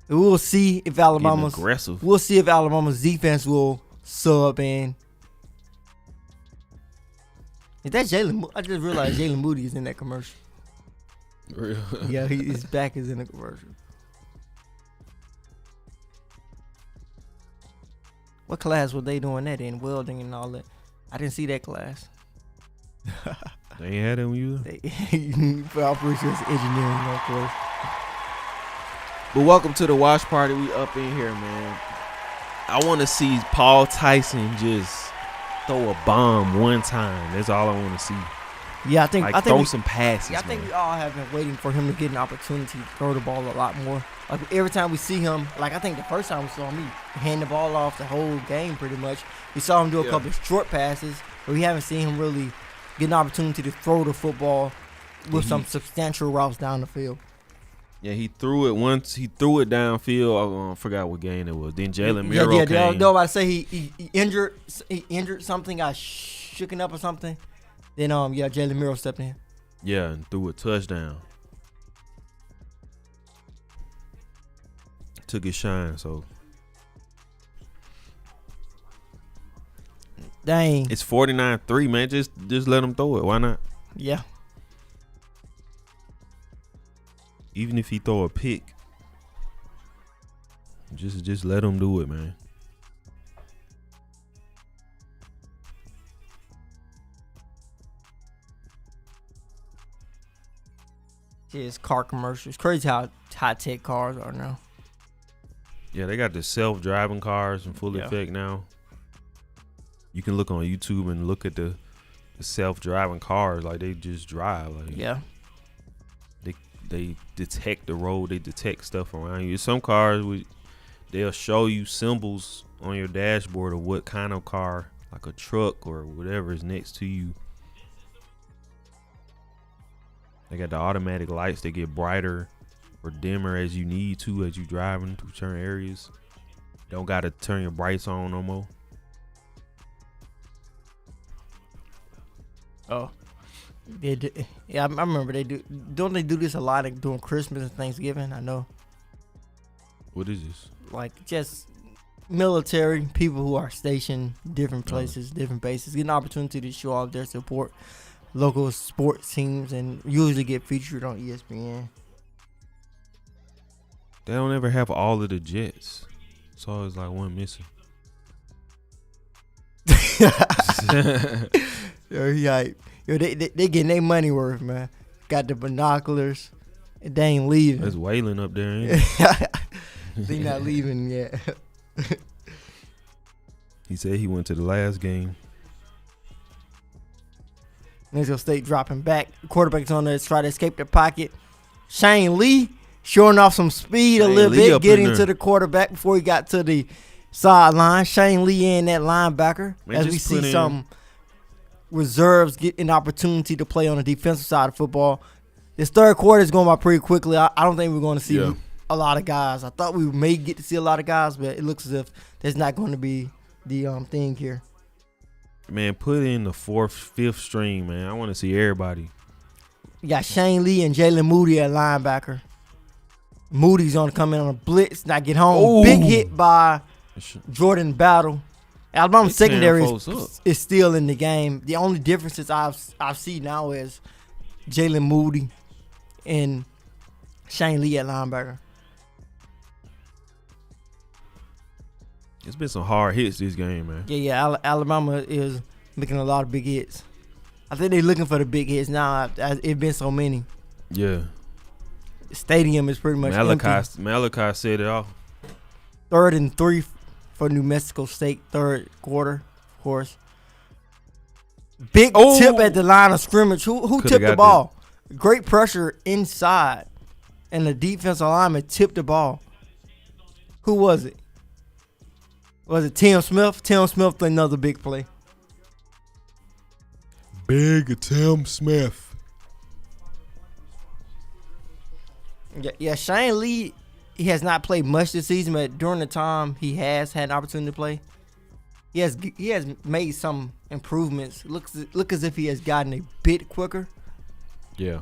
We'll see if getting Alabama's aggressive. We'll see if Alabama's defense will sub in. Is that Jalen? I just realized Jalen Moody is in that commercial. Real. Yeah, his back is in the commercial. What class were they doing that in? Welding and all that. I didn't see that class. They ain't had him you. But I'm pretty sure it's engineering, of course. But welcome to the watch party. We up in here, man. I want to see Paul Tyson just throw a bomb one time. That's all I want to see. Yeah, I think Throw some passes. Yeah, I think man. we all have been waiting for him to get an opportunity to throw the ball a lot more. Like every time we see him, like I think the first time we saw him, he hand the ball off the whole game pretty much. We saw him do a couple of short passes, but we haven't seen him really get an opportunity to throw the football with some substantial routes down the field. Yeah, he threw it once. He threw it downfield. I forgot what game it was. Then Jalen Miro came. No, I say he injured something, got shooken up or something. Then Jalen Miro stepped in. Yeah, and threw a touchdown. Took his shine. So Dang. it's 49-3, man. Just let him throw it. Why not? Yeah. Even if he throw a pick, just let him do it, man. Yeah, it's car commercials. Crazy how high-tech cars are now. Yeah, they got the self-driving cars in full effect now. You can look on YouTube and look at the self-driving cars. Like, they just drive. Like, Yeah. They detect the road. They detect stuff around you. Some cars, they'll show you symbols on your dashboard of what kind of car like a truck or whatever is next to you. They got the automatic lights that get brighter or dimmer as you need to as you driving through certain areas. Don't gotta turn your brights on no more. Oh, they do. Yeah, I remember they do. Don't they do this a lot during Christmas and Thanksgiving? I know. What is this? Like just military people who are stationed different places, different bases, get an opportunity to show off their support, local sports teams, and usually get featured on ESPN. They don't ever have all of the jets. It's always like one missing. They getting their money worth, man. Got the binoculars. They ain't leaving. That's Waylon up there, ain't it? They not leaving yet. He said he went to the last game. Minnesota State dropping back. Quarterback's on there to try to escape the pocket. Shane Lee showing off some speed a little bit, getting to the quarterback before he got to the sideline. Shane Lee and that linebacker. As we see some reserves get an opportunity to play on the defensive side of football. This third quarter is going by pretty quickly. I don't think we're going to see a lot of guys. I thought we may get to see a lot of guys, but it looks as if that's not going to be the thing here. Man, put in the fourth, fifth string, man. I want to see everybody. You got Shane Lee and Jalen Moody at linebacker. Moody's on to come in on a blitz, not get home. Ooh. Big hit by Jordan Battle. Alabama secondary is still in the game. The only differences I've seen now is Jalen Moody and Shane Lee at linebacker. It's been some hard hits this game, man. Yeah. Alabama is making a lot of big hits. I think they're looking for the big hits now. It's been so many. Yeah. The stadium is pretty much empty. Malachi said it all. 3rd and 3 for New Mexico State, third quarter, of course. Big tip at the line of scrimmage. Who tipped the ball? Great pressure inside, and the defensive lineman tipped the ball. Who was it? Was it Tim Smith? Tim Smith played another big play. Big Tim Smith. Yeah, Shane Lee, he has not played much this season, but during the time he has had an opportunity to play, he has made some improvements. Look as if he has gotten a bit quicker. Yeah.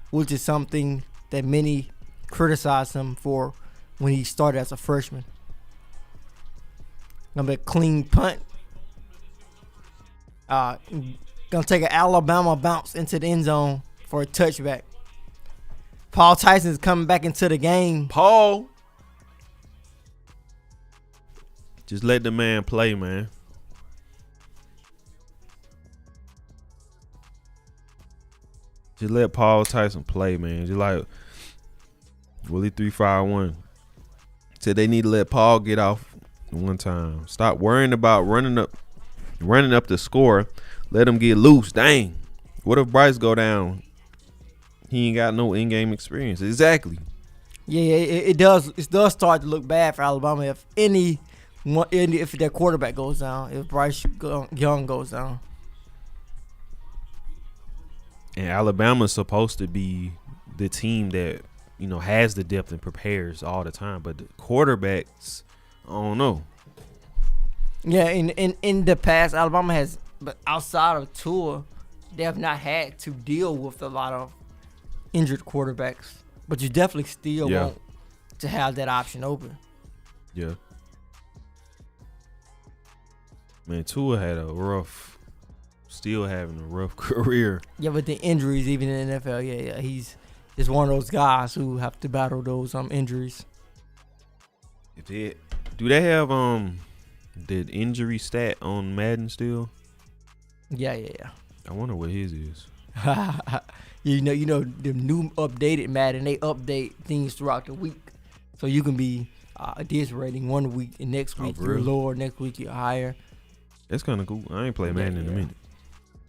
Which is something that many criticize him for when he started as a freshman. Gonna be a clean punt. Gonna take an Alabama bounce into the end zone for a touchback. Paul Tyson's coming back into the game. Paul. Just let the man play, man. Just let Paul Tyson play, man. Just like Willie 351 said, they need to let Paul get off one time. Stop worrying about running up the score. Let him get loose. Dang. What if Bryce go down? He ain't got no in-game experience. Exactly. Yeah, it does. It does start to look bad for Alabama if their quarterback goes down. If Bryce Young goes down. And Alabama's supposed to be the team that, has the depth and prepares all the time. But the quarterbacks, I don't know. Yeah, in the past, Alabama has, but outside of Tua, they have not had to deal with a lot of injured quarterbacks. But you definitely still want to have that option open. Yeah. Man, Tua had still having a rough career. Yeah, but the injuries, even in the NFL, he's just one of those guys who have to battle those injuries. Do they have the injury stat on Madden still? Yeah. I wonder what his is. You know the new updated Madden, they update things throughout the week, so you can be this rating one week and next week you're lower, next week you're higher. That's kind of cool. I ain't played Madden in a minute.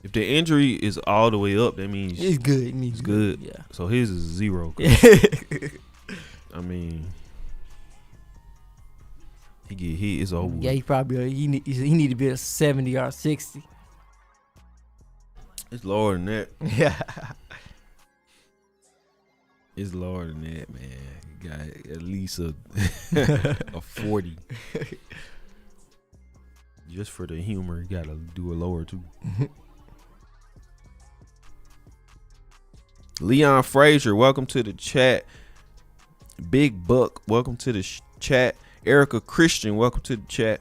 If the injury is all the way up, that means it's good. It's good. Yeah. So his is 0. I mean, He get hit, it's over. Yeah, he probably he need to be a 70 or 60. It's lower than that. Yeah. It's lower than that, man. You got at least a 40. Just for the humor, you gotta do a lower too. Leon Frazier, welcome to the chat. Big Buck, welcome to the chat. Erica Christian, welcome to the chat.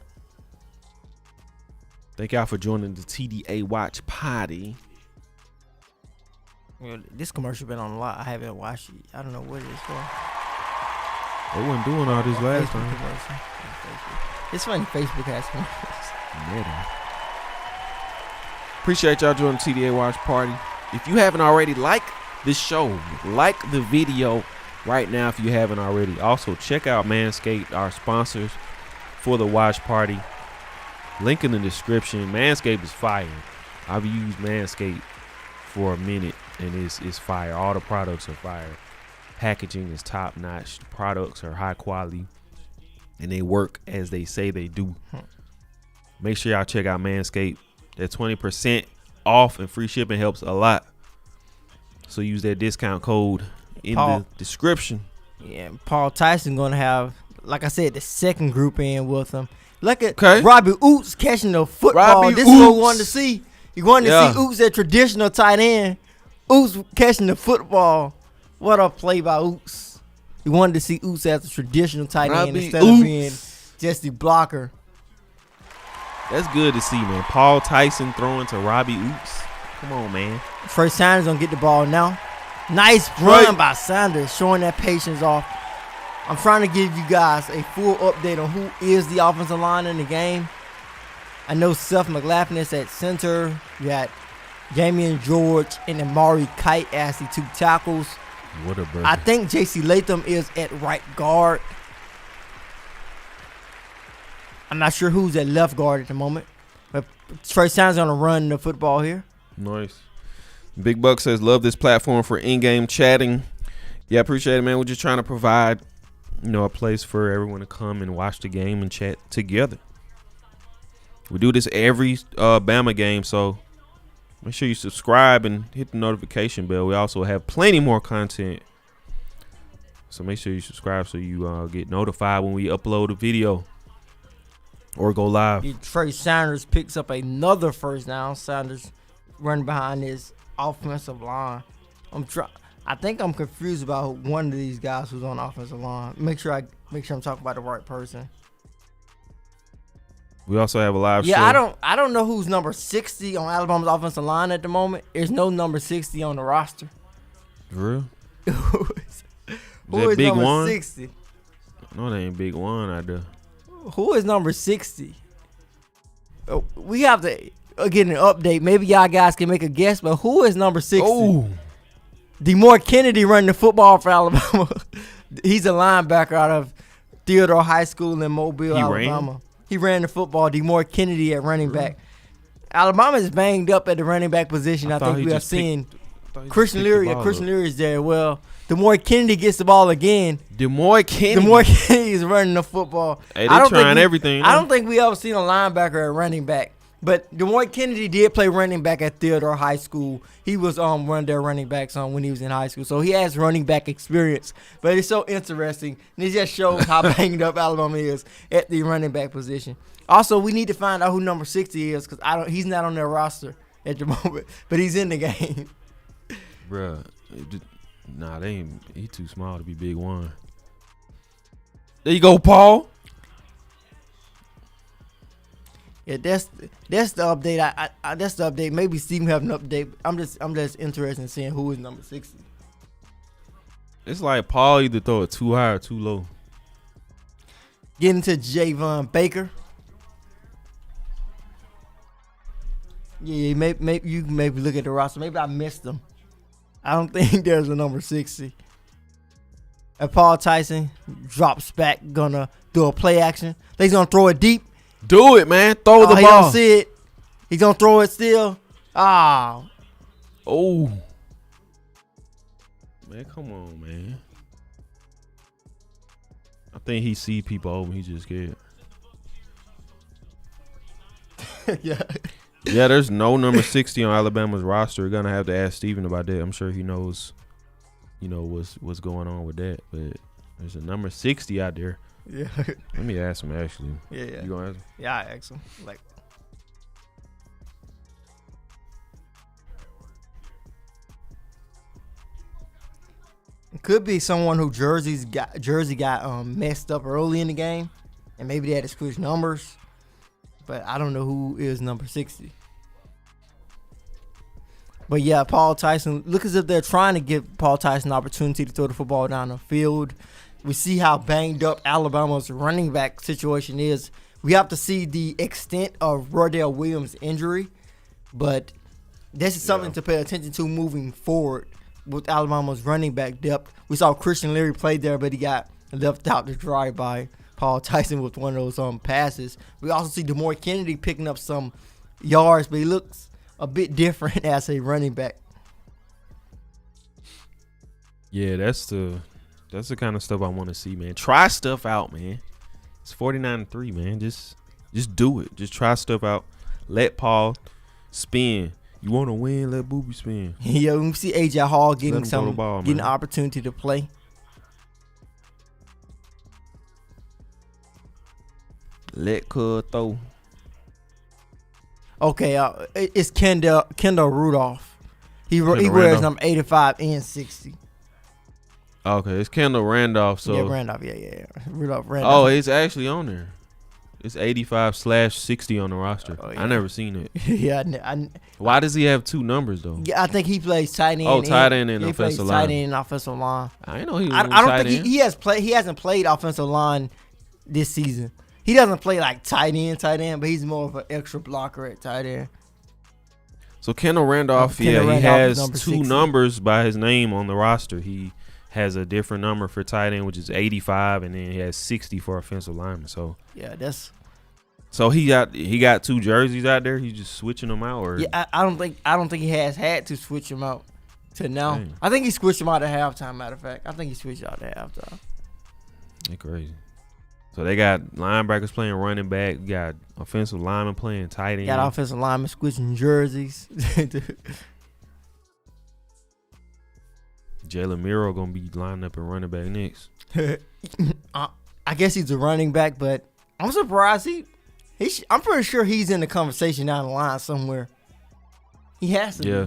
Thank y'all for joining the TDA Watch Party. Well, this commercial been on a lot. I haven't watched it. I don't know what it is for. They wasn't doing all this last Facebook time. commercial. It's funny. Facebook has commercials. Appreciate y'all joining the TDA Watch Party. If you haven't already, like this show, like the video right now if you haven't already. Also, check out Manscaped, our sponsors for the Watch Party. Link in the description. Manscaped is fire. I've used Manscaped for a minute, and it's fire. All the products are fire. Packaging is top notch. The products are high quality, and they work as they say they do. Make sure y'all check out Manscaped. That 20% off and free shipping helps a lot. So use that discount code in the description. Yeah, Paul Tyson gonna have, like I said, the second group in with him. Look at Okay. Robbie Oots catching the football. Robbie This is what we Oots. wanted to see. You wanted to see Oots at traditional tight end. Oots catching the football. What a play by Oots. You wanted to see Oots as a traditional tight end Robbie instead of Oots. being just the blocker. That's good to see, man. Paul Tyson throwing to Robbie Oops. Come on, man. Trey Sanders gonna get the ball now. Nice run by Sanders, showing that patience off. I'm trying to give you guys a full update on who is the offensive line in the game. I know Seth McLaughlin is at center. You got Damian George and Amari Kite as the two tackles. What a bird. I think J.C. Latham is at right guard. I'm not sure who's at left guard at the moment. But Trey Sanders going to run the football here. Nice. Big Buck says, love this platform for in-game chatting. Yeah, appreciate it, man. We're just trying to provide, a place for everyone to come and watch the game and chat together. We do this every Bama game, so make sure you subscribe and hit the notification bell. We also have plenty more content, so make sure you subscribe so you get notified when we upload a video or go live. Trey Sanders picks up another first down. Sanders running behind his offensive line. I think I'm confused about one of these guys who's on the offensive line. Make sure I'm talking about the right person. We also have a live show. I don't know who's number 60 on Alabama's offensive line at the moment. There's no number 60 on the roster. For real? Who that is Big number One? 60? No, that ain't Big One out there. Who is number 60? We have to get an update. Maybe y'all guys can make a guess, but who is number 60? Oh, DeMore Kennedy running the football for Alabama. He's a linebacker out of Theodore High School in Mobile, Alabama. He ran the football. DeMore Kennedy at running back. Alabama is banged up at the running back position. I think we are seeing Christian Leary. Christian Leary is there. Well, DeMore Kennedy gets the ball again. DeMore Kennedy is running the football. Hey, they're trying everything. I don't think we ever seen a linebacker at running back. But DeMore Kennedy did play running back at Theodore High School. He was one of their running backs when he was in high school. So he has running back experience. But it's so interesting. And it just shows how banged up Alabama is at the running back position. Also, we need to find out who number 60 is because he's not on their roster at the moment. But he's in the game. Bruh. Nah, he too small to be Big One. There you go, Paul. Yeah, that's the update. That's the update. Maybe Steven have an update. I'm just interested in seeing who is number 60. It's like Paul either throw it too high or too low. Getting to Javon Baker. Yeah, you maybe look at the roster. Maybe I missed them. I don't think there's a number 60. And Paul Tyson drops back, gonna do a play action. He's gonna throw it deep. Do it, man. Throw the ball. He don't see it. He's gonna throw it still. Oh. Man, come on, man. I think he see people over. He just scared. Yeah. Yeah, there's no number 60 on Alabama's roster. We're gonna have to ask Steven about that. I'm sure he knows, what's going on with that. But there's a number 60 out there. Yeah. Let me ask him actually. Yeah. You gonna ask him? Yeah, I asked him. Like, it could be someone who jersey got messed up early in the game, and maybe they had to switch numbers. But I don't know who is number 60. But yeah, Paul Tyson, look as if they're trying to give Paul Tyson an opportunity to throw the football down the field. We see how banged up Alabama's running back situation is. We have to see the extent of Rodell Williams' injury, but this is something to pay attention to moving forward with Alabama's running back depth. We saw Christian Leary play there, but he got left out to dry by Paul Tyson with one of those passes. We also see DeMore Kennedy picking up some yards, but he looks a bit different as a running back. Yeah, that's the kind of stuff I want to see, man. Try stuff out, man. It's 49-3, man. Just do it. Just try stuff out. Let Paul spin. You want to win? Let Booby spin. Yeah, we see AJ Hall Let him throw the ball, getting man. an opportunity to play. Let Cud throw. Okay, it's Kendall Rudolph. He wears Randolph. number 85 and 60. Okay, it's Kendall Randolph. So Yeah, Randolph. Yeah. Rudolph oh, Randolph. it's actually on there. It's 85/60 on the roster. Oh, yeah. I never seen it. Yeah, Why does he have two numbers though? I think he plays tight end. Oh, tight end and he plays offensive tight line. end and offensive line. I didn't know he was I on don't tight think end. he has played. He hasn't played offensive line this season. He doesn't play like tight end, but he's more of an extra blocker at tight end. So Kendall Randolph, Kendall he Randolph is has number two 60. numbers by his name on the roster. He has a different number for tight end, which is 85, and then he has 60 for offensive lineman. So Yeah, that's. So he got two jerseys out there. He's just switching them out, or Yeah, I don't think he has had to switch him out to now. Dang. I think he switched him out at halftime. Matter of fact, I think he switched out at halftime. They crazy. So they got linebackers playing running back. You got offensive linemen playing tight end. Got offensive linemen switching jerseys. Jalen Miro gonna be lining up and running back next. I guess he's a running back, but I'm surprised I'm pretty sure he's in the conversation down the line somewhere. He has to. Yeah,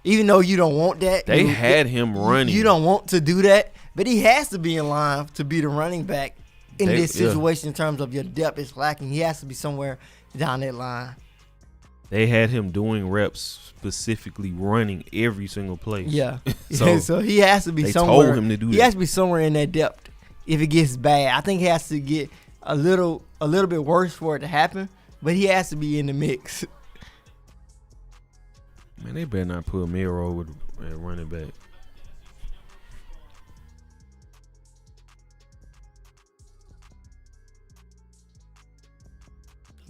be. Even though you don't want that. they had him running. You don't want to do that, but he has to be in line to be the running back in this situation in terms of your depth is lacking. He has to be somewhere down that line. They had him doing reps, specifically running every single play. Yeah. So so he has to be they somewhere. told him to do He that. has to be somewhere in that depth. If it gets bad, I think he has to get a little bit worse for it to happen, but he has to be in the mix. Man, they better not put Miro with at running back.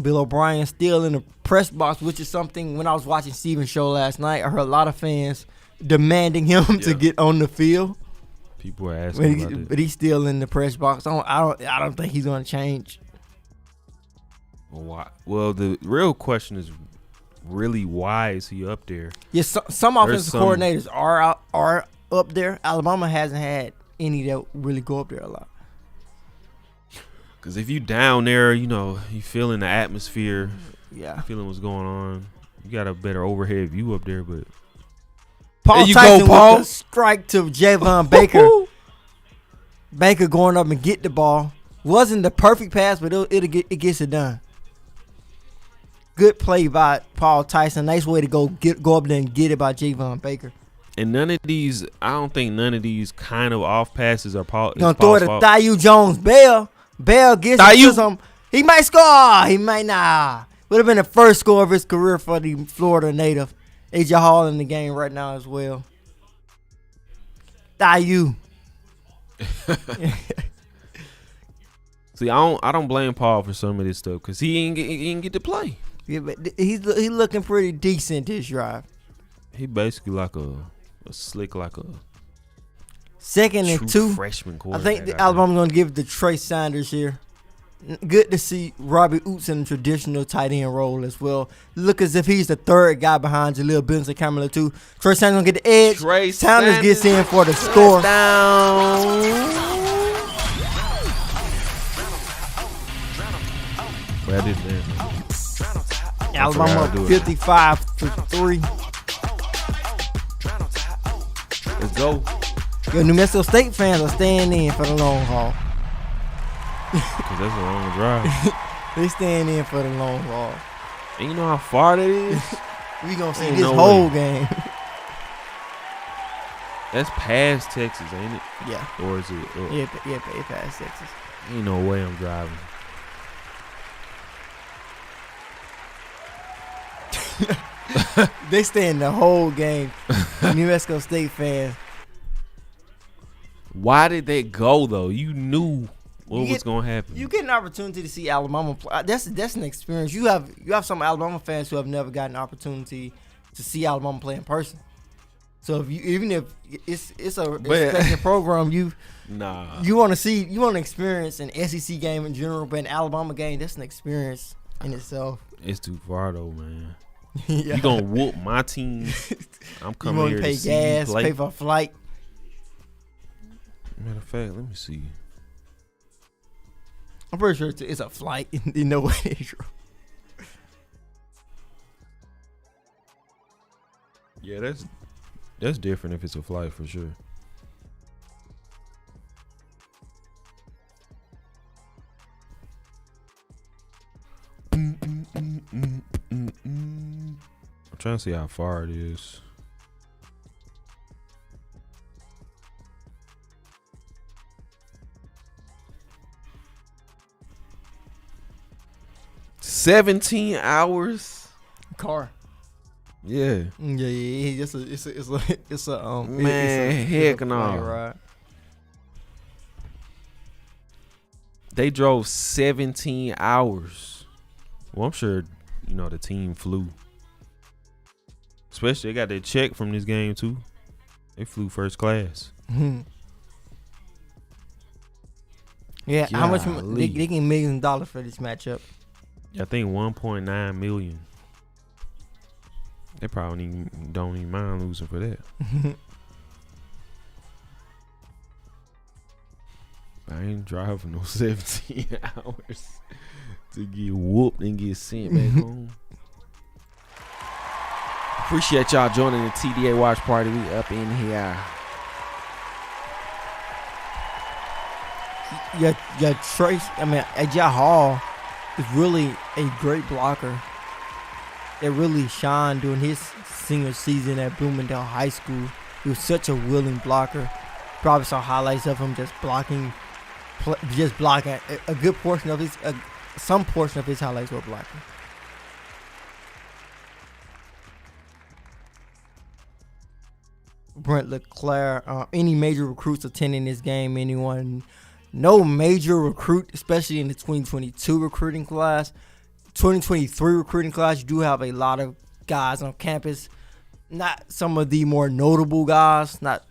Bill O'Brien still in the press box, which is something when I was watching Steven's show last night, I heard a lot of fans demanding him to get on the field. People are asking about that. But he's still in the press box. I don't think he's going to change. Why? Well, the real question is really why is he up there? Yes, some offensive coordinators are up there. Alabama hasn't had any that really go up there a lot. Because if you down there, you feeling the atmosphere, Yeah. feeling what's going on. You got a better overhead view up there, but Paul there you Tyson go, Paul. with the strike to Javon Baker. Baker going up and get the ball. Wasn't the perfect pass, but it gets it done. Good play by Paul Tyson. Nice way to go up there and get it by Javon Baker. And I don't think none of these kind of off passes are Paul. Gonna throw it to Thayou Jones. Bell gets it to some. He might score. He might not. Would have been the first score of his career for the Florida native. AJ Hall in the game right now as well. Thayou. See, I don't blame Paul for some of this stuff because he didn't get to play. Yeah, but he's looking pretty decent this drive. He basically like a slick, like a Second and true 2. freshman I quarterback. think Alabama's going to give it to Trey Sanders here. Good to see Robbie Oots in the traditional tight end role as well. Look as if he's the third guy behind Jaleel Benson, Kamala too. Trey Sanders gonna get the edge. Trey Sanders gets in for the score. Down. Well, this man. Alabama 55-3. Let's go. Yo, New Mexico State fans are staying in for the long haul. Cause that's a long drive. They staying in for the long haul. And you know how far that is? We gonna see Ain't this no whole way. game. That's past Texas, ain't it? Yeah. Or is it? Yeah, past Texas. Ain't no way I'm driving. They staying the whole game. New Mexico State fans. Why did they go though? You knew what was gonna happen. You get an opportunity to see Alabama play. That's an experience. You have some Alabama fans who have never gotten an opportunity to see Alabama play in person. So even if it's a expensive program, you want to experience an SEC game in general, but an Alabama game, that's an experience in itself. It's too far though, man. Yeah. You gonna whoop my team? I'm coming here pay to see gas, you play. pay for a flight. Matter of fact, let me see. I'm pretty sure it's a flight in no way. Yeah, that's different if it's a flight for sure. I'm trying to see how far it is. $17 hours. Car. Yeah. Yeah. It's a Man, heck no. Ride. They drove 17 hours. Well, I'm sure the team flew. Especially they got their check from this game too. They flew first class. Yeah, how much Golly. they get millions of dollars for this matchup? I think 1.9 million. They probably don't even mind losing for that. I ain't driving no 17 hours to get whooped and get sent back home. Appreciate y'all joining the TDA watch party. We up in here. AJ Hall is really a great blocker. That really shined during his senior season at Bloomingdale High School. He was such a willing blocker. Probably saw highlights of him just blocking. A good portion of his, some portion of his highlights were blocking. Brent LeClaire, any major recruits attending this game? Anyone? No major recruit, especially in the 2022 recruiting class. 2023 recruiting class, you do have a lot of guys on campus. Not some of the more notable guys, not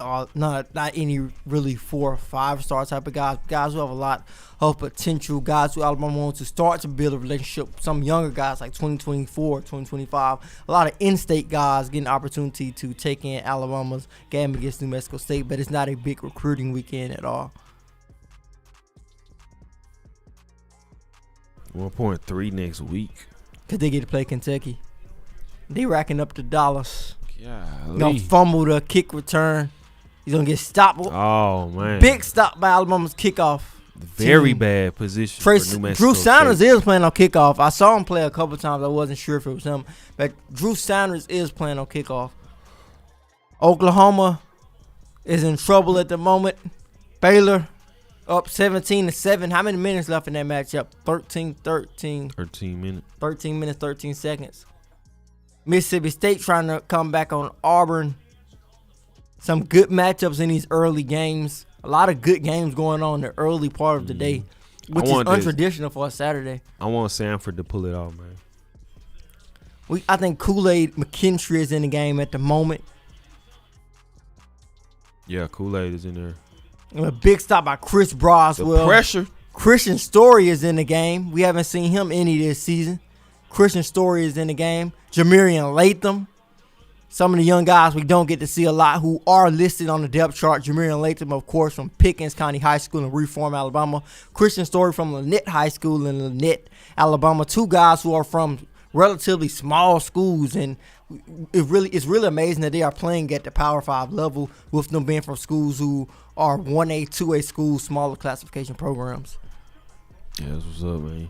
any really 4 or 5 star type of guys. Guys who have a lot of potential. Guys who Alabama wants to start to build a relationship. Some younger guys like 2024, 2025. A lot of in-state guys getting opportunity to take in Alabama's game against New Mexico State, but it's not a big recruiting weekend at all. 1.3 next week. Because they get to play Kentucky. They racking up the dollars. Golly. Gonna fumble the kick return. He's gonna get stopped. Oh man. Big stop by Alabama's kickoff. Very bad position for New Mexico Drew Sanders State. is playing on kickoff. I saw him play a couple times. I wasn't sure if it was him. But Drew Sanders is playing on kickoff. Oklahoma is in trouble at the moment. Baylor up 17-7. How many minutes left in that matchup? 13 minutes. 13 minutes, 13 seconds. Mississippi State trying to come back on Auburn. Some good matchups in these early games. A lot of good games going on in the early part of the day, which is untraditional for a Saturday. I want Sanford to pull it off, man. I think Kool-Aid McKinstry is in the game at the moment. Yeah, Kool-Aid is in there. And a big stop by Chris Broswell. The pressure. Christian Story is in the game. We haven't seen him any this season. Christian Story is in the game. Jamarian Latham. Some of the young guys we don't get to see a lot who are listed on the depth chart. Jamarian Latham, of course, from Pickens County High School in Reform, Alabama. Christian Story from Lynette High School in Lynette, Alabama. Two guys who are from relatively small schools, and it's really amazing that they are playing at the Power 5 level with them being from schools who are 1A, 2A schools, smaller classification programs. Yeah, that's what's up, man.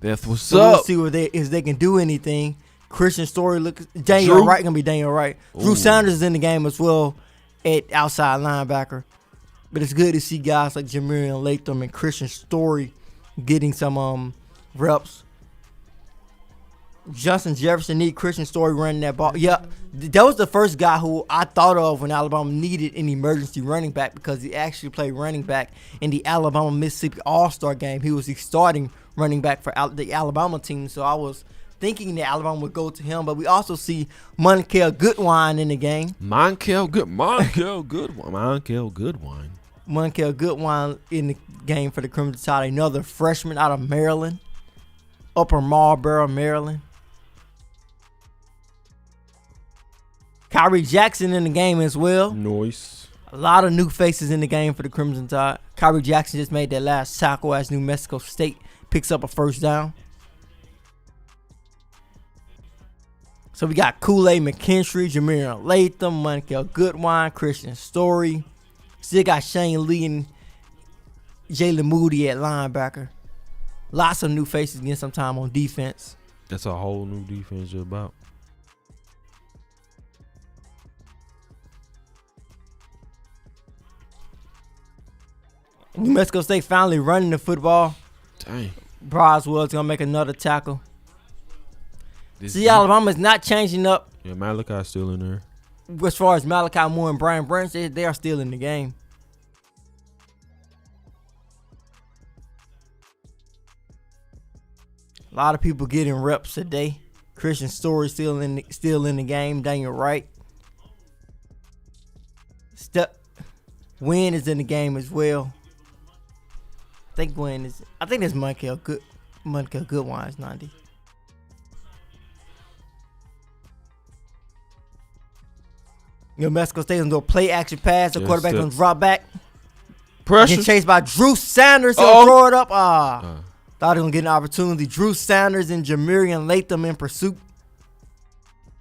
That's what's So up. we'll see if they can do anything. Christian Story looks Daniel Wright gonna be Daniel Wright. Drew Sanders is in the game as well at outside linebacker. But it's good to see guys like Jamarian Latham and Christian Story getting some reps. Justin Jefferson need Christian Story running that ball. Yeah, that was the first guy who I thought of when Alabama needed an emergency running back, because he actually played running back in the Alabama-Mississippi All-Star game. He was the starting running back for the Alabama team, so I was thinking that Alabama would go to him. But we also see Monkell Goodwine in the game. Monkell Goodwine. Monkell Goodwine in the game for the Crimson Tide, another freshman out of Maryland, Upper Marlboro, Maryland. Kyrie Jackson in the game as well. Nice. A lot of new faces in the game for the Crimson Tide. Kyrie Jackson just made that last tackle as New Mexico State picks up a first down. So we got Kool-Aid McKinstry, Jamarian Latham, Monkell Goodwine, Christian Story. Still got Shane Lee and Jalen Moody at linebacker. Lots of new faces getting some time on defense. That's a whole new defense you're about. New Mexico State finally running the football. Dang. Broswell's going to make another tackle. See, Alabama's not changing up. Yeah, Malachi's still in there. As far as Malachi Moore and Brian Branch, they are still in the game. A lot of people getting reps today. Christian Story still in the game. Daniel Wright. Wynn is in the game as well. I think that's Monkell Goodwine's 90. New Mexico State gonna do a play action pass. The quarterback gonna drop back. Pressure. Get chased by Drew Sanders. He'll throw it up. Thought he was gonna get an opportunity. Drew Sanders and Jamarian Latham in pursuit.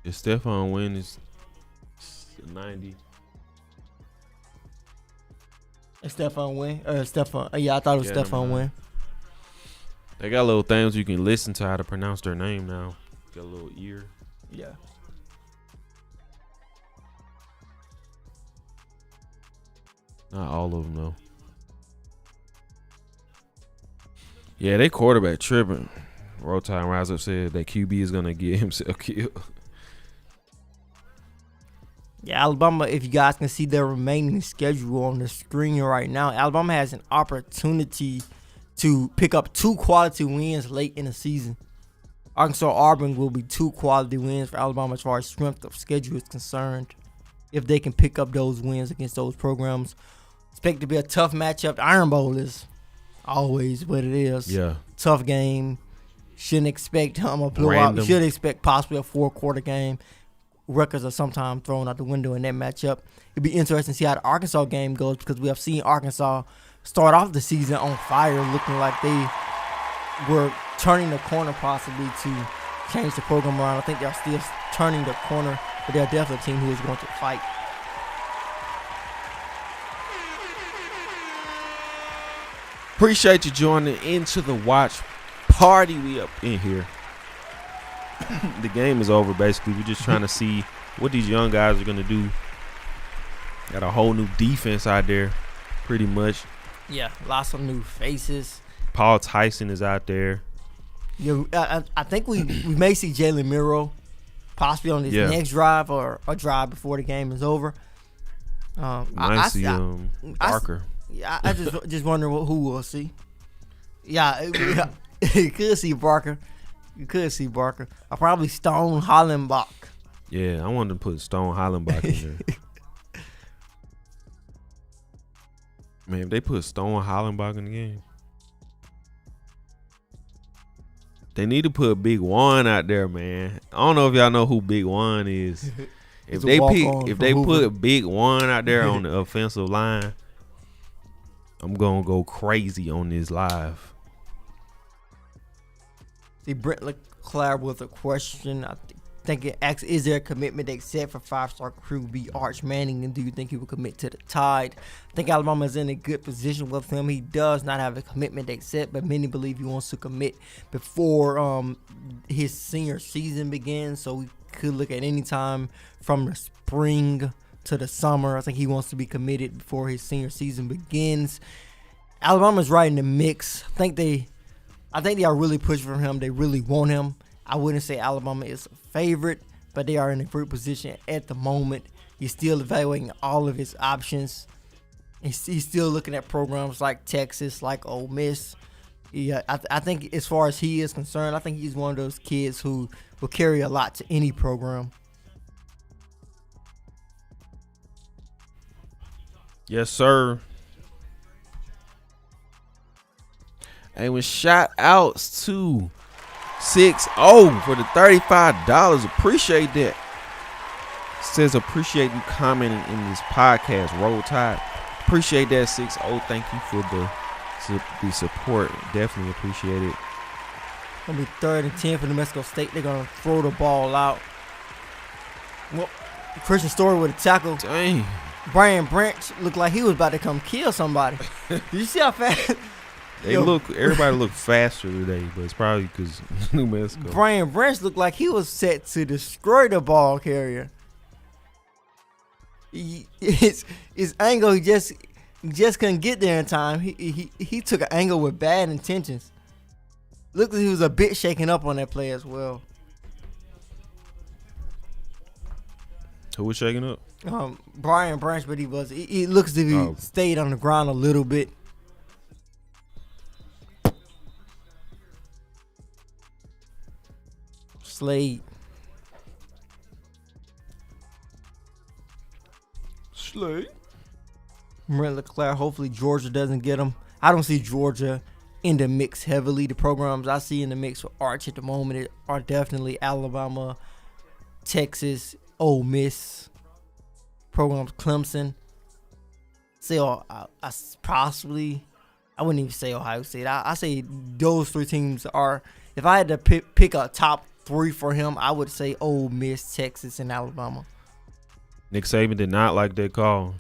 If Stephon Wynn is 90. Stephon Wynn. Yeah, I thought it was Stephon Wynn. They got little things you can listen to how to pronounce their name now. Got a little ear. Yeah. Not all of them though. Yeah, they quarterback tripping. Roll Tide Rise Up said that QB is gonna get himself killed. Yeah, Alabama, if you guys can see their remaining schedule on the screen right now, Alabama has an opportunity to pick up 2 quality wins late in the season. Arkansas Auburn will be 2 quality wins for Alabama as far as strength of schedule is concerned. If they can pick up those wins against those programs. Expect to be a tough matchup. The Iron Bowl is always what it is. Yeah. Tough game. Shouldn't expect a blowout. Should expect possibly a 4-quarter game. Records are sometimes thrown out the window in that matchup. It'd be interesting to see how the Arkansas game goes, because we have seen Arkansas start off the season on fire, looking like they were turning the corner possibly to change the program around. I think they're still turning the corner, but they're definitely a team who is going to fight. Appreciate you joining into the watch party. We up in here. The game is over, basically. We're just trying to see what these young guys are going to do. Got a whole new defense out there, pretty much. Yeah, lots of new faces. Paul Tyson is out there. Yeah, I think we may see Jalen Miro possibly on this next drive or a drive before the game is over. I see Barker. I just wonder who we'll see. Yeah, you could see Barker. You could see Barker. Or probably Stone Hollenbach. Yeah, I wanted to put Stone Hollenbach in there. Man, if they put Stone Hollenbach in the game, they need to put Big Juan out there, man. I don't know if y'all know who Big Juan is. If they put Big Juan out there on the offensive line, I'm gonna go crazy on this live. See, Brent Leclerc with a question. I think it asks, is there a commitment they accept for 5-star crew B. Arch Manning, and do you think he will commit to the Tide? I think Alabama is in a good position with him. He does not have a commitment they accept, but many believe he wants to commit before his senior season begins. So we could look at any time from the spring to the summer. I think he wants to be committed before his senior season begins. Alabama's right in the mix. I think they are really pushing for him. They really want him. I wouldn't say Alabama is a favorite, but they are in a great position at the moment. He's still evaluating all of his options. He's still looking at programs like Texas, like Ole Miss. Yeah, I think as far as he is concerned, I think he's one of those kids who will carry a lot to any program. Yes, sir. And with shout outs to 6-0 for the $35. Appreciate that. Says appreciate you commenting in this podcast. Roll Tide. Appreciate that 6-0. Thank you for the support. Definitely appreciate it. Gonna be 3rd and 10 for New Mexico State. They're gonna throw the ball out. Well, Christian Story with a tackle. Dang. Brian Branch looked like he was about to come kill somebody. Did you see how fast? Everybody looked faster today, but it's probably because New Mexico. Brian Branch looked like he was set to destroy the ball carrier. His angle, he just couldn't get there in time. He took an angle with bad intentions. Looked like he was a bit shaken up on that play as well. Who was shaking up? Brian Branch, but he looks as if he stayed on the ground a little bit. Slade. Brent Leclerc, hopefully Georgia doesn't get him. I don't see Georgia in the mix heavily. The programs I see in the mix for Arch at the moment are definitely Alabama, Texas, Ole Miss, programs Clemson. I wouldn't even say Ohio State. I say those 3 teams are, if I had to pick a top 3 for him, I would say Ole Miss, Texas, and Alabama. Nick Saban did not like that call.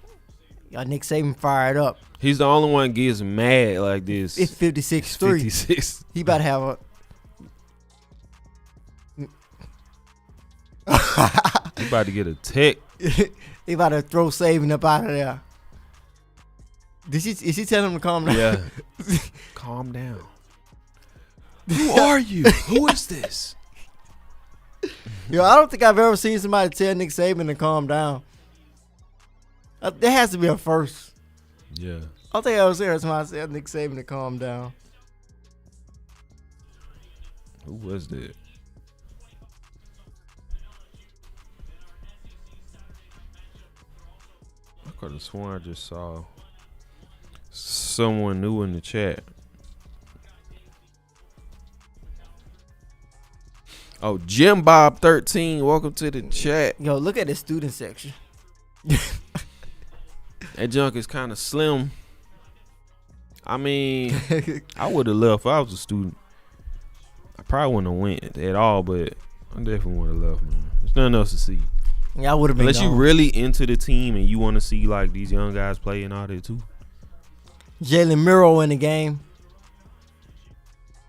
Nick Saban fired up. He's the only one gets mad like this. It's 56-3. 56. He about to have a... He about to get a tech. He about to throw Saban up out of there. Is he telling him to calm down? Yeah. Calm down. Who are you? Who is this? Yo, I don't think I've ever seen somebody tell Nick Saban to calm down. There has to be a first. Yeah. I don't think I was there somebody tell Nick Saban to calm down. Who was that? I could have sworn I just saw someone new in the chat. Oh, Jim Bob 13, welcome to the chat. Yo, look at the student section. That junk is kind of slim. I mean, I would have left if I was a student. I probably wouldn't have went at all, but I definitely would have left, man. There's nothing else to see. Yeah, I would have been. Unless you really into the team and you want to see like these young guys play and all that too. Jalen Miro in the game.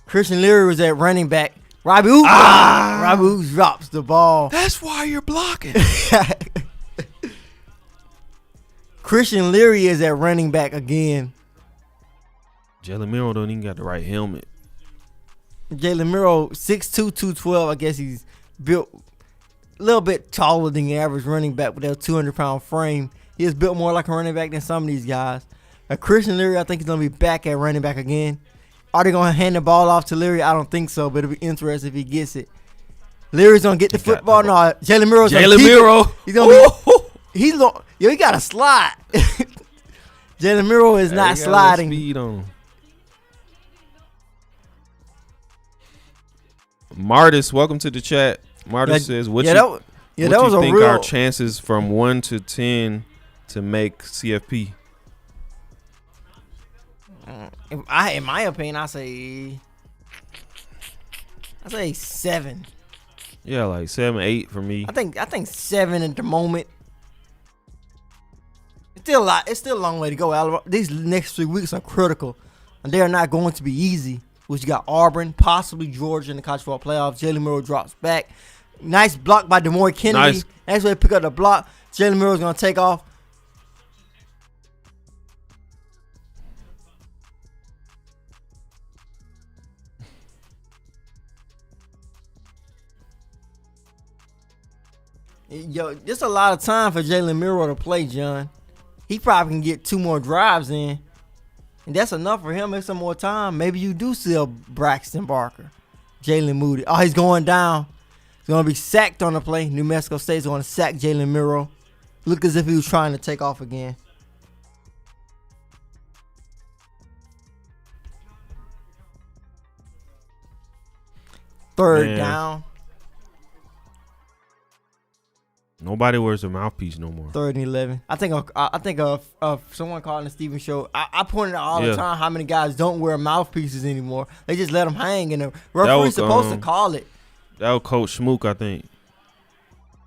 Christian Leary was at running back. Robbie Oaks drops the ball. That's why you're blocking. Christian Leary is at running back again. Jalen Miro don't even got the right helmet. Jalen Miro, 6'2", 212. I guess he's built a little bit taller than the average running back with that 200-pound frame. He is built more like a running back than some of these guys. Christian Leary, I think he's going to be back at running back again. Are they going to hand the ball off to Leary? I don't think so, but it'll be interesting if he gets it. Leary's going to get the football. No, Jalen Miro's going to keep it. He's going to he got a slide. Jalen Miro is not He got a little sliding. Speed on him. Martis, welcome to the chat. Martis says, "What that was you a think real. our chances from 1 to 10 to make CFP?" In my opinion, I say 7. Yeah, like 7, 8 for me. I think 7 at the moment. It's still a lot. It's still a long way to go. Alabama. These next 3 weeks are critical, and they are not going to be easy. Which you got Auburn, possibly Georgia in the college football playoffs. Jalen Miro drops back. Nice block by DeMore Kennedy. Nice way to pick up the block. Jalen Miro's gonna take off. Yo, there's a lot of time for Jalen Miro to play, John. He probably can get 2 more drives in. And that's enough for him. Make some more time. Maybe you do sell Braxton Barker. Jalen Moody. Oh, he's going down. He's going to be sacked on the play. New Mexico State's going to sack Jalen Miro. Look as if he was trying to take off again. Third down. Nobody wears a mouthpiece no more. 3rd and 11. I think someone calling the Steven show. I pointed out all the time how many guys don't wear mouthpieces anymore. They just let them hang, and the referee's supposed to call it. That was Coach Schmook, I think.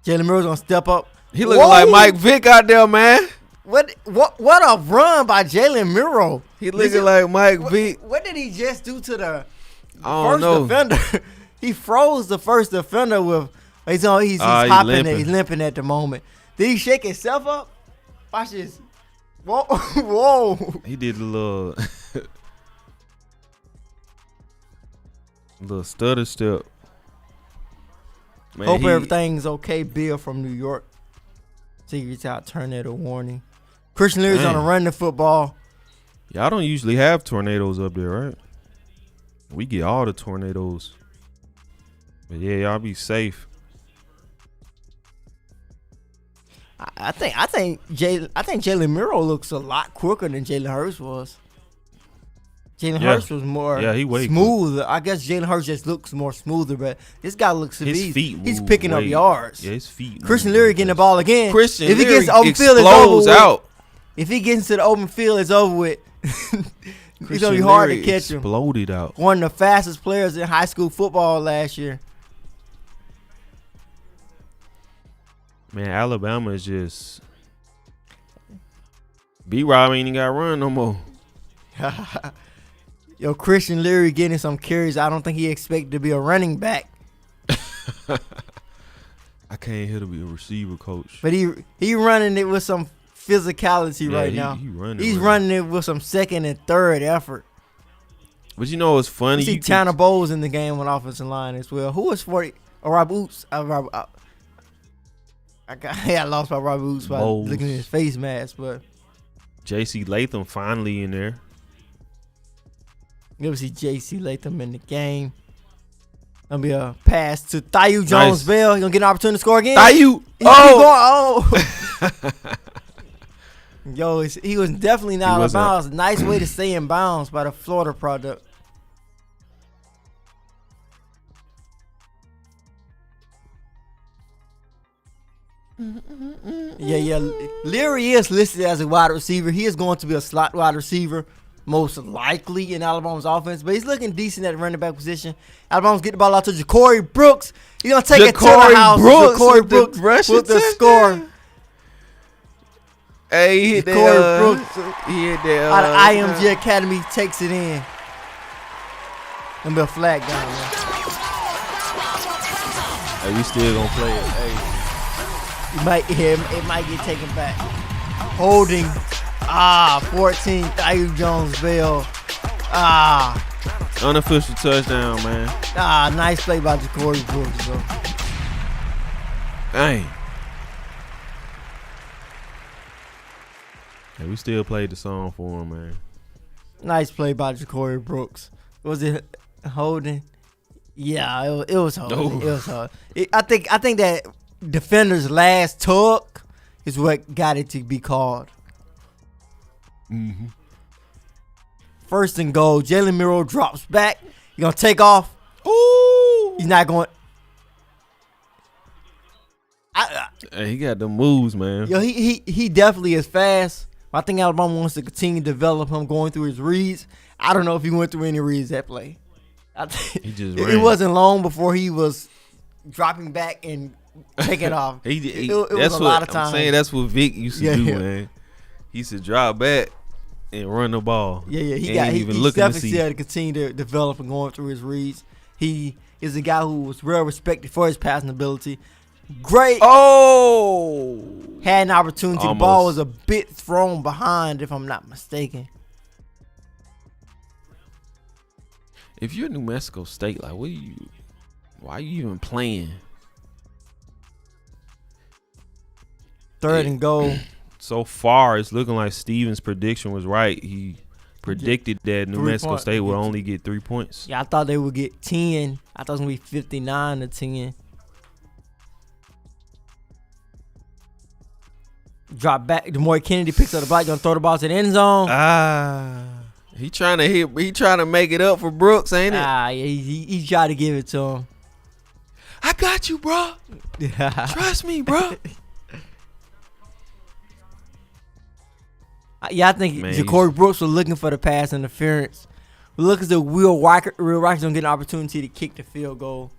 Jalen Miro's gonna step up. He looking like Mike Vick out there, man. What a run by Jalen Miro. He looking like Mike Vick. What did he just do to the I don't first know. defender? He froze the first defender with. He's hopping. limping. He's limping at the moment. Did he shake himself up? Watch this. Whoa, whoa. He did a little, little stutter step. Man, Hope everything's okay. Bill from New York. Secrets out. Tornado warning. Christian Leary's on a run the football. Y'all don't usually have tornadoes up there, right? We get all the tornadoes. But yeah, y'all be safe. I think Jalen Miro looks a lot quicker than Jalen Hurts was. Jalen Hurts was more smoother. I guess Jalen Hurts just looks more smoother, but this guy looks his feet he's picking up yards. Yeah, his feet. Christian Leary getting the ball again. Christian if he Leary gets open field, it's over with. Out. If he gets into the open field, it's over with. It's gonna be hard to catch him. Exploded out. One of the fastest players in high school football last year. Man, Alabama is just B-Rob ain't even got to run no more. Yo, Christian Leary getting some carries. I don't think he expected to be a running back. I came here to be a receiver coach. But he running it with some physicality now. He's running it with some second and third effort. But you know what's funny? You see Tanner Bowles in the game on offensive line as well. Who was 40? Rob Oots. I lost by Rob Oots by looking at his face mask. But J.C. Latham finally in there. You'll see J.C. Latham in the game. Gonna be a pass to Thayu Jones-Bell. He's gonna get an opportunity to score again. Thayu! Yo, he was definitely not out of bounds. Nice way to stay in bounds by the Florida product. Yeah. Leary is listed as a wide receiver. He is going to be a slot wide receiver, most likely in Alabama's offense. But he's looking decent at the running back position. Alabama's getting the ball out to Ja'Cory Brooks. He's going to take it to the house. Ja'Cory Brooks with the score. Hey, he hit that. Brooks. He hit that. Out of IMG Academy takes it in. Gonna be a flag down there. Hey, we still gonna play it. Hey. It might get taken back. Holding. 14. Thayu Jones-Bell. Unofficial touchdown, man. Nice play by Ja'Cory Brooks, bro. Dang. Hey, we still played the song for him, man. Nice play by Ja'Cory Brooks. Was it holding? Yeah, it was holding. Oh. It was holding. I think that defender's last tug is what got it to be called. Mm-hmm. First and goal. Jalen Miro drops back. You're going to take off. Ooh. He's not going. Hey, he got the moves, man. Yo, he definitely is fast. I think Alabama wants to continue to develop him going through his reads. I don't know if he went through any reads that play. He just it ran. wasn't long before he was dropping back and taking off. It was a lot of time. I'm saying that's what Vic used to do, man. He used to drop back and run the ball. Yeah. He definitely still had to continue to develop and going through his reads. He is a guy who was well respected for his passing ability. Great. Oh, had an opportunity. Almost. The ball was a bit thrown behind, if I'm not mistaken. if you're New Mexico State, like, why are you even playing? Third and goal. So far, it's looking like Steven's prediction was right. He predicted that New Mexico State would only get 3 points. Yeah, I thought they would get 10. I thought it was going to be 59 to 10. Drop back. DeMoy Kennedy picks up the ball. Going to throw the ball to the end zone. He trying to hit. He trying to make it up for Brooks, ain't it? Yeah, he tried to give it to him. I got you, bro. Trust me, bro. Yeah, I think Ja'Cory Brooks was looking for the pass interference. Look as though Will Rikers going to get an opportunity to kick the field goal.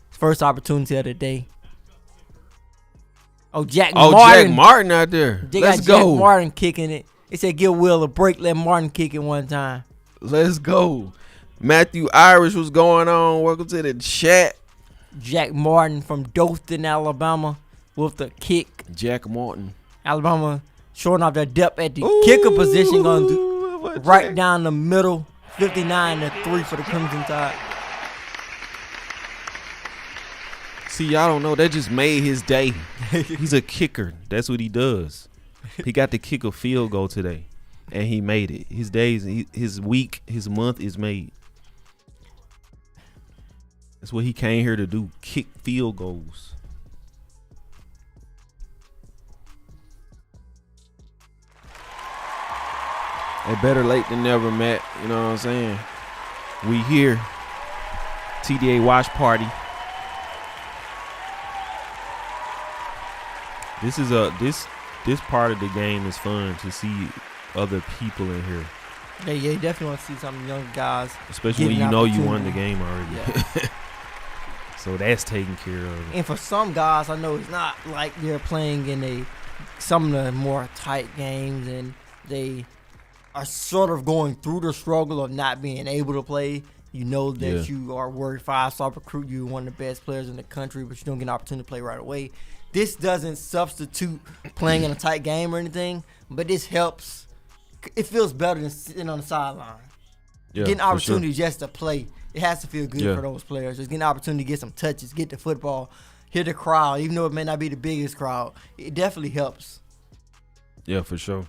First opportunity of the day. Jack Martin out there. Let's go. Jack Martin kicking it. They said give Will a break, let Martin kick it one time. Let's go. Matthew Irish, what's going on? Welcome to the chat. Jack Martin from Dothan, Alabama with the kick. Jack Martin. Alabama showing off their depth at the kicker position. Going to do right down the middle. 59-3 for the Crimson Tide. See, y'all don't know. That just made his day. He's a kicker. That's what he does. He got to kick a field goal today, and he made it. His days, his week, his month is made. That's what he came here to do, kick field goals. Hey, better late than never, Matt. You know what I'm saying? We here. TDA watch party. This is this part of the game is fun to see other people in here. Yeah, you definitely want to see some young guys. Especially when you know you won the game already. Yeah. So that's taken care of. And for some guys, I know it's not like they're playing in some of the more tight games and they are sort of going through the struggle of not being able to play. You know that you are worried 5-star recruit. You're one of the best players in the country, but you don't get an opportunity to play right away. This doesn't substitute playing in a tight game or anything, but this helps. It feels better than sitting on the sideline. Yeah, getting opportunity just to play. It has to feel good for those players. Just getting an opportunity to get some touches, get the football, hear the crowd, even though it may not be the biggest crowd. It definitely helps. Yeah, for sure.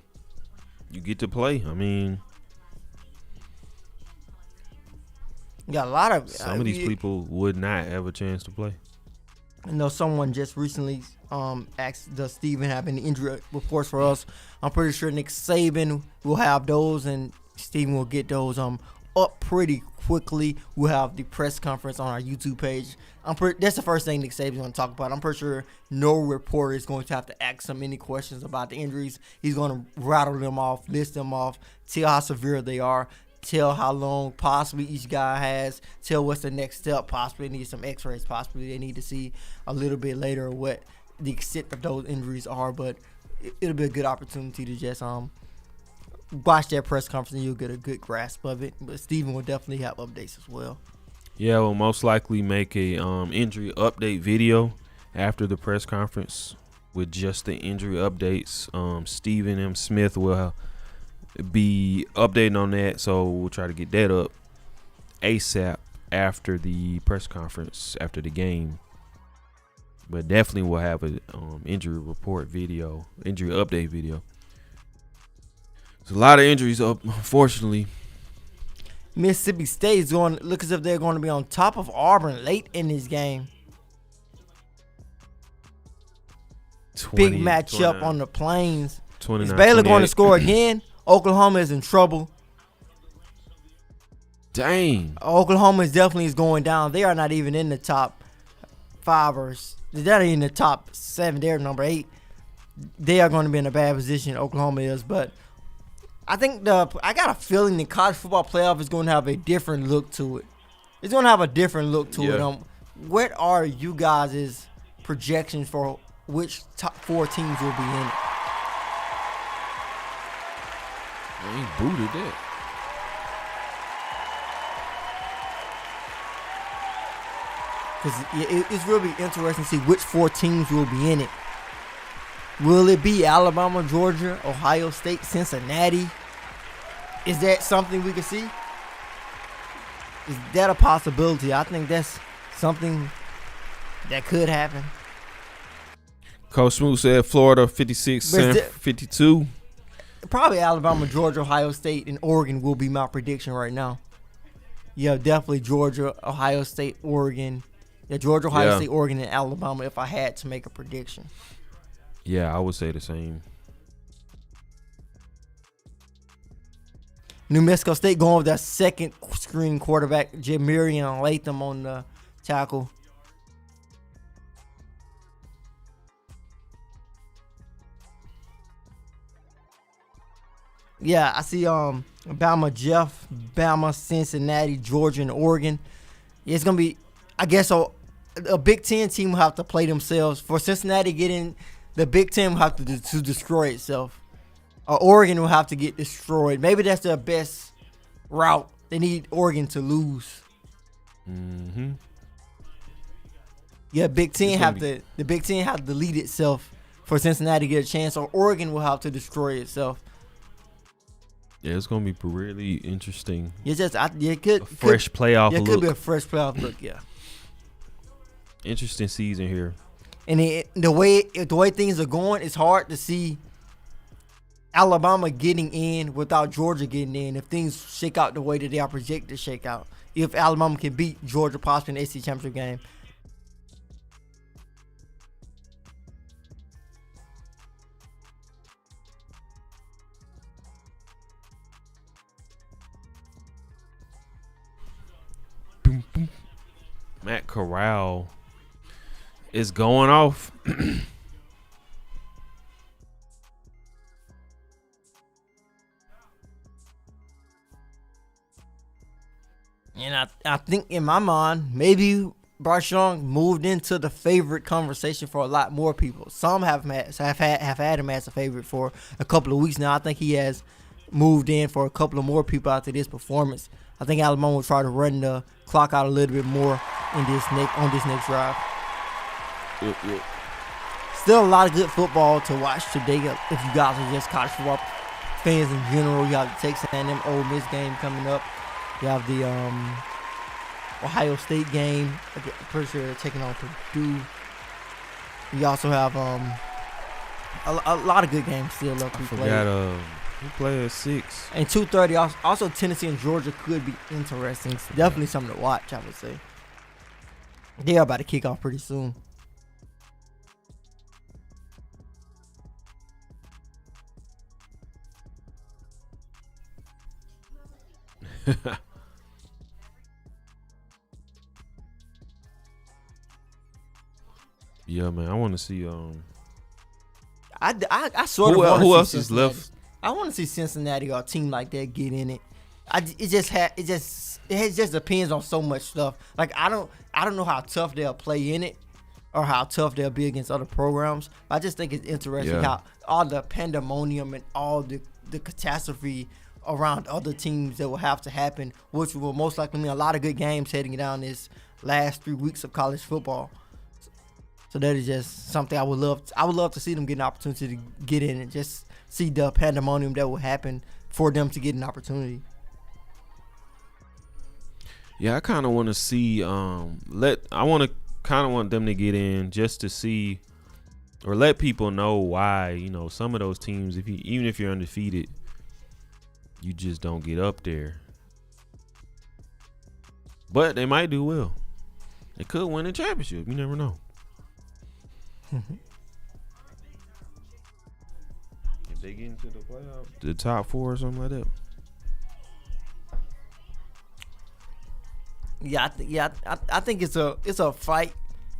You get to play. I mean, you got a lot of some of these people would not have a chance to play. I know someone just recently asked, does Steven have any injury reports for us? I'm pretty sure Nick Saban will have those, and Steven will get those up pretty quickly. We'll have the press conference on our YouTube page. That's the first thing Nick Saban's going to talk about. I'm pretty sure no reporter is going to have to ask him any questions about the injuries. He's going to rattle them off, list them off, tell how severe they are, tell how long possibly each guy has, tell what's the next step, possibly need some x-rays, possibly they need to see a little bit later what the extent of those injuries are, but it'll be a good opportunity to just watch that press conference and you'll get a good grasp of it. But Steven will definitely have updates as well. Yeah, we'll most likely make a injury update video after the press conference with just the injury updates. Stephen M. Smith will be updating on that, so we'll try to get that up ASAP after the press conference, after the game. But definitely we'll have a injury report video, injury update video. There's a lot of injuries up, unfortunately. Mississippi State is going to look as if they're going to be on top of Auburn late in this game. Big matchup on the Plains. Is Baylor going to score again, Oklahoma is in trouble. Dang. Oklahoma is definitely going down. They are not even in the top 5 or they're not in the top 7. They're number 8. They are going to be in a bad position. Oklahoma is, but I think I got a feeling the college football playoff is going to have a different look to it. It's going to have a different look to it. What are you guys' projections for which top 4 teams will be in it? I ain't booted that. Because it's really interesting to see which 4 teams will be in it. Will it be Alabama, Georgia, Ohio State, Cincinnati? Is that something we can see? Is that a possibility? I think that's something that could happen. Coach Smooth said Florida 56, San 52. Probably Alabama, Georgia, Ohio State, and Oregon will be my prediction right now. Yeah, definitely Georgia, Ohio State, Oregon. Yeah, Georgia, Ohio State, Oregon, and Alabama if I had to make a prediction. Yeah, I would say the same. New Mexico State going with their second string quarterback, Jamarian Latham on the tackle. Yeah, I see Bama, Jeff, Bama, Cincinnati, Georgia, and Oregon. Yeah, it's going to be, I guess, a Big Ten team will have to play themselves. For Cincinnati to get in, the Big Ten will have to destroy itself. Or Oregon will have to get destroyed. Maybe that's their best route. They need Oregon to lose. Mm-hmm. Yeah, the Big Ten have to lead itself for Cincinnati to get a chance, or Oregon will have to destroy itself. Yeah, it's gonna be really interesting. It's just fresh playoff look. It could be a fresh playoff look. Yeah, interesting season here. And the way things are going, it's hard to see Alabama getting in without Georgia getting in. If things shake out the way that they are projected to shake out, if Alabama can beat Georgia possibly in the SEC championship game. Matt Corral is going off. And I think in my mind, maybe Bryce Young moved into the favorite conversation for a lot more people. Some have had him as a favorite for a couple of weeks now. I think he has moved in for a couple of more people after this performance. I think Alabama will try to run the clock out a little bit more on this next drive. Yep. Still a lot of good football to watch today. If you guys are just college football fans in general, you have the Texas A&M Ole Miss game coming up. You have the Ohio State game. I'm pretty sure they're taking on Purdue. You also have a lot of good games still left to be played. We play at 6. And 2:30. Also, Tennessee and Georgia could be interesting. It's definitely something to watch, I would say. They are about to kick off pretty soon. Yeah, man. I want to see. I sort of who want to see else Cincinnati. is left? I want to see Cincinnati or a team like that get in it. It just depends on so much stuff. Like I don't know how tough they'll play in it or how tough they'll be against other programs. I just think it's interesting how all the pandemonium and all the catastrophe around other teams that will have to happen, which will most likely mean a lot of good games heading down this last 3 weeks of college football. So that is just something I would love to see them get an opportunity to get in and just see the pandemonium that will happen for them to get an opportunity. Yeah, I kind of want to see. I want them to get in just to see or let people know why some of those teams, even if you're undefeated, you just don't get up there. But they might do well. They could win a championship. You never know. They get into the playoff, the top 4 or something like that. I think it's a fight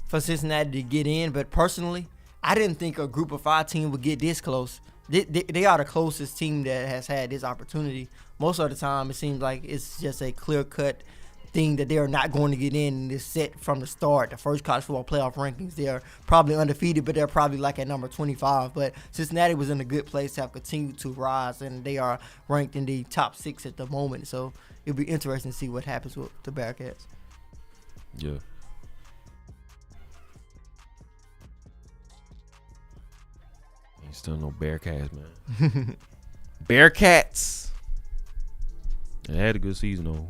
for Cincinnati to get in. But personally, I didn't think a Group of 5 team would get this close. They are the closest team that has had this opportunity. Most of the time, it seems like it's just a clear-cut thing that they are not going to get in, and it's set from the start. The first college football playoff rankings, they are probably undefeated, but they're probably like at number 25. But Cincinnati was in a good place to have continued to rise, and they are ranked in the top 6 at the moment. So it'll be interesting to see what happens with the Bearcats. Yeah. Ain't still no Bearcats, man. Bearcats. They had a good season though,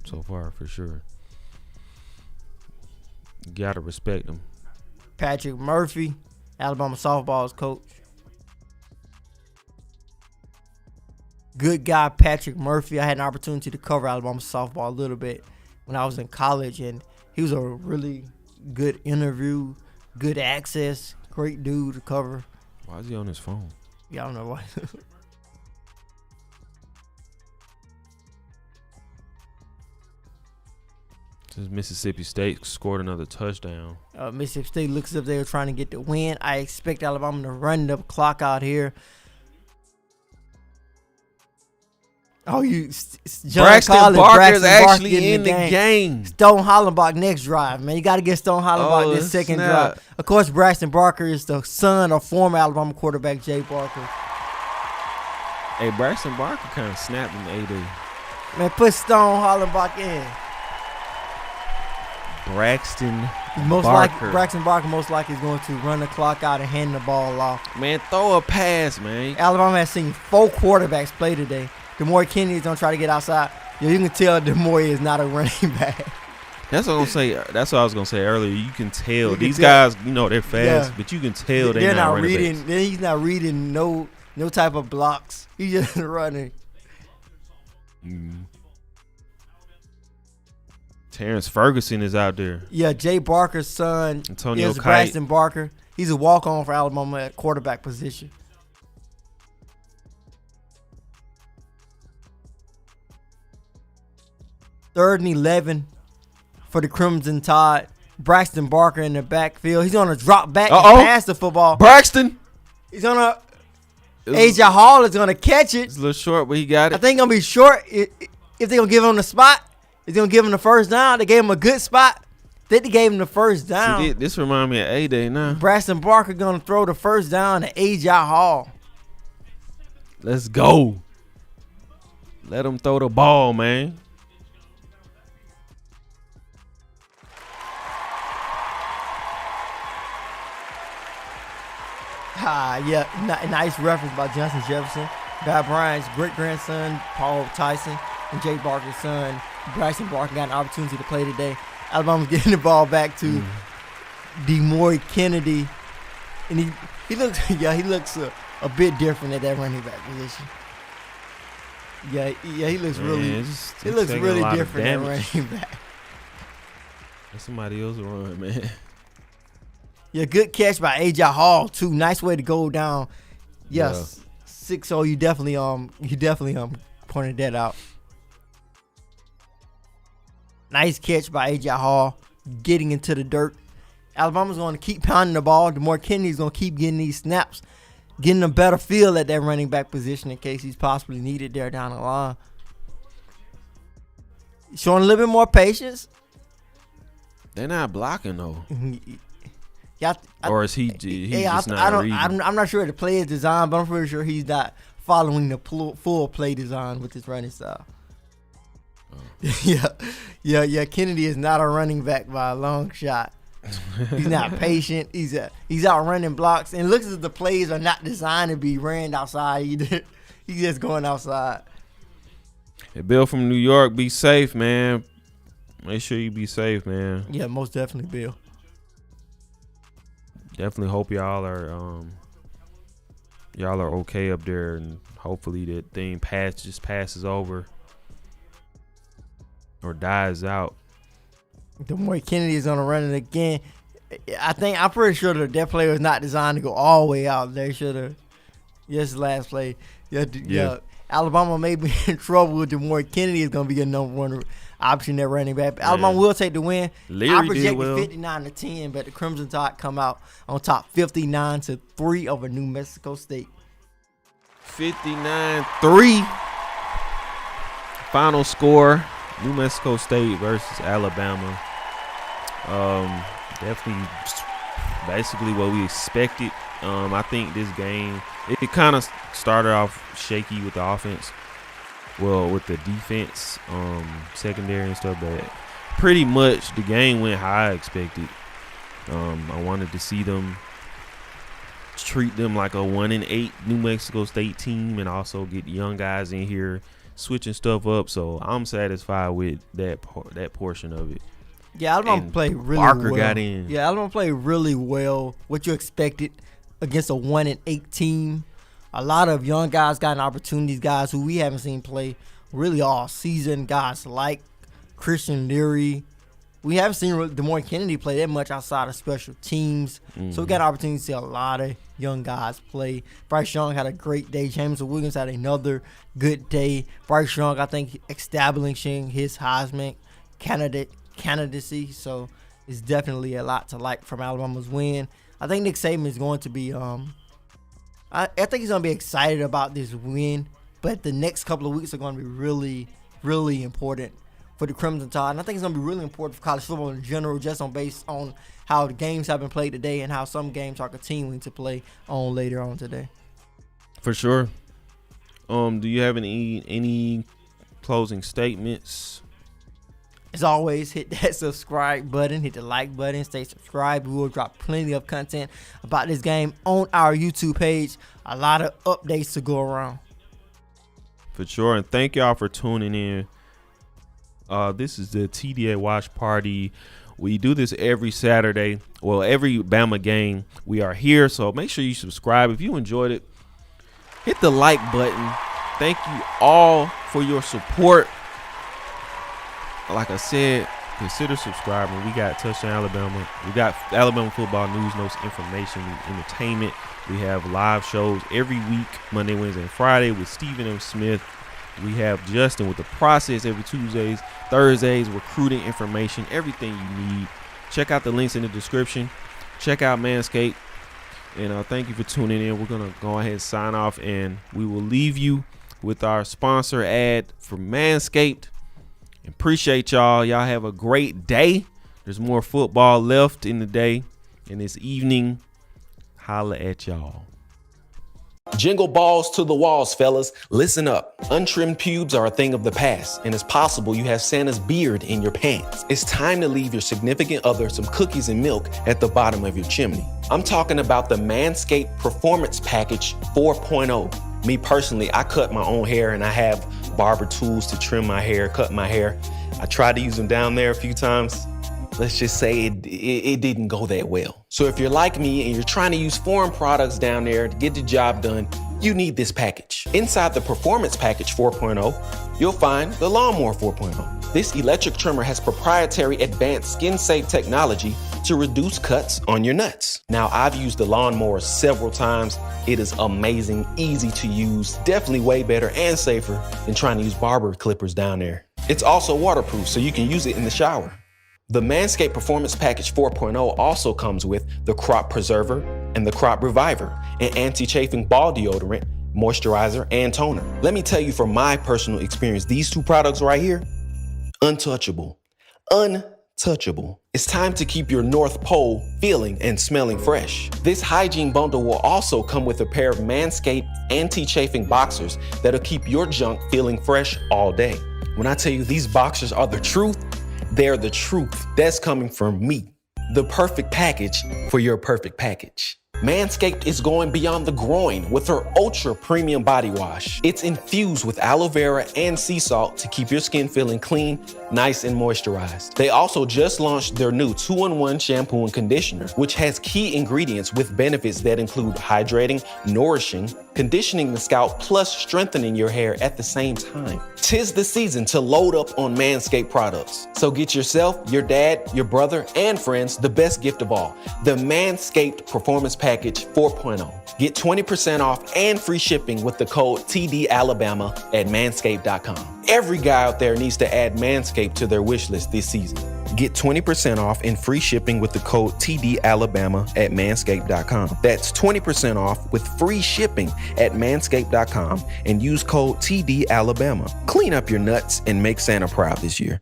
so far for sure. You gotta respect them. Patrick Murphy, Alabama softball's coach. Good guy, Patrick Murphy. I had an opportunity to cover Alabama softball a little bit when I was in college, and he was a really good interview, good access, great dude to cover. Why is he on his phone? Yeah, I don't know why. Since Mississippi State scored another touchdown. Mississippi State looks as if they were trying to get the win. I expect Alabama to run the clock out here. Oh, John Braxton Collins, Barker is Braxton actually Barker in the game. Stone Hollenbach next drive, man. You got to get Stone Hollenbach this second drive. Of course, Braxton Barker is the son of former Alabama quarterback Jay Barker. Hey, Braxton Barker kind of snapped in the A-Day. Man, put Stone Hollenbach in. Braxton Barker most likely is going to run the clock out and hand the ball off. Man, throw a pass, man. Alabama has seen 4 quarterbacks play today. DeMaury Kennedy is going to try to get outside. You can tell DeMaury is not a running back. That's what I'm gonna say. That's what I was gonna say earlier. You can tell these guys, they're fast, but you can tell they're not reading. He's not reading no type of blocks. He's just running. Terrence Ferguson is out there. Yeah, Jay Barker's son Antonio is Kite. Braxton Barker. He's a walk-on for Alabama at quarterback position. Third and 11 for the Crimson Tide. Braxton Barker in the backfield. He's going to drop back and pass the football. Braxton. He's going to AJ Hall is going to catch it. It's a little short, but he got it. I think it's going to be short if they're going to give him the spot. If they're going to give him the first down. They gave him a good spot. Then they gave him the first down. See, this reminds me of A-Day now. Braxton Barker going to throw the first down to AJ Hall. Let's go. Let him throw the ball, man. Nice reference by Johnson Jefferson. Bob Bryant's great-grandson, Paul Tyson, and Jay Barker's son, Braxton Barker, got an opportunity to play today. Alabama's getting the ball back to DeMaury Kennedy. And he looks a bit different at that running back position. He looks really different at running back. That's somebody else run, man. Yeah, good catch by AJ Hall too. Nice way to go down. Yes, 6-0. You definitely pointed that out. Nice catch by AJ Hall, getting into the dirt. Alabama's going to keep pounding the ball. DeMaury Kennedy's going to keep getting these snaps, getting a better feel at that running back position in case he's possibly needed there down the line. Showing a little bit more patience. They're not blocking though. Or is he just not reading? I'm not sure the play is designed, but I'm pretty sure he's not following the full play design with his running style. Yeah. Kennedy is not a running back by a long shot. He's not patient. He's out running blocks, and it looks as if the plays are not designed to be ran outside either. He's just going outside. Hey, Bill from New York, be safe, man. Make sure you be safe, man. Yeah, most definitely, Bill. Definitely hope y'all are okay up there, and hopefully that thing passes over or dies out. DeMaury Kennedy is gonna run it again. I'm pretty sure that player is not designed to go all the way out. They should have Yes, last play. Yeah. Alabama may be in trouble with DeMore Kennedy is going to be a number one option at running back. Alabama will take the win. Leary I projected did well. 59-10, but the Crimson Tide come out on top 59-3 over New Mexico State. 59-3. Final score, New Mexico State versus Alabama. Definitely basically what we expected. I think this game, it kind of started off shaky with the offense. Well, with the defense, secondary and stuff, but pretty much the game went how I expected. I wanted to see them treat them like a 1-8 New Mexico State team and also get the young guys in here switching stuff up. So I'm satisfied with that portion of it. Yeah, Alabama played really Barker well. got in. Yeah, Alabama played really well. What you expected against a 1-8 team. A lot of young guys got opportunities, guys who we haven't seen play really all season. Guys like Christian Leary. We haven't seen DeMore Kennedy play that much outside of special teams. So we got an opportunity to see a lot of young guys play. Bryce Young had a great day. Jameson Williams had another good day. Bryce Young, I think, establishing his Heisman candidacy. So it's definitely a lot to like from Alabama's win. I think Nick Saban is going to be I think he's going to be excited about this win, but the next couple of weeks are going to be really, really important for the Crimson Tide. And I think it's going to be really important for college football in general, just based on how the games have been played today and how some games are continuing to play on later on today. For sure. Do you have any closing statements? As always, hit that subscribe button, hit the like button, stay subscribed. We will drop plenty of content about this game on our YouTube page. A lot of updates to go around. For sure. And thank y'all for tuning in. This is the TDA Watch Party. We do this every Saturday. Well, every Bama game we are here. So make sure you subscribe. If you enjoyed it, hit the like button. Thank you all for your support. Like I said, consider subscribing. We got Touchdown Alabama. We got Alabama football news, notes, information, entertainment. We have live shows every week, Monday, Wednesday, and Friday with Stephen M. Smith. We have Justin with the process every Tuesdays, Thursdays, recruiting information, everything you need. Check out the links in the description. Check out Manscaped. And thank you for tuning in. We're going to go ahead and sign off, and we will leave you with our sponsor ad for Manscaped. Appreciate y'all. Y'all have a great day. There's more football left in the day and this evening. Holla at y'all. Jingle balls to the walls, fellas. Listen up. Untrimmed pubes are a thing of the past, and it's possible you have Santa's beard in your pants. It's time to leave your significant other some cookies and milk at the bottom of your chimney. I'm talking about the Manscaped Performance Package 4.0. Me personally, I cut my own hair and I have barber tools to trim my hair, cut my hair. I tried to use them down there a few times. Let's just say it didn't go that well. So if you're like me and you're trying to use foreign products down there to get the job done, you need this package. Inside the Performance Package 4.0, you'll find the Lawnmower 4.0. This electric trimmer has proprietary advanced skin-safe technology to reduce cuts on your nuts. Now, I've used the lawnmower several times. It is amazing, easy to use, definitely way better and safer than trying to use barber clippers down there. It's also waterproof, so you can use it in the shower. The Manscaped Performance Package 4.0 also comes with the Crop Preserver and the Crop Reviver, an anti-chafing ball deodorant, moisturizer, and toner. Let me tell you from my personal experience, these two products right here, untouchable. Untouchable. It's time to keep your North Pole feeling and smelling fresh. This hygiene bundle will also come with a pair of Manscaped anti-chafing boxers that'll keep your junk feeling fresh all day. When I tell you these boxers are the truth, they're the truth. That's coming from me. The perfect package for your perfect package. Manscaped is going beyond the groin with her ultra premium body wash. It's infused with aloe vera and sea salt to keep your skin feeling clean nice and moisturized. They also just launched their new 2-in-1 shampoo and conditioner, which has key ingredients with benefits that include hydrating, nourishing, conditioning the scalp, plus strengthening your hair at the same time. 'Tis the season to load up on Manscaped products. So get yourself, your dad, your brother, and friends the best gift of all, the Manscaped Performance Package 4.0. Get 20% off and free shipping with the code TDAlabama at manscaped.com. Every guy out there needs to add Manscaped to their wish list this season. Get 20% off and free shipping with the code TDAlabama at manscaped.com. That's 20% off with free shipping at manscaped.com and use code TDAlabama. Clean up your nuts and make Santa proud this year.